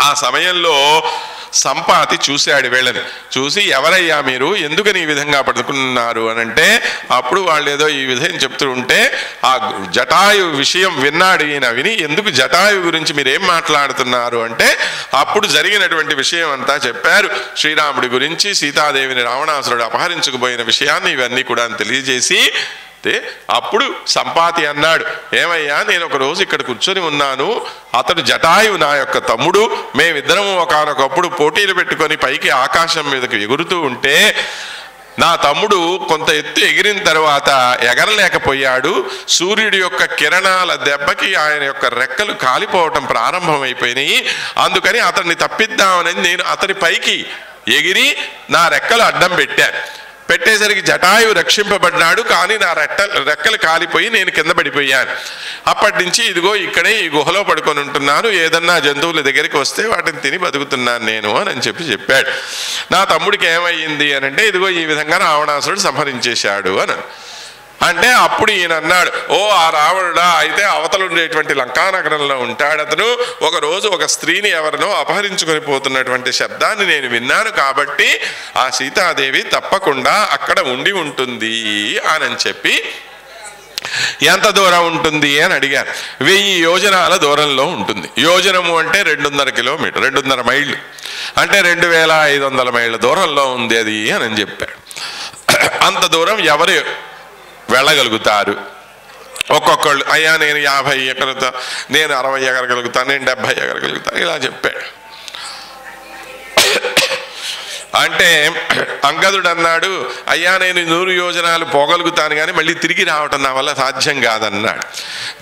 ఆ సమయంలో సంపాతి చూశాడు వీళ్ళని. చూసి, ఎవరయ్యా మీరు, ఎందుకని ఈ విధంగా పడుకున్నారు అని అంటే, అప్పుడు వాళ్ళు ఏదో ఈ విధంగా చెప్తూ ఉంటే ఆ జటాయు విషయం విన్నాడు ఈయన. విని, ఎందుకు జటాయు గురించి మీరేం మాట్లాడుతున్నారు అంటే అప్పుడు జరిగినటువంటి విషయం అంతా చెప్పారు. శ్రీరాముడి గురించి, సీతాదేవిని రావణాసురుడు అపహరించుకుపోయిన విషయాన్ని ఇవన్నీ కూడా తెలియజేసి అప్పుడు సంపాతి అన్నాడు, ఏమయ్యా, నేను ఒక రోజు ఇక్కడ కూర్చొని ఉన్నాను, అతడు జటాయు నా యొక్క తమ్ముడు, మేమిద్దరము ఒకానొకప్పుడు పోటీలు పెట్టుకొని పైకి ఆకాశం మీదకి ఎగురుతూ ఉంటే నా తమ్ముడు కొంత ఎత్తు ఎగిరిన తర్వాత ఎగరలేకపోయాడు. సూర్యుడి యొక్క కిరణాల దెబ్బకి ఆయన యొక్క రెక్కలు కాలిపోవటం ప్రారంభమైపోయినాయి. అందుకని అతన్ని తప్పిద్దామని నేను అతని పైకి ఎగిరి నా రెక్కలు అడ్డం పెట్టేసరికి జటాయు రక్షింపబడ్డాడు. కానీ నా రెక్కలు కాలిపోయి నేను కింద పడిపోయాను. అప్పటి నుంచి ఇదిగో ఇక్కడే ఈ గుహలో పడుకొని ఉంటున్నాను, ఏదన్నా జంతువుల దగ్గరికి వస్తే వాటిని తిని బతుకుతున్నాను నేను అని చెప్పాడు. నా తమ్ముడికి ఏమయ్యింది అని అంటే, ఇదిగో ఈ విధంగా రావణాసురుడు సంహరించేశాడు అని అంటే, అప్పుడు ఈయన అన్నాడు, ఓ ఆ రావణుడా, అయితే అవతలు ఉండేటువంటి లంకానగరంలో ఉంటాడు అతను. ఒకరోజు ఒక స్త్రీని ఎవరినో అపహరించుకొని పోతున్నటువంటి శబ్దాన్ని నేను విన్నాను, కాబట్టి ఆ సీతాదేవి తప్పకుండా అక్కడ ఉండి ఉంటుంది అని చెప్పి, ఎంత దూరం ఉంటుంది అని అడిగారు. 1000 యోజనాల దూరంలో ఉంటుంది. యోజనము అంటే 200 కిలోమీటర్, 200 మైళ్ళు, అంటే 2500 మైళ్ళ దూరంలో ఉంది అది అని చెప్పాడు. అంత దూరం ఎవరు వెళ్ళగలుగుతారు? ఒక్కొక్కళ్ళు, అయ్యా నేను 50 ఎగరగలుగుతా, నేను 60 ఎగరగలుగుతాను, నేను 70 ఎగరగలుగుతాను ఇలా చెప్పాడు. అంటే అంగదుడు అన్నాడు, అయ్యా నేను 100 యోజనాలు పోగలుగుతాను కానీ మళ్ళీ తిరిగి రావటం నా వల్ల సాధ్యం కాదన్నాడు.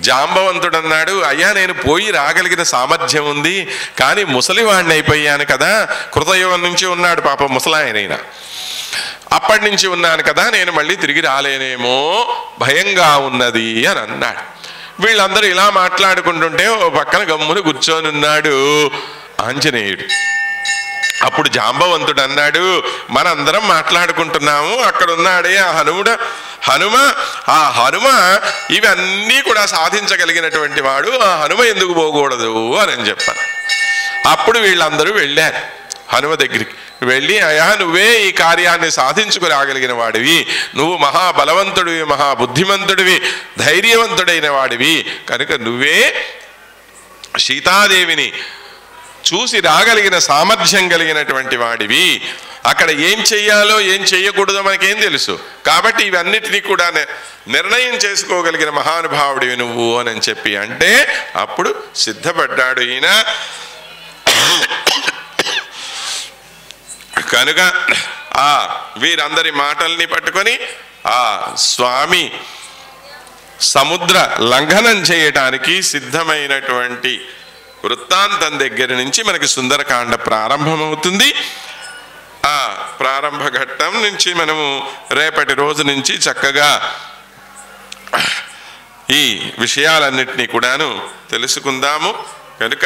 జాంబవంతుడు అన్నాడు, అయ్యా నేను పోయి రాగలిగిన సామర్థ్యం ఉంది, కానీ ముసలివాడిని అయిపోయాను కదా, కృతయుగం నుంచి ఉన్నాడు పాపం ముసలాయనైనా, అప్పటి నుంచి ఉన్నాను కదా, నేను మళ్ళీ తిరిగి రాలేనేమో, భయంగా ఉన్నది అని అన్నాడు. వీళ్ళందరూ ఇలా మాట్లాడుకుంటుంటే ఓ పక్కన గమ్మును కూర్చొని ఉన్నాడు ఆంజనేయుడు. అప్పుడు జాంబవంతుడు అన్నాడు, మనందరం మాట్లాడుకుంటున్నాము, అక్కడ ఉన్నాడే ఆ హనుమ ఇవన్నీ కూడా సాధించగలిగినటువంటి వాడు, ఆ హనుమ ఎందుకు పోకూడదు అని చెప్పాను. అప్పుడు వీళ్ళందరూ వెళ్ళారు హనుమ దగ్గరికి. వెళ్ళి అయ్యా నువ్వే ఈ కార్యాన్ని సాధించుకురాగలిగిన వాడివి, నువ్వు మహాబలవంతుడివి, మహాబుద్ధిమంతుడివి, ధైర్యవంతుడైన వాడివి కనుక నువ్వే సీతాదేవిని చూసి రాగలిగిన సామర్థ్యం కలిగినటువంటి వాడివి, అక్కడ ఏం చెయ్యాలో ఏం చెయ్యకూడదో మనకేం తెలుసు, కాబట్టి ఇవన్నిటినీ కూడా నిర్ణయం చేసుకోగలిగిన మహానుభావుడివి నువ్వు అని చెప్పి అంటే అప్పుడు సిద్ధపడ్డాడు ఈయన. కనుక ఆ వీరందరి మాటల్ని పట్టుకొని ఆ స్వామి సముద్ర లంఘనం చేయటానికి సిద్ధమైనటువంటి వృత్తాంతం దగ్గర నుంచి మనకి సుందరకాండ ప్రారంభమవుతుంది. ఆ ప్రారంభ ఘట్టం నుంచి మనము రేపటి రోజు నుంచి చక్కగా ఈ విషయాలన్నిటినీ కూడాను తెలుసుకుందాము. కనుక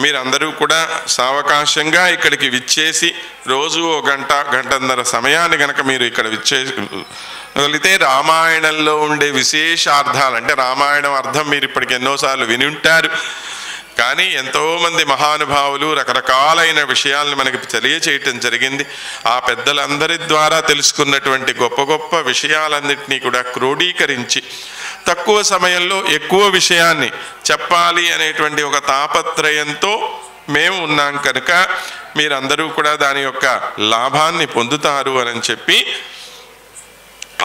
మీరందరూ కూడా సావకాశంగా ఇక్కడికి విచ్చేసి రోజు ఓ గంటన్నర సమయాన్ని కనుక మీరు ఇక్కడ విచ్చేయగలిగితే రామాయణంలో ఉండే విశేషార్థాలు, అంటే రామాయణం అర్థం మీరు ఇప్పటికి ఎన్నోసార్లు విని ఉంటారు, కానీ ఎంతోమంది మహానుభావులు రకరకాలైన విషయాలను మనకి తెలియచేయటం జరిగింది. ఆ పెద్దలందరి ద్వారా తెలుసుకున్నటువంటి గొప్ప గొప్ప విషయాలన్నింటినీ కూడా క్రోడీకరించి తక్కువ సమయంలో ఎక్కువ విషయాన్ని చెప్పాలి అనేటువంటి ఒక తాపత్రయంతో మేము ఉన్నాం కనుక మీరందరూ కూడా దాని యొక్క లాభాన్ని పొందుతారు అని చెప్పి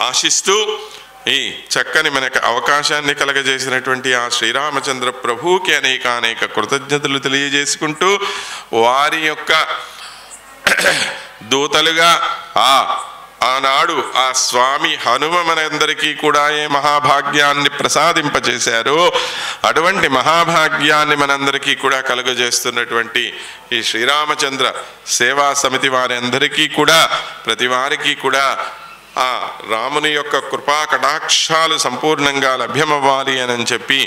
ఆశిస్తూ ఈ చక్కని మనకు అవకాశాన్ని కలగజేసినటువంటి ఆ శ్రీరామచంద్ర ప్రభువుకి అనేక కృతజ్ఞతలు తెలియజేసుకుంటూ వారి యొక్క దూతలుగా ఆనాడు ఆ స్వామి హనుమ మనందరికీ కూడా ఏ మహాభాగ్యాన్ని ప్రసాదింపజేశారో అటువంటి మహాభాగ్యాన్ని మనందరికీ కూడా కలుగజేస్తున్నటువంటి ఈ శ్రీరామచంద్ర సేవా సమితి వారి అందరికీ కూడా ప్రతి వారికి కూడా ఆ రాముని యొక్క కృపా కటాక్షాలు సంపూర్ణంగా లభ్యమవ్వాలి అని చెప్పి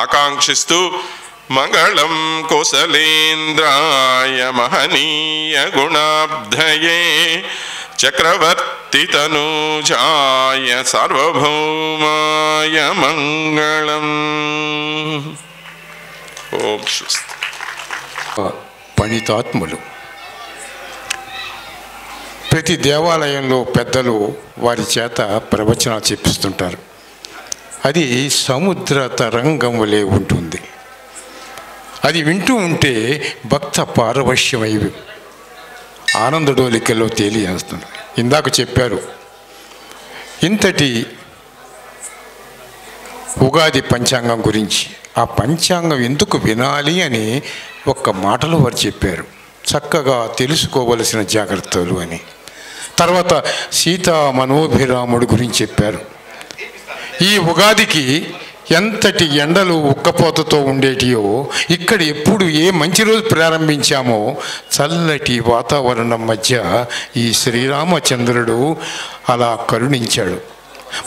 ఆకాంక్షిస్తూ మంగళం కోసలేంద్రాయ మహనీయ గుణాబ్ధయే చక్రవర్తి తనూజాయ సార్వభౌమాయ మంగళం. ఓం స్వస్తి. పణితాత్ములు ప్రతి దేవాలయంలో పెద్దలు వారి చేత ప్రవచనాలు చెప్పిస్తుంటారు. అది సముద్ర తరంగం వలె ఉంటుంది. అది వింటూ ఉంటే భక్త పారవశ్యమై ఆనందడోలికల్లో తేలియేస్తుంది. ఇందాక చెప్పారు ఇంతటి ఉగాది పంచాంగం గురించి. ఆ పంచాంగం ఎందుకు వినాలి అని ఒక్క మాటలో వారు చెప్పారు, చక్కగా తెలుసుకోవలసిన జాగ్రత్తలు అని. తర్వాత సీతా మనోభిరాముడు గురించి చెప్పారు. ఈ ఉగాదికి ఎంతటి ఎండలు ఉక్కపోతతో ఉండేటియో ఇక్కడ ఎప్పుడు ఏ మంచి రోజు ప్రారంభించామో చల్లటి వాతావరణం మధ్య ఈ శ్రీరామచంద్రుడు అలా కరుణించాడు.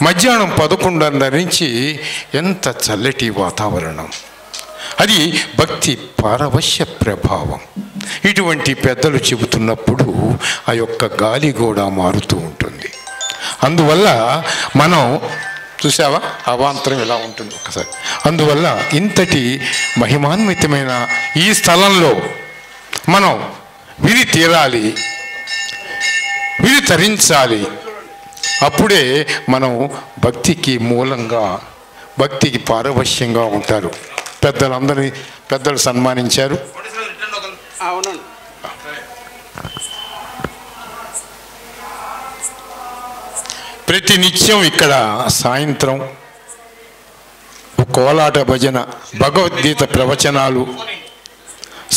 మధ్యాహ్నం 11:30 నుంచి ఎంత చల్లటి వాతావరణం. అది భక్తి పారవశ్య ప్రభావం. ఇటువంటి పెద్దలు చెబుతున్నప్పుడు ఆ యొక్క గాలి కూడా మారుతూ ఉంటుంది. అందువల్ల మనం చూసావా అవాంతరం ఎలా ఉంటుంది ఒకసారి. అందువల్ల ఇంతటి మహిమాన్వితమైన ఈ స్థలంలో మనం విధి తీరాలి, విధి తరించాలి. అప్పుడే మనం భక్తికి మూలంగా, భక్తికి పారవశ్యంగా ఉంటారు. పెద్దలు సన్మానించారు. ప్రతి నిత్యం ఇక్కడ సాయంత్రం కోలాట భజన, భగవద్గీత ప్రవచనాలు,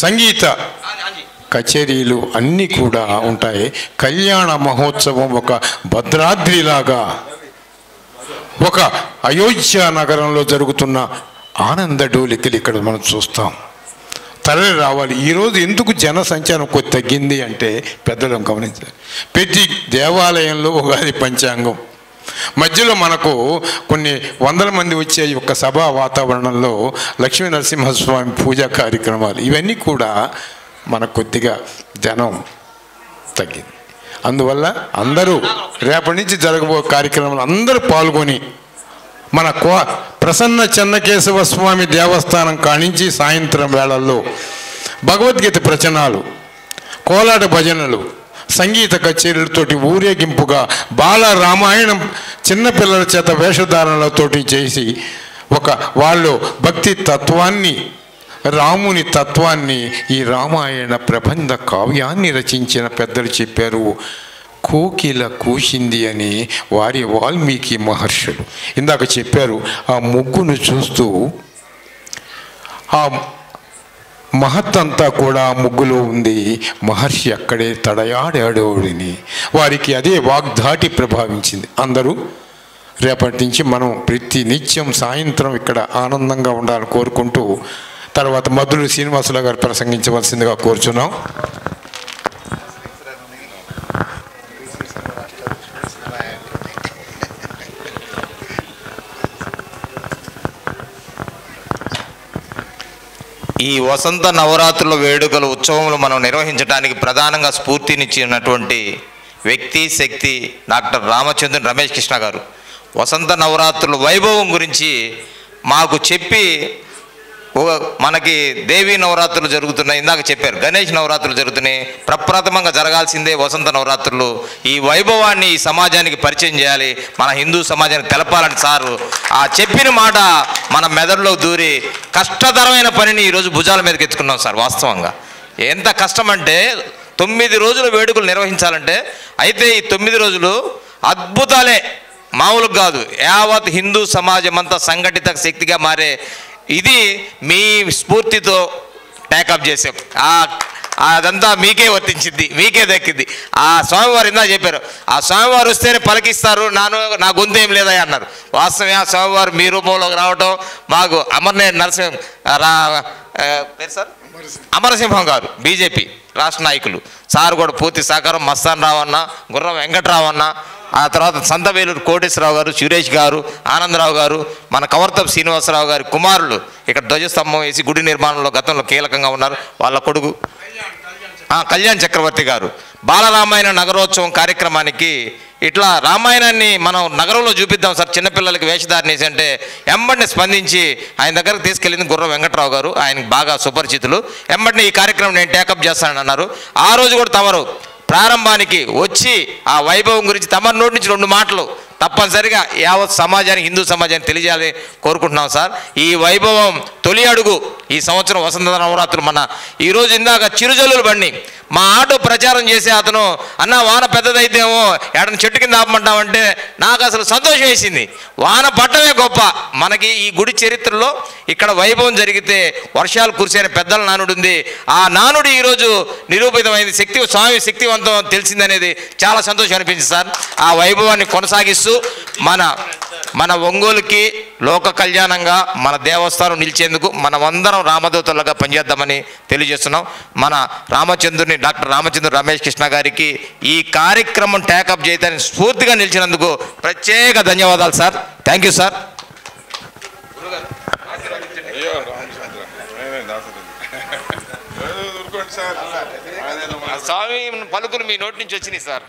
సంగీత కచేరీలు అన్నీ కూడా ఉంటాయి. కళ్యాణ మహోత్సవం ఒక భద్రాద్రిలాగా, ఒక అయోధ్య నగరంలో జరుగుతున్న ఆనంద డోలికలు ఇక్కడ మనం చూస్తాం. తరలి రావాలి. ఈరోజు ఎందుకు జన సంచారం కొద్ది తగ్గింది అంటే పెద్దలను గమనించాలి. ప్రతి దేవాలయంలో ఉగాది పంచాంగం, మధ్యలో మనకు కొన్ని వందల మంది వచ్చే ఒక సభా వాతావరణంలో లక్ష్మీ నరసింహస్వామి పూజా కార్యక్రమాలు, ఇవన్నీ కూడా మనకు కొద్దిగా జనం తగ్గింది. అందువల్ల అందరూ రేపటి నుంచి జరగబో కార్యక్రమాలు అందరూ పాల్గొని మన ప్రసన్న చెన్నకేశవ స్వామి దేవస్థానం కానించి సాయంత్రం వేళల్లో భగవద్గీత ప్రవచనాలు, కోలాట భజనలు, సంగీత కచేరీలతోటి ఊరేగింపుగా బాల రామాయణం చిన్నపిల్లల చేత వేషధారణలతోటి చేసి వాళ్ళు భక్తి తత్వాన్ని, రాముని తత్వాన్ని, ఈ రామాయణ ప్రబంధ కావ్యాన్ని రచించిన పెద్దలు చెప్పారు. కోకిల కూసింది అని వాల్మీకి మహర్షులు ఇందాక చెప్పారు. ఆ ముగ్గును చూస్తూ ఆ మహత్తంతా కూడా ముగ్గులో ఉంది. మహర్షి అక్కడే తడయాడాడోడిని. వారికి అదే వాగ్ధాటి ప్రభావించింది. అందరూ రేపటి నుంచి మనం ప్రతి నిత్యం సాయంత్రం ఇక్కడ ఆనందంగా ఉండాలని కోరుకుంటూ తర్వాత మధురు శ్రీనివాసులు గారు ప్రసంగించవలసిందిగా కోరుచున్నాం. ఈ వసంత నవరాత్రుల వేడుకలు ఉత్సవములు మనం నిర్వహించడానికి ప్రధానంగా స్ఫూర్తినిచ్చినటువంటి వ్యక్తి, శక్తి డాక్టర్ రామచంద్రన్ రమేష్ కృష్ణ గారు వసంత నవరాత్రుల వైభవం గురించి మాకు చెప్పి, మనకి దేవీ నవరాత్రులు జరుగుతున్నాయి, ఇందాక చెప్పారు గణేష్ నవరాత్రులు జరుగుతున్నాయి, ప్రప్రథమంగా జరగాల్సిందే వసంత నవరాత్రులు. ఈ వైభవాన్ని ఈ సమాజానికి పరిచయం చేయాలి, మన హిందూ సమాజానికి తెలపాలని సారు ఆ చెప్పిన మాట మన మెదడులో దూరి కష్టతరమైన పనిని ఈరోజు భుజాల మీదకి ఎత్తుకున్నాం సార్. వాస్తవంగా ఎంత కష్టం అంటే 9 రోజుల వేడుకలు నిర్వహించాలంటే, అయితే ఈ 9 రోజులు అద్భుతాలే, మామూలుగా కాదు. యావత్ హిందూ సమాజం అంతా సంఘటిత శక్తిగా మారే ఇది మీ స్ఫూర్తితో టేకప్ చేసాం. అదంతా మీకే వర్తించింది, మీకే దక్కింది. ఆ స్వామివారు ఇందా చెప్పారు, ఆ స్వామివారు వస్తేనే పలికిస్తారు, నా గొంతు ఏం లేదా అన్నారు. వాస్తవమే, ఆ స్వామివారు మీ రూపంలోకి రావటం మాకు అమరసింహం గారు బీజేపీ రాష్ట్ర నాయకులు సార్ కూడా పూర్తి సహకారం. మస్తాన్ రావు అన్న, గుర్రం వెంకట్రావు అన్న, ఆ తర్వాత సంతవేలూరు కోటేశ్వరరావు గారు, సురేష్ గారు, ఆనందరావు గారు, మన కవర్తపు శ్రీనివాసరావు గారి కుమారులు ఇక్కడ ధ్వజస్తంభం వేసి గుడి నిర్మాణంలో గతంలో కీలకంగా ఉన్నారు. వాళ్ళ కొడుకు కళ్యాణ్ చక్రవర్తి గారు బాలరామాయణ నగరోత్సవం కార్యక్రమానికి ఇట్లా రామాయణాన్ని మనం నగరంలో చూపిద్దాం సార్ చిన్నపిల్లలకి వేషధారణ వేసి అంటే ఎంబడిని స్పందించి ఆయన దగ్గరకు తీసుకెళ్ళింది గుర్రం వెంకట్రావు గారు. ఆయనకు బాగా సుపరిచితులు. ఎంబడిని ఈ కార్యక్రమం నేను టేకప్ చేస్తానని అన్నారు. ఆ రోజు కూడా తమరు ప్రారంభానికి వచ్చి ఆ వైభవం గురించి తమ నోటి నుంచి 2 మాటలు తప్పనిసరిగా యావత్ సమాజానికి, హిందూ సమాజానికి తెలియజేయాలని కోరుకుంటున్నాం సార్. ఈ వైభవం తొలి అడుగు ఈ సంవత్సరం వసంత నవరాత్రులు. మన ఈరోజు ఇందాక చిరుజల్లులు బండి మా ఆటో ప్రచారం చేసే అతను, అన్న వాన పెద్దదైతేమో ఎడని చెట్టు కింద ఆపమంటామంటే నాకు అసలు సంతోషం వేసింది. వాన పట్టమే గొప్ప. మనకి ఈ గుడి చరిత్రలో ఇక్కడ వైభవం జరిగితే వర్షాలు కురిసే పెద్దల నానుడు ఉంది. ఆ నానుడు ఈరోజు నిరూపితమైంది. స్వామి శక్తివంతం తెలిసిందనేది చాలా సంతోషం అనిపించింది సార్. ఆ వైభవాన్ని కొనసాగిస్తూ మన ఒంగోలుకి లోక కళ్యాణంగా మన దేవస్థానం నిలిచేందుకు మనమందరం రామదూతలుగా పనిచేద్దామని తెలియజేస్తున్నాం. మన డాక్టర్ రామచంద్ర రమేష్ కృష్ణ గారికి ఈ కార్యక్రమం టేకప్ చేయడానికి స్ఫూర్తిగా నిలిచినందుకు ప్రత్యేక ధన్యవాదాలు సార్. Thank you sir. స్వామి పలుకులు మీ నోటి నుంచి వచ్చినాయి సార్.